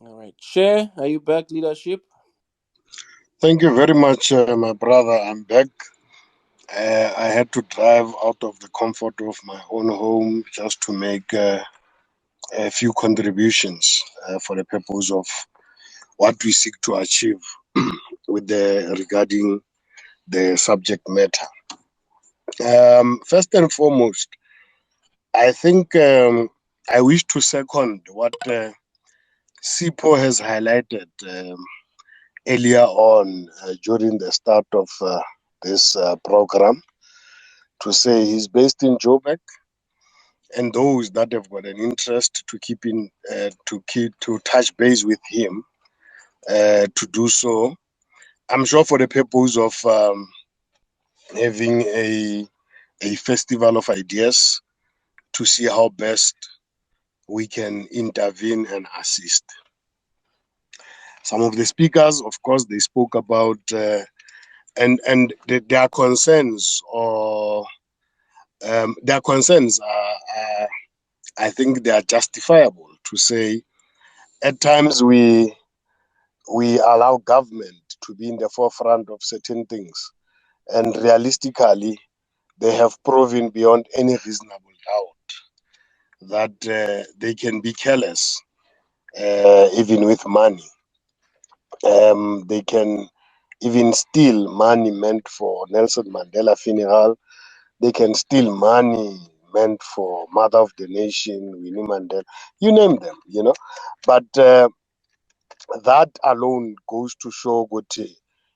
All right, Chair, are you back? Leadership. Thank you very much, my brother. I'm back. I had to drive out of the comfort of my own home just to make a few contributions for the purpose of what we seek to achieve with regarding the subject matter. First and foremost, I think I wish to second what Sipho has highlighted earlier on during the start of this program, to say he's based in Joburg, and those that have got an interest to to touch base with him to do so. I'm sure for the purpose of having a festival of ideas to see how best we can intervene and assist. Some of the speakers, of course, they spoke about their concerns, or their concerns are, I think they are justifiable, to say at times we allow government to be in the forefront of certain things, and realistically they have proven beyond any reasonable doubt that they can be careless, even with money. They can even steal money meant for Nelson Mandela funeral. They can steal money meant for Mother of the Nation, Winnie Mandela. You name them, you know. But that alone goes to show Gote,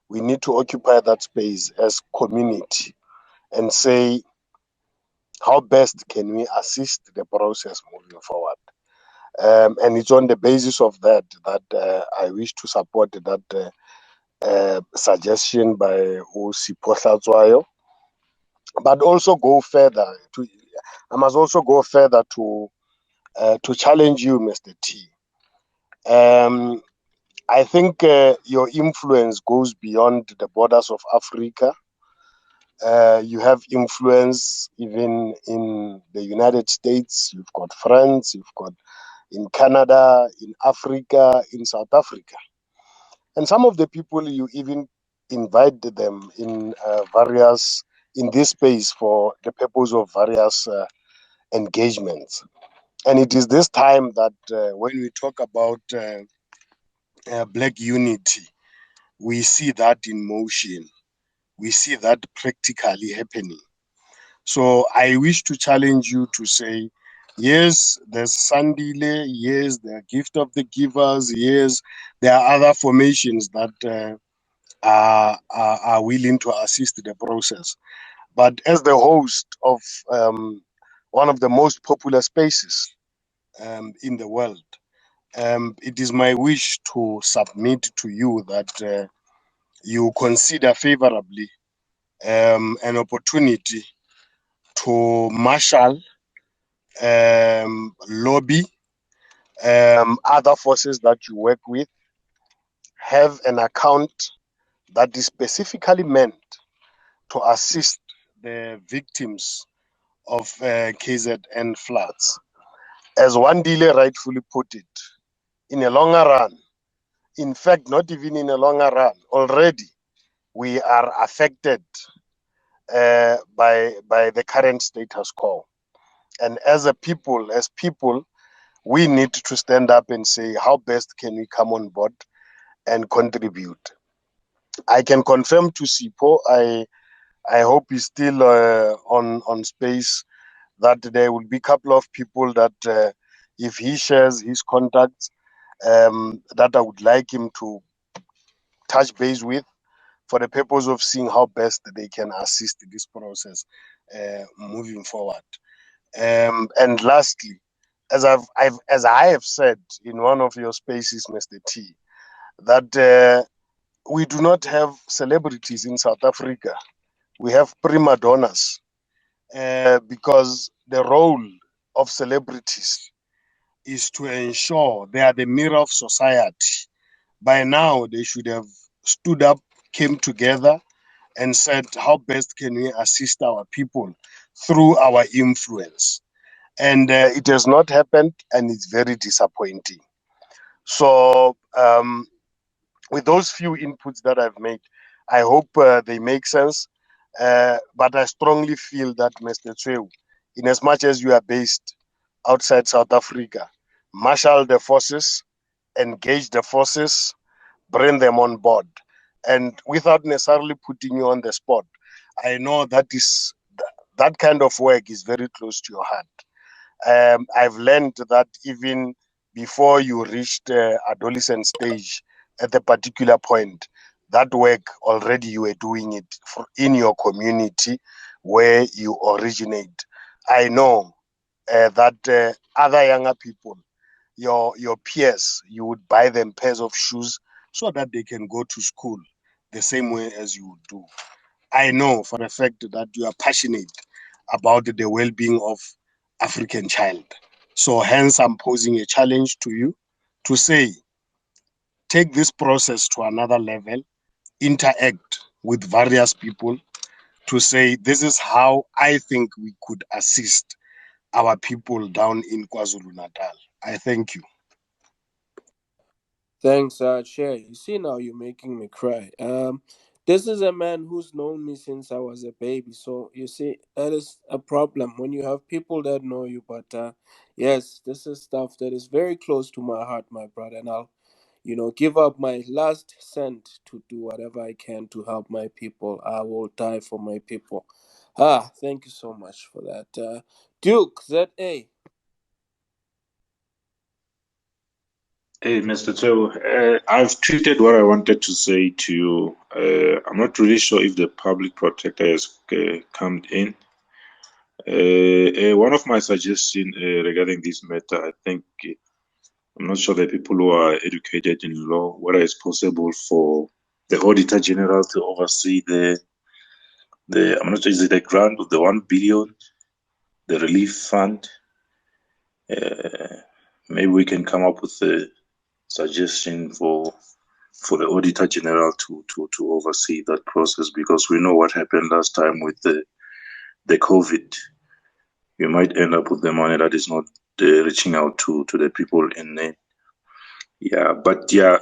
we need to occupy that space as community and say, how best can we assist the process moving forward? And it's on the basis of that I wish to support that suggestion by Sipho Hlatshwayo, but also go further. I must also go further to challenge you, Mr. T. I think your influence goes beyond the borders of Africa. You have influence even in the United States. You've got friends, you've got in Canada, in Africa, in South Africa. And some of the people you even invite them in this space for the purpose of various engagements. And it is this time that when we talk about Black unity, we see that in motion. We see that practically happening. So I wish to challenge you to say, yes, there's Sandile, yes, the gift of the givers, yes, there are other formations that are willing to assist the process. But as the host of one of the most popular spaces in the world, it is my wish to submit to you that you consider favorably an opportunity to marshal, lobby other forces that you work with, have an account that is specifically meant to assist the victims of KZN floods. As one dealer rightfully put it, in a longer run, in fact, not even in a longer run, already we are affected by the current status quo. And as people, we need to stand up and say, how best can we come on board and contribute? I can confirm to Sipho, I hope he's still on space, that there will be a couple of people that if he shares his contacts, that I would like him to touch base with for the purpose of seeing how best they can assist this process moving forward. And lastly, as I have said in one of your spaces, Mr. T, that we do not have celebrities in South Africa. We have prima donnas because the role of celebrities is to ensure they are the mirror of society. By now, they should have stood up, came together, and said, how best can we assist our people through our influence? And it has not happened, and it's very disappointing. So, with those few inputs that I've made, I hope they make sense. But I strongly feel that, Mr. Tseu, in as much as you are based outside South Africa, marshal the forces, engage the forces, bring them on board. And without necessarily putting you on the spot, I know that is that kind of work is very close to your heart. I've learned that even before you reach the adolescent stage, at a particular point, that work already you were doing it in your community where you originate. I know that other younger people, your peers, you would buy them pairs of shoes so that they can go to school the same way as you would do. I know for a fact that you are passionate about the well-being of African child. So hence I'm posing a challenge to you to say, take this process to another level, interact with various people to say, this is how I think we could assist our people down in KwaZulu-Natal. I thank you. Thanks, Chair. You see, now you're making me cry. This is a man who's known me since I was a baby. So you see, that is a problem when you have people that know you. But yes, this is stuff that is very close to my heart, my brother. And I'll, give up my last cent to do whatever I can to help my people. I will die for my people. Thank you so much for that. Duke, ZA. Hey, Mr. Cho, I've tweeted what I wanted to say to you. I'm not really sure if the public protector has come in. One of my suggestions regarding this matter, I think I'm not sure that people who are educated in law, whether it's possible for the Auditor General to oversee I'm not sure, is it the grant of the 1 billion, the relief fund? Maybe we can come up with a suggestion for the Auditor General to oversee that process, because we know what happened last time with the COVID. You might end up with the money that is not reaching out to the people in need. Yeah, but yeah,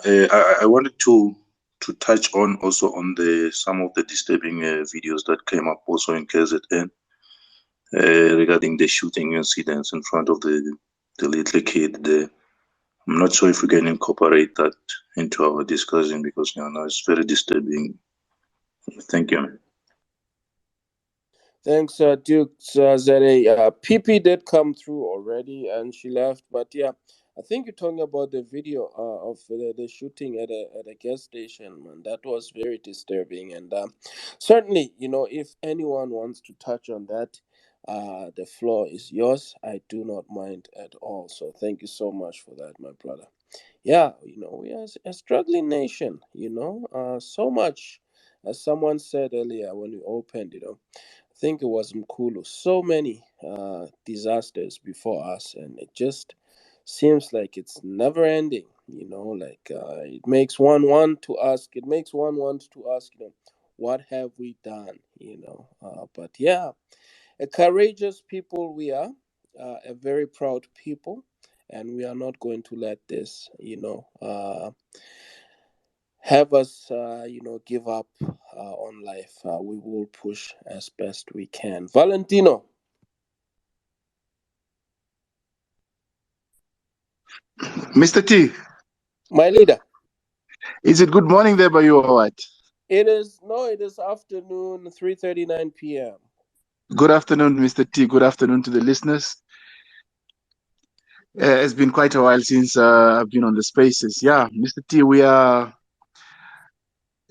I wanted to touch on also on some of the disturbing videos that came up also in KZN regarding the shooting incidents in front of the little kid there. I'm not sure if we can incorporate that into our discussion, because now it's very disturbing. Thank you. Thanks, Duke Zere. PP did come through already and she left, but yeah, I think you're talking about the video of the shooting at a gas station, man. That was very disturbing, and certainly, if anyone wants to touch on that, the floor is yours. I do not mind at all. So thank you so much for that, my brother. Yeah, we are a struggling nation. So much, as someone said earlier when we opened, I think it was Mkulu. So many disasters before us, and it just seems like it's never ending. Like it makes one want to ask. It makes one want to ask. What have we done? But yeah, a courageous people we are, a very proud people, and we are not going to let this, have us, give up on life. We will push as best we can. Valentino, Mr. T, my leader. is it good morning there by you or what? It is afternoon, 3:39 p.m. Good afternoon, Mr. T. Good afternoon to the listeners. It's been quite a while since I've been on the spaces. Yeah, Mr. T, we are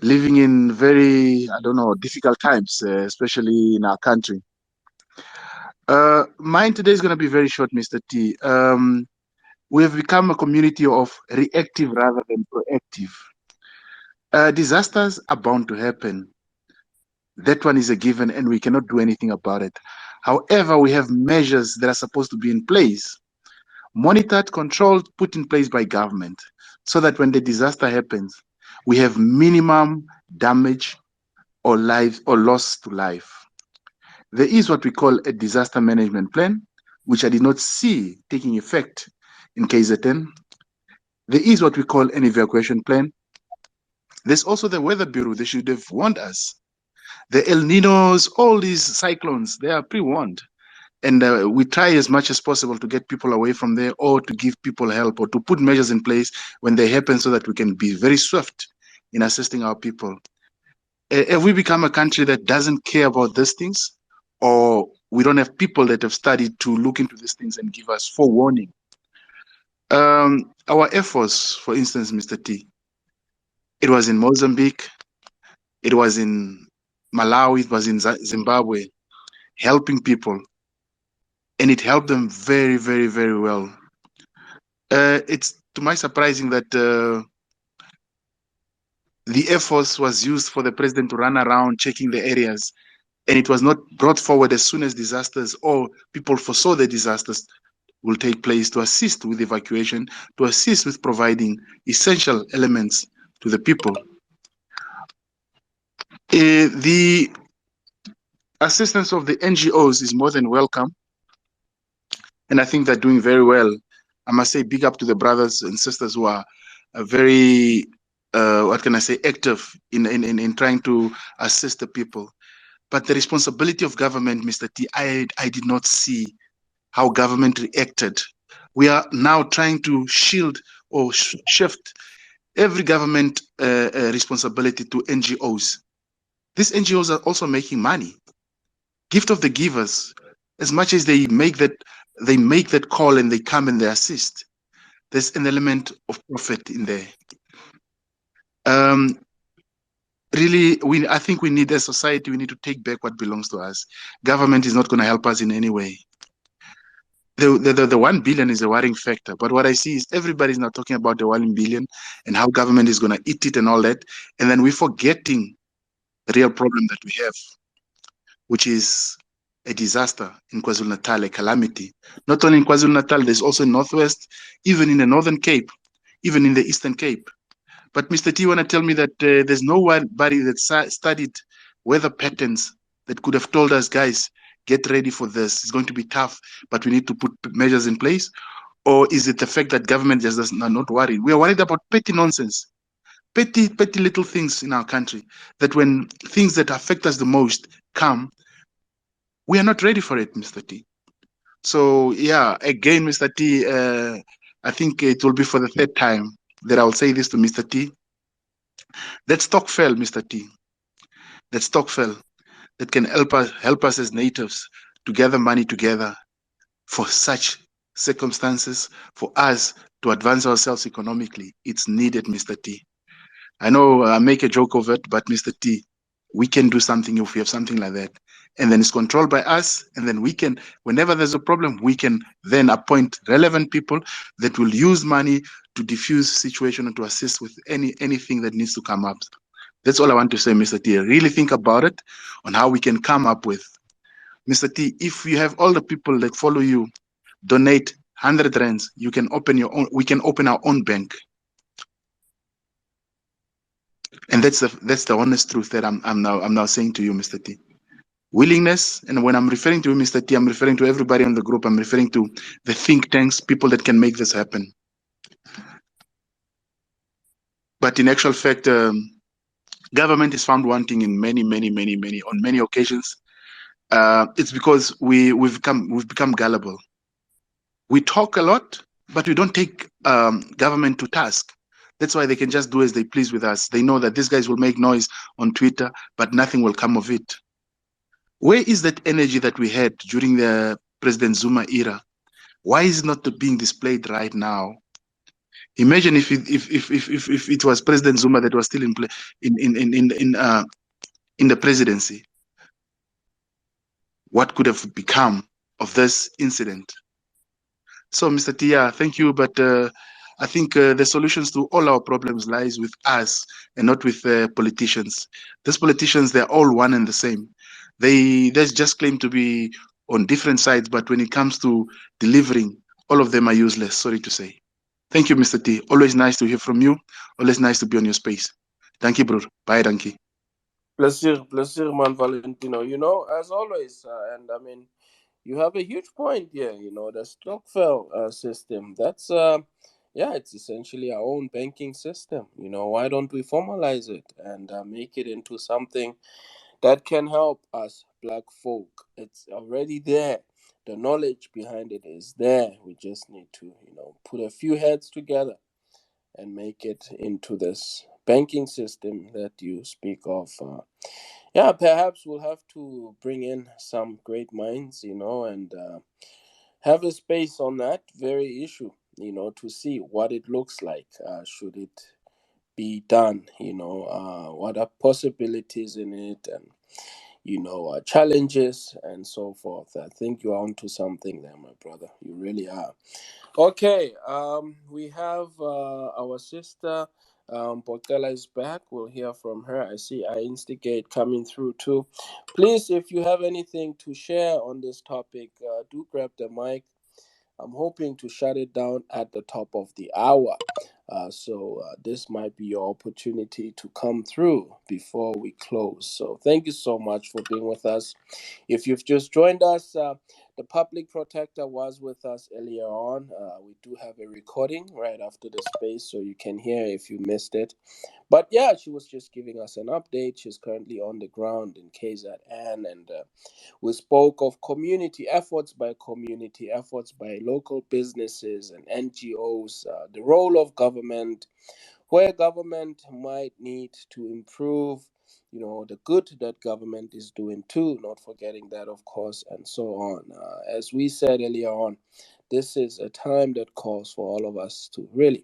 living in very, I don't know, difficult times, especially in our country. Mine today is going to be very short, Mr. T. We have become a community of reactive rather than proactive. Disasters are bound to happen. That one is a given, and we cannot do anything about it. However, we have measures that are supposed to be in place, monitored, controlled, put in place by government, so that when the disaster happens, we have minimum damage or life or loss to life. There is what we call a disaster management plan, which I did not see taking effect in KZN. There is what we call an evacuation plan. There's also the Weather Bureau. They should have warned us. The El Ninos, all these cyclones, they are pre-warned. And we try as much as possible to get people away from there, or to give people help, or to put measures in place when they happen, so that we can be very swift in assisting our people. Have we become a country that doesn't care about these things? Or we don't have people that have studied to look into these things and give us forewarning. Our Air Force, for instance, Mr. T, it was in Mozambique, it was in Malawi, it was in Zimbabwe, helping people, and it helped them very, very, very well. It's to my surprising that the Air Force was used for the president to run around checking the areas, and it was not brought forward as soon as disasters or people foresaw the disasters will take place to assist with evacuation, to assist with providing essential elements to the people. The assistance of the NGOs is more than welcome, and I think they're doing very well. I must say big up to the brothers and sisters who are very, what can I say, active in trying to assist the people. But the responsibility of government, Mr. T, I did not see how government reacted. We are now trying to shield or shift every government responsibility to NGOs. These NGOs are also making money. Gift of the givers, as much as they make that call and they come and they assist, there's an element of profit in there. Really, I think we need, as society, we need to take back what belongs to us. Government is not going to help us in any way. The 1 billion is a worrying factor, but what I see is everybody's now talking about the 1 billion and how government is going to eat it and all that, and then we're forgetting the real problem that we have, which is a disaster in KwaZulu-Natal, a calamity. Not only in KwaZulu-Natal, there's also in Northwest, even in the Northern Cape, even in the Eastern Cape. But Mr. T, want to tell me that there's nobody that studied weather patterns that could have told us, guys, get ready for this. It's going to be tough, but we need to put measures in place. Or is it the fact that government just does not worried? We are worried about petty nonsense, petty little things in our country, that when things that affect us the most come, we are not ready for it, Mr. T. So yeah, again, Mr. T, I think it will be for the third time that I'll say this to Mr. T. That stock fell, Mr. T. That stock fell. That can help us as natives to gather money together for such circumstances, for us to advance ourselves economically. It's needed, Mr. T. I know I make a joke of it, but Mr. T, we can do something if we have something like that. And then it's controlled by us. And then we can, whenever there's a problem, we can then appoint relevant people that will use money to diffuse situation and to assist with anything that needs to come up. That's all I want to say, Mr. T. Really think about it on how we can come up with. Mr. T, if you have all the people that follow you, donate 100 rands, you can open your own, we can open our own bank. And that's the honest truth that I'm now saying to you, Mr. T. Willingness, and when I'm referring to you, Mr. T, I'm referring to everybody on the group. I'm referring to the think tanks, people that can make this happen. But in actual fact, government is found wanting in many on many occasions. It's because we've become gullible. We talk a lot, but we don't take government to task. That's why they can just do as they please with us. They know that these guys will make noise on Twitter, but nothing will come of it. Where is that energy that we had during the President Zuma era? Why is it not being displayed right now? Imagine if it was President Zuma that was still in the presidency. What could have become of this incident? So, Mr. Tia, thank you, but I think the solutions to all our problems lies with us and not with politicians. These politicians, they're all one and the same. They just claim to be on different sides, but when it comes to delivering, all of them are useless, sorry to say. Thank you, Mr. T. Always nice to hear from you. Always nice to be on your space. Thank you, bro. Bye, thank you. Pleasure, man, Valentino. As always, and I mean, you have a huge point here. The Stockfell system. That's yeah, it's essentially our own banking system. Why don't we formalize it and make it into something that can help us black folk? It's already there. The knowledge behind it is there. We just need to, put a few heads together and make it into this banking system that you speak of. Yeah, perhaps we'll have to bring in some great minds, and have a space on that very issue, to see what it looks like. Should it be done? What are possibilities in it, and challenges and so forth. I think you're onto something there, my brother. You really are. Okay, we have our sister Bokela is back. We'll hear from her. I see I instigate coming through too. Please, if you have anything to share on this topic, do grab the mic. I'm hoping to shut it down at the top of the hour. So this might be your opportunity to come through before we close. So thank you so much for being with us. If you've just joined us, the public protector was with us earlier on. We do have a recording right after the space, so you can hear if you missed it. But yeah, she was just giving us an update. She's currently on the ground in KZN, and we spoke of community efforts by local businesses and NGOs, the role of government, where government might need to improve, the good that government is doing too, not forgetting that, of course, and so on. As we said earlier on, this is a time that calls for all of us to really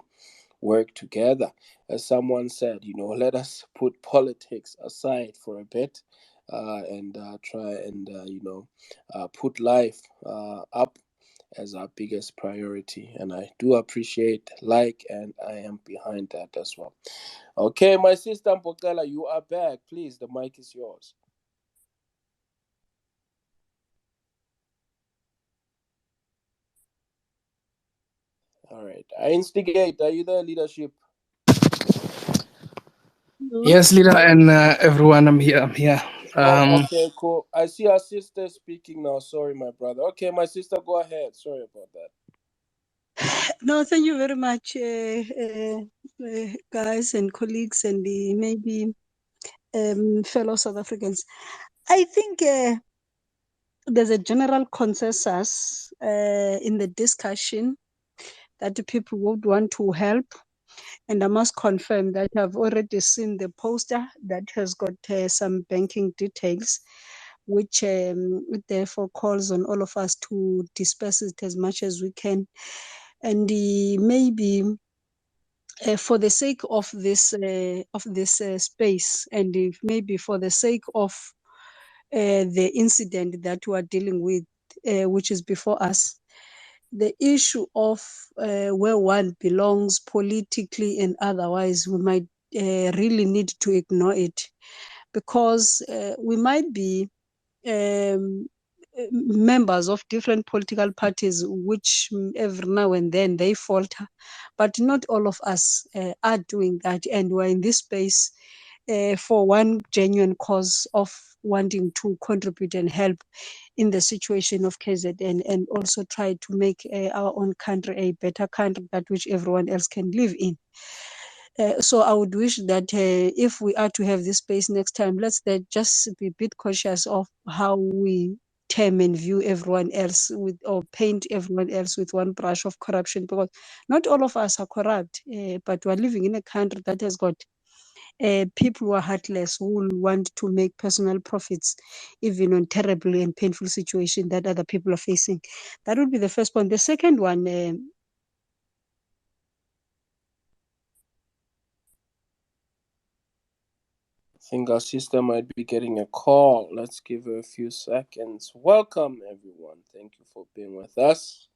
work together. As someone said, let us put politics aside for a bit, and try and, put life up as our biggest priority. And I do appreciate, and I am behind that as well. Okay, my sister Mpokela, you are back. Please, the mic is yours. All right. I instigate. Are you there, leadership? Yes, leader, and everyone. I'm here. I'm here. Okay, cool. I see our sister speaking now. Sorry, my brother. Okay, my sister, go ahead. Sorry about that. No, thank you very much, guys and colleagues, and maybe fellow South Africans. I think there's a general consensus in the discussion that the people would want to help. And I must confirm that I've already seen the poster that has got some banking details, which therefore calls on all of us to disperse it as much as we can. And maybe for the sake of this space, and if maybe for the sake of the incident that we are dealing with, which is before us, the issue of where one belongs politically and otherwise, we might really need to ignore it, because we might be um, members of different political parties, which every now and then they falter, but not all of us are doing that, and we're in this space for one genuine cause of wanting to contribute and help in the situation of KZN, and also try to make our own country a better country that which everyone else can live in. So I would wish that if we are to have this space next time, let's just be a bit cautious of how we term and view everyone else with, or paint everyone else with one brush of corruption, because not all of us are corrupt, but we're living in a country that has got people who are heartless, who will want to make personal profits, even on terrible and painful situations that other people are facing. That would be the first point. The second one, I think our sister might be getting a call. Let's give her a few seconds. Welcome, everyone. Thank you for being with us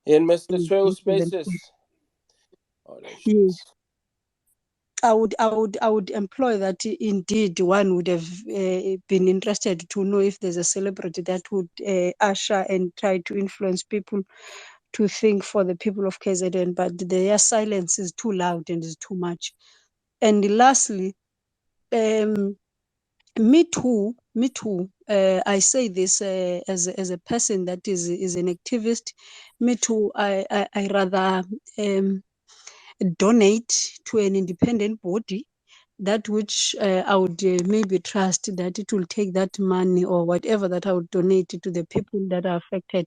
in Mr. Trail Spaces. Oh, there she yes, is. I would employ that indeed one would have been interested to know if there's a celebrity that would usher and try to influence people to think for the people of KZN, but their silence is too loud and is too much. And lastly, me too. Me too. I say this as a person that is an activist. Me too. I rather donate to an independent body, that which I would maybe trust that it will take that money or whatever that I would donate to the people that are affected,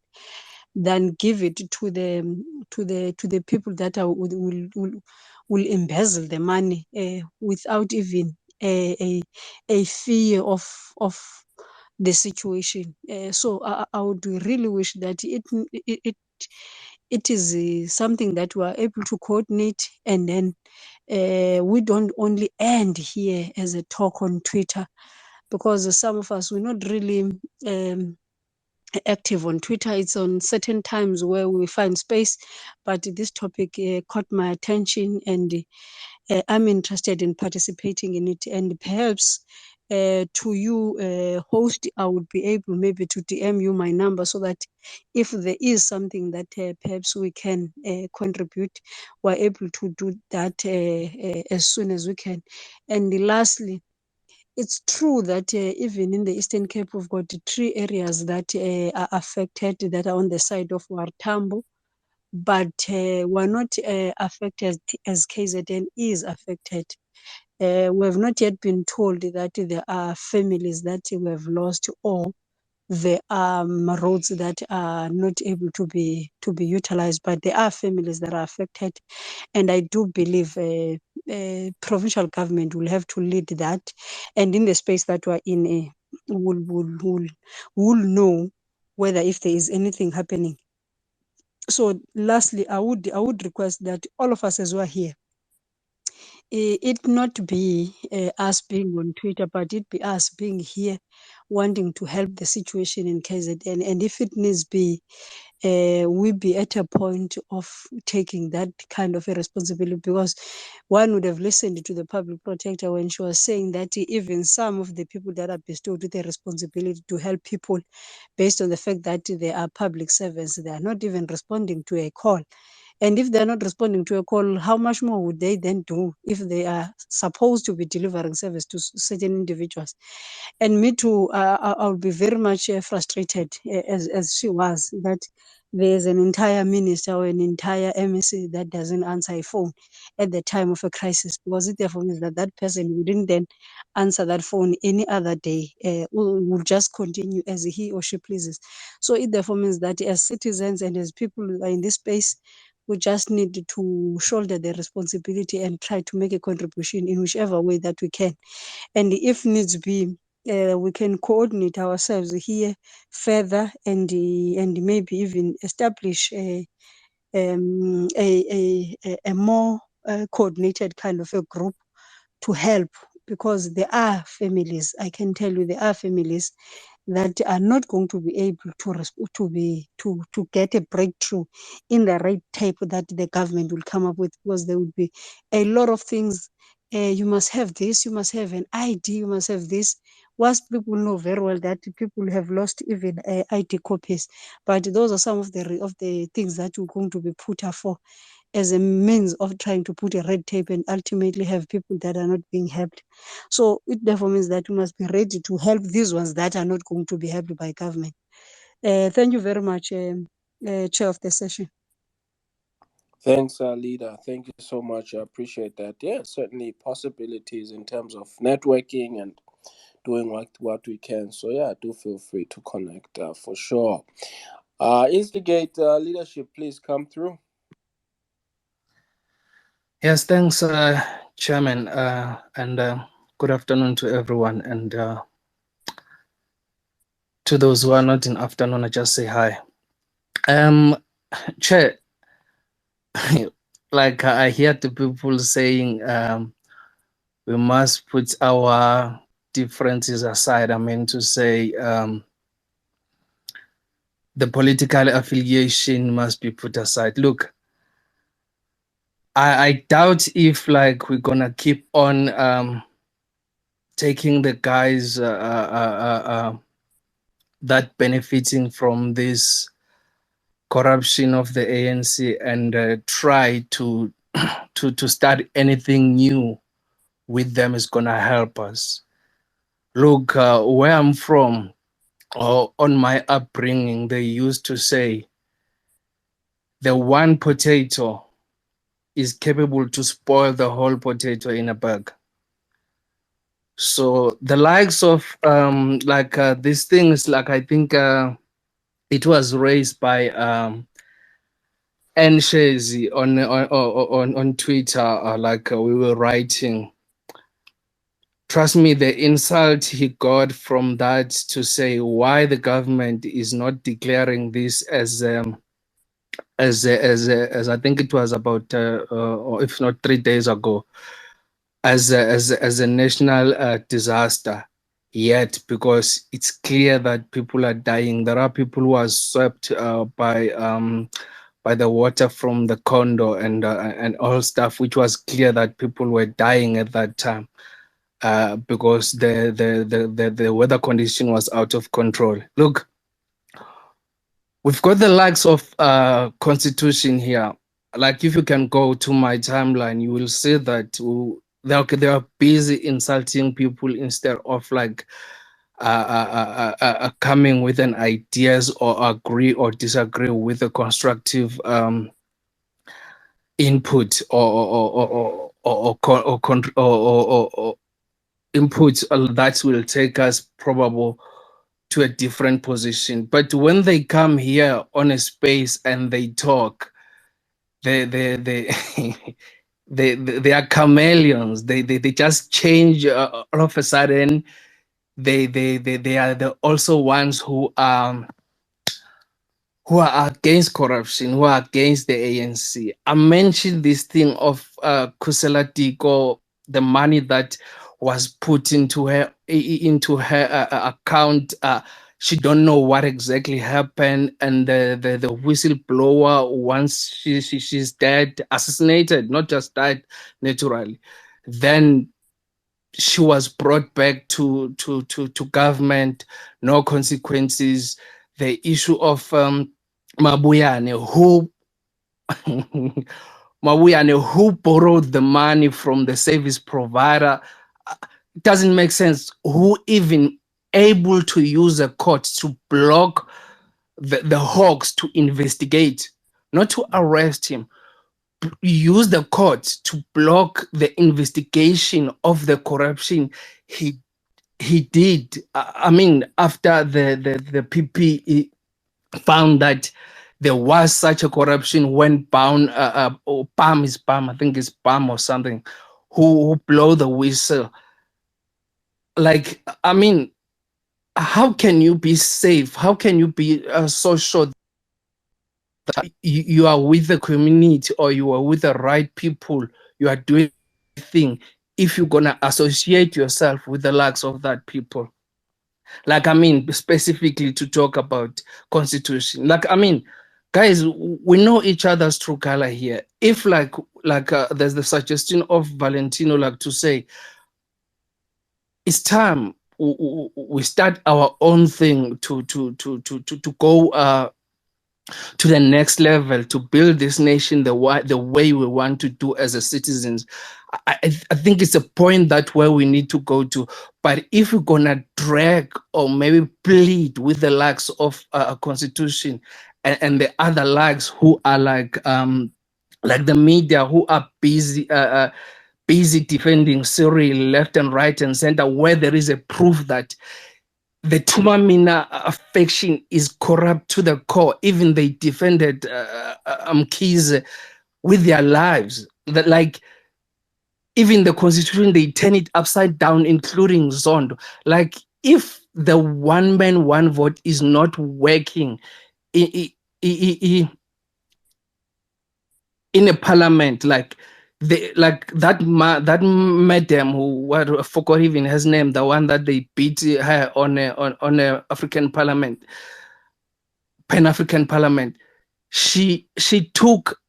than give it to the people that will embezzle the money without even a fear of the situation. So I would really wish that it is something that we are able to coordinate, and then we don't only end here as a talk on Twitter, because some of us, we're not really active on Twitter. It's on certain times where we find space, but this topic caught my attention, and I'm interested in participating in it. And perhaps to you, host, I would be able maybe to DM you my number, so that if there is something that perhaps we can contribute, we're able to do that as soon as we can. And lastly, it's true that even in the Eastern Cape, we've got 3 areas that are affected, that are on the side of Wartambo, but we're not affected as KZN is affected. We have not yet been told that there are families that we have lost, or there are roads that are not able to be utilized, but there are families that are affected, and I do believe provincial government will have to lead that, and in the space that we're in, will know whether if there is anything happening. So lastly, I would request that all of us as we're here, it not be us being on Twitter, but it be us being here wanting to help the situation in KZN. And if it needs be, we be at a point of taking that kind of a responsibility, because one would have listened to the public protector when she was saying that even some of the people that are bestowed with the responsibility to help people based on the fact that they are public servants, they are not even responding to a call. And if they're not responding to a call, how much more would they then do if they are supposed to be delivering service to certain individuals? And me too, I'll be very much frustrated, as she was, that there's an entire minister or an entire MEC that doesn't answer a phone at the time of a crisis, because it therefore means that that person wouldn't then answer that phone any other day, will just continue as he or she pleases. So it therefore means that as citizens and as people who are in this space, we just need to shoulder the responsibility and try to make a contribution in whichever way that we can. And if needs be, we can coordinate ourselves here further, and maybe even establish a more coordinated kind of a group to help, because there are families, I can tell you, there are families that are not going to be able to get a breakthrough in the right type that the government will come up with, because there will be a lot of things. You must have this, you must have an ID, you must have this. Whilst people know very well that people have lost even ID copies, but those are some of the things that we're going to be put up for as a means of trying to put a red tape and ultimately have people that are not being helped. So it therefore means that we must be ready to help these ones that are not going to be helped by government. Thank you very much, Chair of the session. Thanks, leader. Thank you so much. I appreciate that. Yeah, certainly possibilities in terms of networking and doing what we can. So yeah, do feel free to connect for sure. Instigate leadership, please come through. Yes, thanks, Chairman, and good afternoon to everyone. And to those who are not in afternoon, I just say hi. Chair, like I hear the people saying we must put our differences aside. I mean to say the political affiliation must be put aside. Look, I doubt if like we're gonna keep on taking the guys that benefiting from this corruption of the ANC and try to to start anything new with them is gonna help us. Look, where I'm from, or on my upbringing, they used to say the one potato is capable to spoil the whole potato in a bag. So the likes of these things, like I think it was raised by and Shazi on Twitter, we were writing. Trust me, the insult he got from that to say why the government is not declaring this as I think it was about or if not 3 days ago, as a national disaster yet, because it's clear that people are dying. There are people who are swept by the water from the condo and all stuff, which was clear that people were dying at that time because the weather condition was out of control. Look, we've got the likes of Constitution here. Like if you can go to my timeline, you will see that they are busy insulting people instead of coming with an ideas or agree or disagree with a constructive input or input that will take us probably to a different position. But when they come here on a space and they talk, they they are chameleons. They just change all of a sudden. They are the also ones who are against corruption, who are against the ANC. I mentioned this thing of Kusela Tiko, the money that was put into her account. She don't know what exactly happened, and the whistleblower, once she's dead, assassinated, not just died naturally, then she was brought back to government, no consequences. The issue of Mabuyane, who Mabuyane, who borrowed the money from the service provider, it doesn't make sense. Who even able to use a court to block the Hawks to investigate, not to arrest him, use the court to block the investigation of the corruption he did. I mean, after the PP found that there was such a corruption when or Palm is Palm, I think it's Palm or something, who blow the whistle. Like, I mean, how can you be safe? How can you be so sure that you are with the community or you are with the right people? You are doing the thing if you're gonna associate yourself with the likes of that people. Like, I mean, specifically to talk about constitution. Like, I mean, guys, we know each other's true color here. If there's the suggestion of Valentino, like to say, it's time we start our own thing to go to the next level, to build this nation the way we want to do as a citizens. I think it's a point that where we need to go to. But if we're gonna drag or maybe plead with the likes of a constitution and the other likes who are like the media, who are busy defending Cyril left and right and center, where there is a proof that the Tumamina faction is corrupt to the core. Even they defended Mkhize with their lives. That, like, even the constitution, they turn it upside down, including Zondo. Like, if the one man, one vote is not working in a parliament, like that madam who, I forgot even his name, the one that they beat her on a African parliament, Pan-African parliament, she took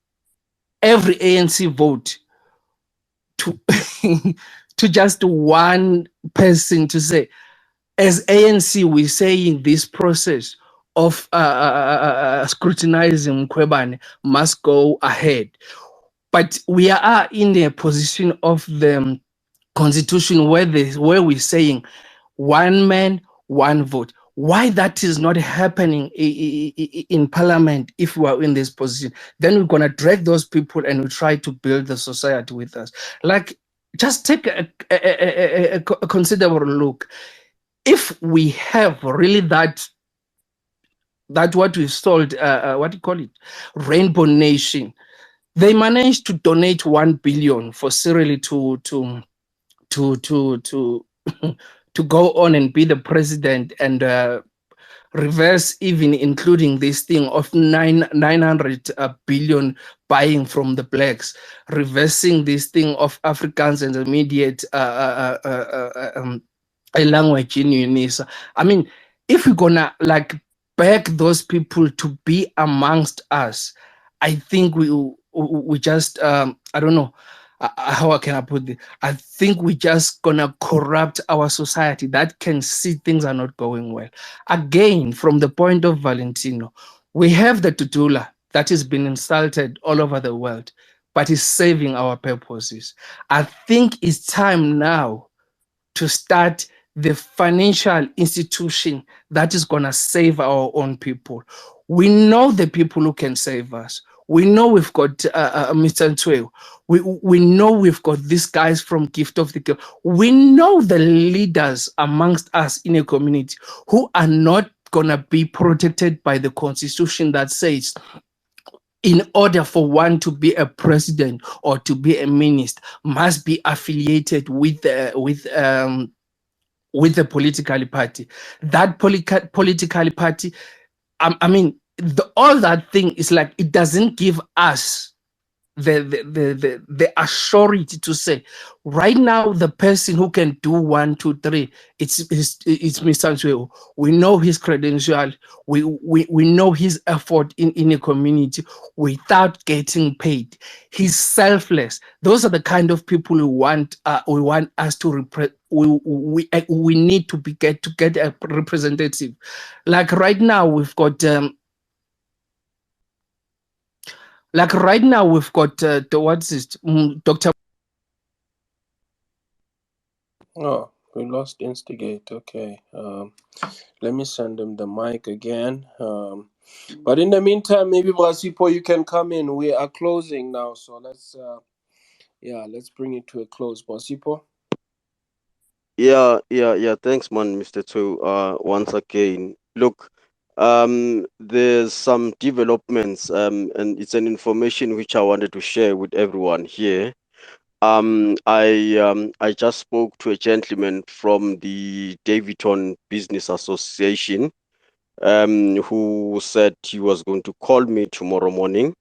every ANC vote to to just one person to say, as ANC, we're saying this process of scrutinizing Mkhwebane must go ahead. But we are in a position of the constitution where we're saying one man, one vote. Why that is not happening in parliament if we are in this position? Then we're going to drag those people and we try to build the society with us. Like, just take a considerable look. If we have really that that what we sold, what do you call it, Rainbow Nation. They managed to donate 1 billion for Cyril to to go on and be the president and reverse, even including this thing of 900 billion buying from the blacks, reversing this thing of Africans and immediate a language in UNISA. I mean, if we're gonna like beg those people to be amongst us, I think we just I don't know how can I put it. I think we just gonna corrupt our society that can see things are not going well. Again, from the point of Valentino, we have the Tutula that has been insulted all over the world, but is saving our purposes. I think it's time now to start the financial institution that is going to save our own people. We know the people who can save us. We know we've got Mr. Ntweu. We know we've got these guys from Gift of the Gift. We know the leaders amongst us in a community who are not going to be protected by the constitution that says in order for one to be a president or to be a minister must be affiliated with the political party. That political party, I mean, all that thing is like, it doesn't give us the authority to say right now the person who can do 1, 2, 3, it's Mr. Ntweu. We know his credential, we know his effort in a community without getting paid. He's selfless. Those are the kind of people we want us to we need to get a representative. Like right now we've got what's this, Dr. Oh, we lost Instigate. Okay. Let me send him the mic again. But in the meantime, maybe Brasipo, you can come in. We are closing now, so let's bring it to a close. Brasipo. Yeah. Thanks, man, Mr. Two. Once again, look, there's some developments, and it's an information which I wanted to share with everyone here. I just spoke to a gentleman from the Davidton Business Association, who said he was going to call me tomorrow morning,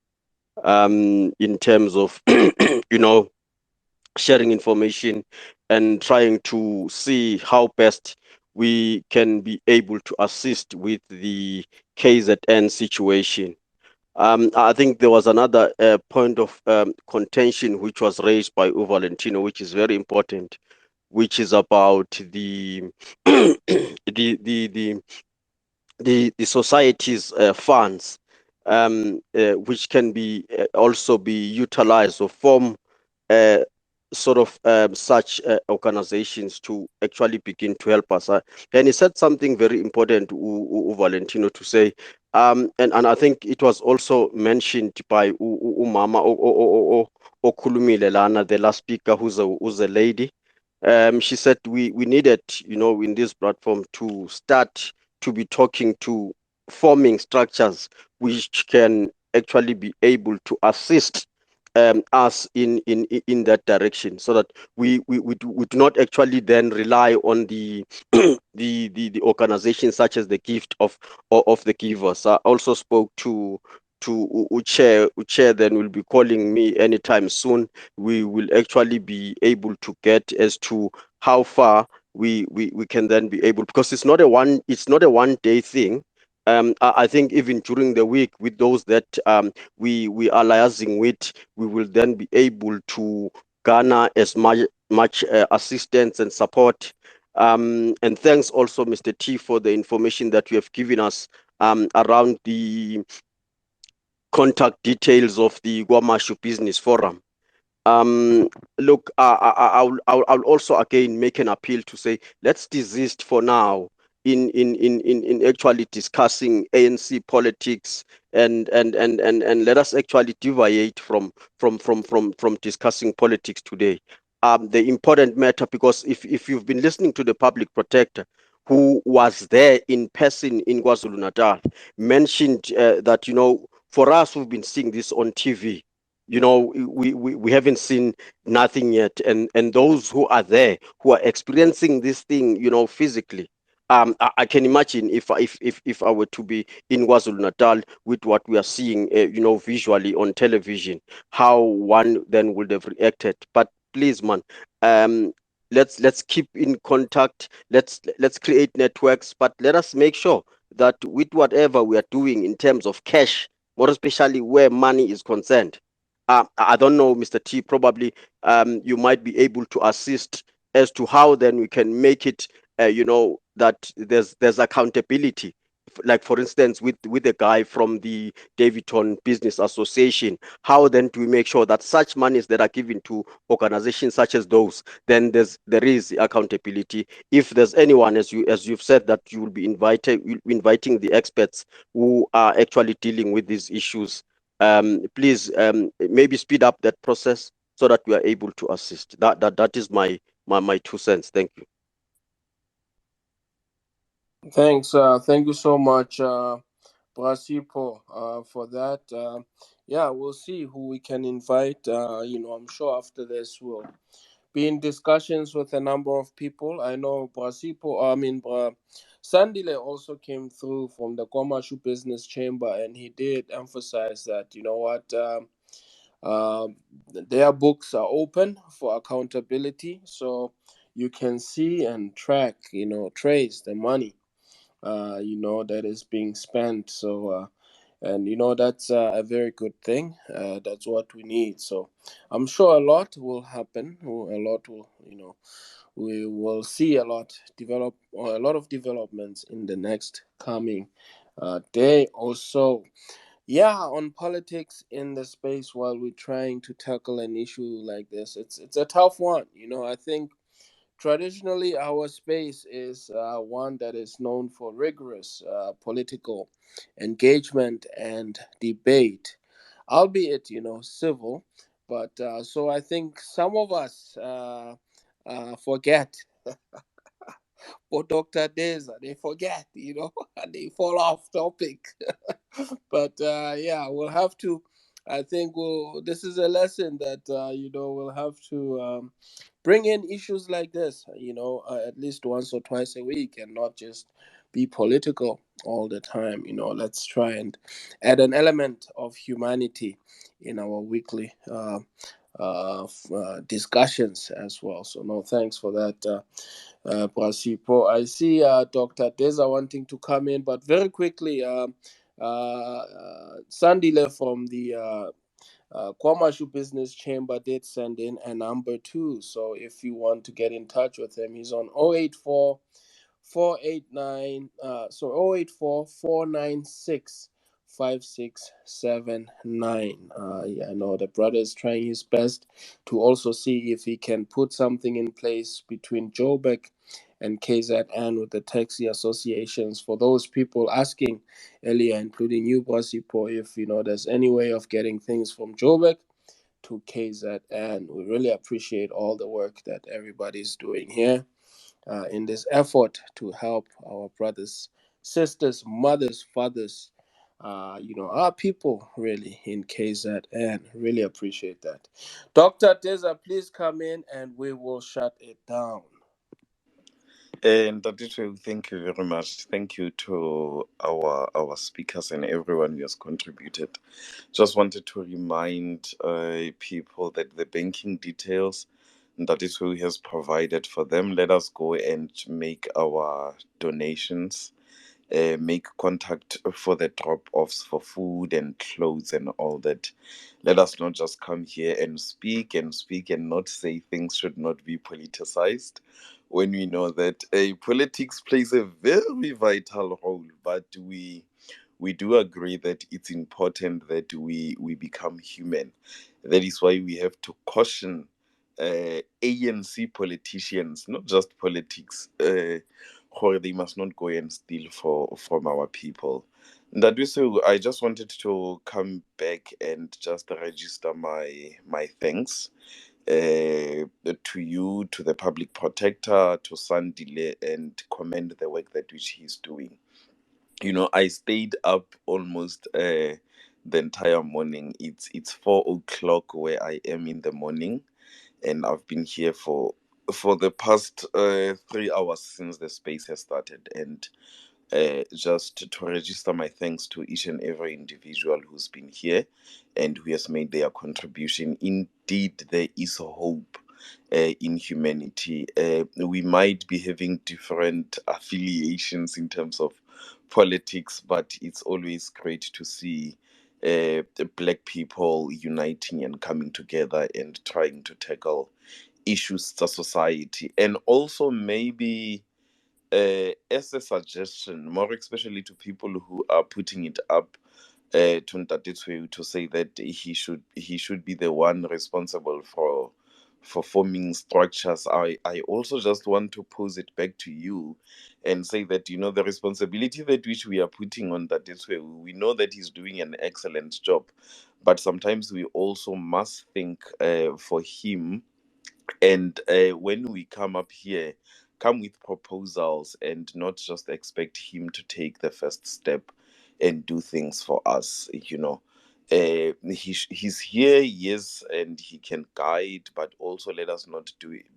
in terms of, you know, sharing information and trying to see how best we can be able to assist with the KZN situation. I think there was another point of contention which was raised by U Valentino, which is very important, which is about the the the society's funds, which can be also be utilized or form uh, sort of such organizations to actually begin to help us. And he said something very important, Valentino, to say, and I think it was also mentioned by Mama Okulumile Lana, the last speaker, who's a lady. She said we needed, you know, in this platform to start to be talking to forming structures which can actually be able to assist us in that direction, so that we do not actually then rely on the the organizations such as the gift of the givers. I also spoke to Uche then will be calling me anytime soon. We will actually be able to get as to how far we can then be able, because it's not a one day thing. I think even during the week with those that we are liaising with, we will then be able to garner as much assistance and support. And thanks also, Mr. T, for the information that you have given us around the contact details of the Guamashu Business Forum. Look, I'll also again make an appeal to say, let's desist for now in actually discussing ANC politics, and let us actually deviate from discussing politics today. The important matter, because if you've been listening to the public protector, who was there in person in KwaZulu-Natal, mentioned that, for us who've been seeing this on TV, we haven't seen nothing yet. And those who are there, who are experiencing this thing, physically. I can imagine if I were to be in KwaZulu-Natal with what we are seeing, visually on television, how one then would have reacted. But please, man, um, let's keep in contact. Let's create networks, but let us make sure that with whatever we are doing in terms of cash, more especially where money is concerned. I don't know, Mr. T, probably you might be able to assist as to how then we can make it, that there's accountability. Like, for instance, with the guy from the Davidton Business Association, how then do we make sure that such monies that are given to organizations such as those, then there is accountability? If there's anyone, as you've said, that you will be inviting the experts who are actually dealing with these issues, please, maybe speed up that process so that we are able to assist. That is my 2 cents. Thank you. Thanks. Thank you so much, Brasipo, for that. Yeah, we'll see who we can invite. I'm sure after this we'll be in discussions with a number of people. I know Sandile also came through from the Kwamashu Business Chamber, and he did emphasize that, their books are open for accountability, so you can see and track, trace the money, that is being spent. So, and that's a very good thing. That's what we need. So, I'm sure a lot will happen. A lot will, we will see a lot develop, or a lot of developments in the next coming day or so. Yeah, on politics in the space, while we're trying to tackle an issue like this, it's a tough one. I think traditionally, our space is one that is known for rigorous political engagement and debate, albeit, civil. But so I think some of us forget, or Dr. Deza, they forget, and they fall off topic. But yeah, we'll have to. I think this is a lesson that we'll have to bring in issues like this, at least once or twice a week, and not just be political all the time. Let's try and add an element of humanity in our weekly discussions as well. So no, thanks for that, Brasipo. I see Dr. Deza wanting to come in, but very quickly, Sandile from the Kwamashu Business Chamber did send in a number too. So if you want to get in touch with him, he's on 084 489 084 496 5679. Yeah, I know the brother is trying his best to also see if he can put something in place between Joburg and KZN with the taxi associations, for those people asking earlier, including you, Brasipo, if there's any way of getting things from Joburg to KZN. We really appreciate all the work that everybody's doing here in this effort to help our brothers, sisters, mothers, fathers, our people really in KZN. Really appreciate that. Dr. Teza, please come in and we will shut it down. And Aditya, thank you very much. Thank you to our speakers and everyone who has contributed. Just wanted to remind people that the banking details that is who has provided for them. Let us go and make our donations. Make contact for the drop offs for food and clothes and all that. Let us not just come here and speak and not say things should not be politicized, when we know that politics plays a very vital role. But we do agree that it's important that we become human. That is why we have to caution ANC politicians, not just politics, or they must not go and steal from our people. That so I just wanted to come back and just register my thanks to you, to the public protector, to Sandile, and commend the work that which he's doing. You know, I stayed up almost the entire morning. It's 4 o'clock where I am in the morning, and I've been here for the past 3 hours since the space has started. And just to register my thanks to each and every individual who's been here and who has made their contribution. Indeed, there is hope in humanity. We might be having different affiliations in terms of politics, but it's always great to see the black people uniting and coming together and trying to tackle issues to society. And also maybe as a suggestion, more especially to people who are putting it up to Ntate Tshweu, to say that he should be the one responsible for forming structures. I also just want to pose it back to you and say that, you know, the responsibility that which we are putting on Ntate Tshweu, we know that he's doing an excellent job, but sometimes we also must think for him. And when we come up here, come with proposals and not just expect him to take the first step and do things for us, you know. He's here, yes, and he can guide, but also let us not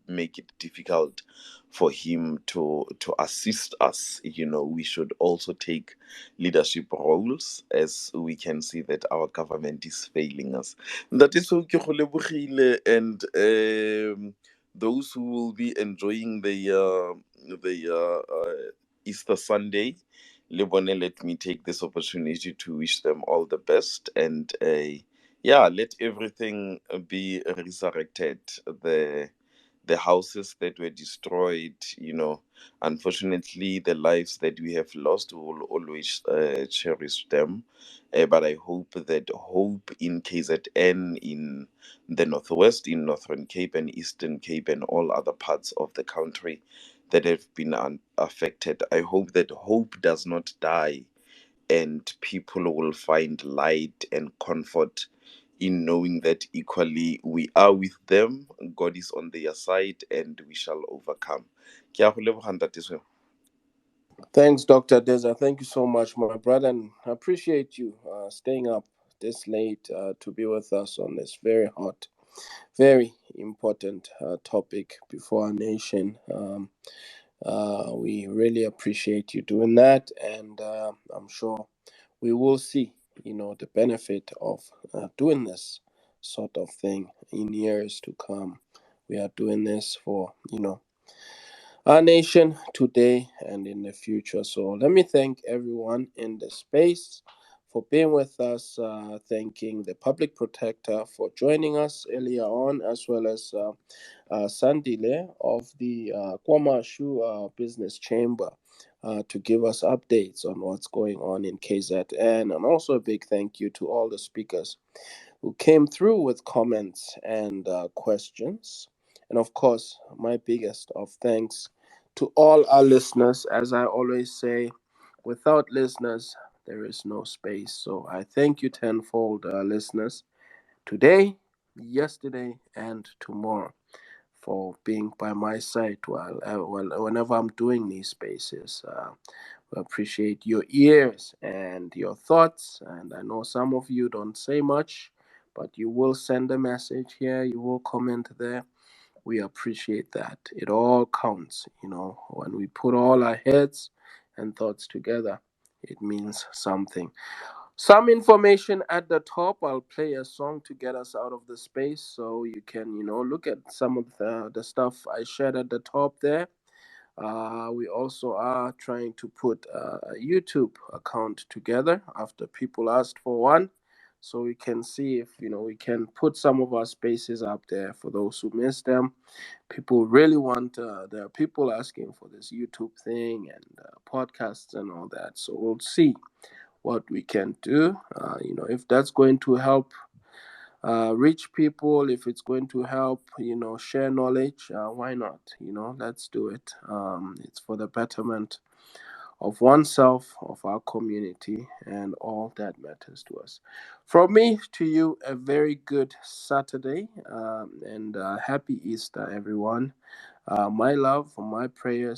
make it difficult for him to assist us. You know, we should also take leadership roles, as we can see that our government is failing us. That is so ke go lebogile. And those who will be enjoying the Easter Sunday, Lebone, let me take this opportunity to wish them all the best. And yeah, let everything be resurrected. The houses that were destroyed, you know, unfortunately, the lives that we have lost, we will always cherish them. But I hope that hope in KZN, in the Northwest, in Northern Cape and Eastern Cape, and all other parts of the country that have been affected, I hope that hope does not die, and people will find light and comfort in knowing that equally we are with them, God is on their side, and we shall overcome. Ke a go leboga, Ntate Swe. Thanks, Dr. Deza. Thank you so much, my brother, and I appreciate you staying up this late to be with us on this very hot, very important topic before our nation. We really appreciate you doing that, and I'm sure we will see, you know, the benefit of doing this sort of thing in years to come. We are doing this for, you know, our nation today and in the future. So let me thank everyone in the space for being with us. Thanking the public protector for joining us earlier on, as well as Sandile of the Kwamashu Business Chamber. To give us updates on what's going on in KZN. And also a big thank you to all the speakers who came through with comments and questions. And of course, my biggest of thanks to all our listeners. As I always say, without listeners, there is no space. So I thank you tenfold, listeners, today, yesterday, and tomorrow, for being by my side whenever I'm doing these spaces. We appreciate your ears and your thoughts. And I know some of you don't say much, but you will send a message here, you will comment there. We appreciate that. It all counts, you know, when we put all our heads and thoughts together, it means something. Some information at the top. I'll play a song to get us out of the space so you can, you know, look at some of the stuff I shared at the top there. We also are trying to put a YouTube account together after people asked for one. So we can see if, you know, we can put some of our spaces up there for those who missed them. People really want, there are people asking for this YouTube thing and podcasts and all that. So we'll see what we can do. You know, if that's going to help reach people, if it's going to help, you know, share knowledge, why not? You know, let's do it. It's for the betterment of oneself, of our community, and all that matters to us. From me to you, a very good Saturday, and happy Easter, everyone. My love, my prayers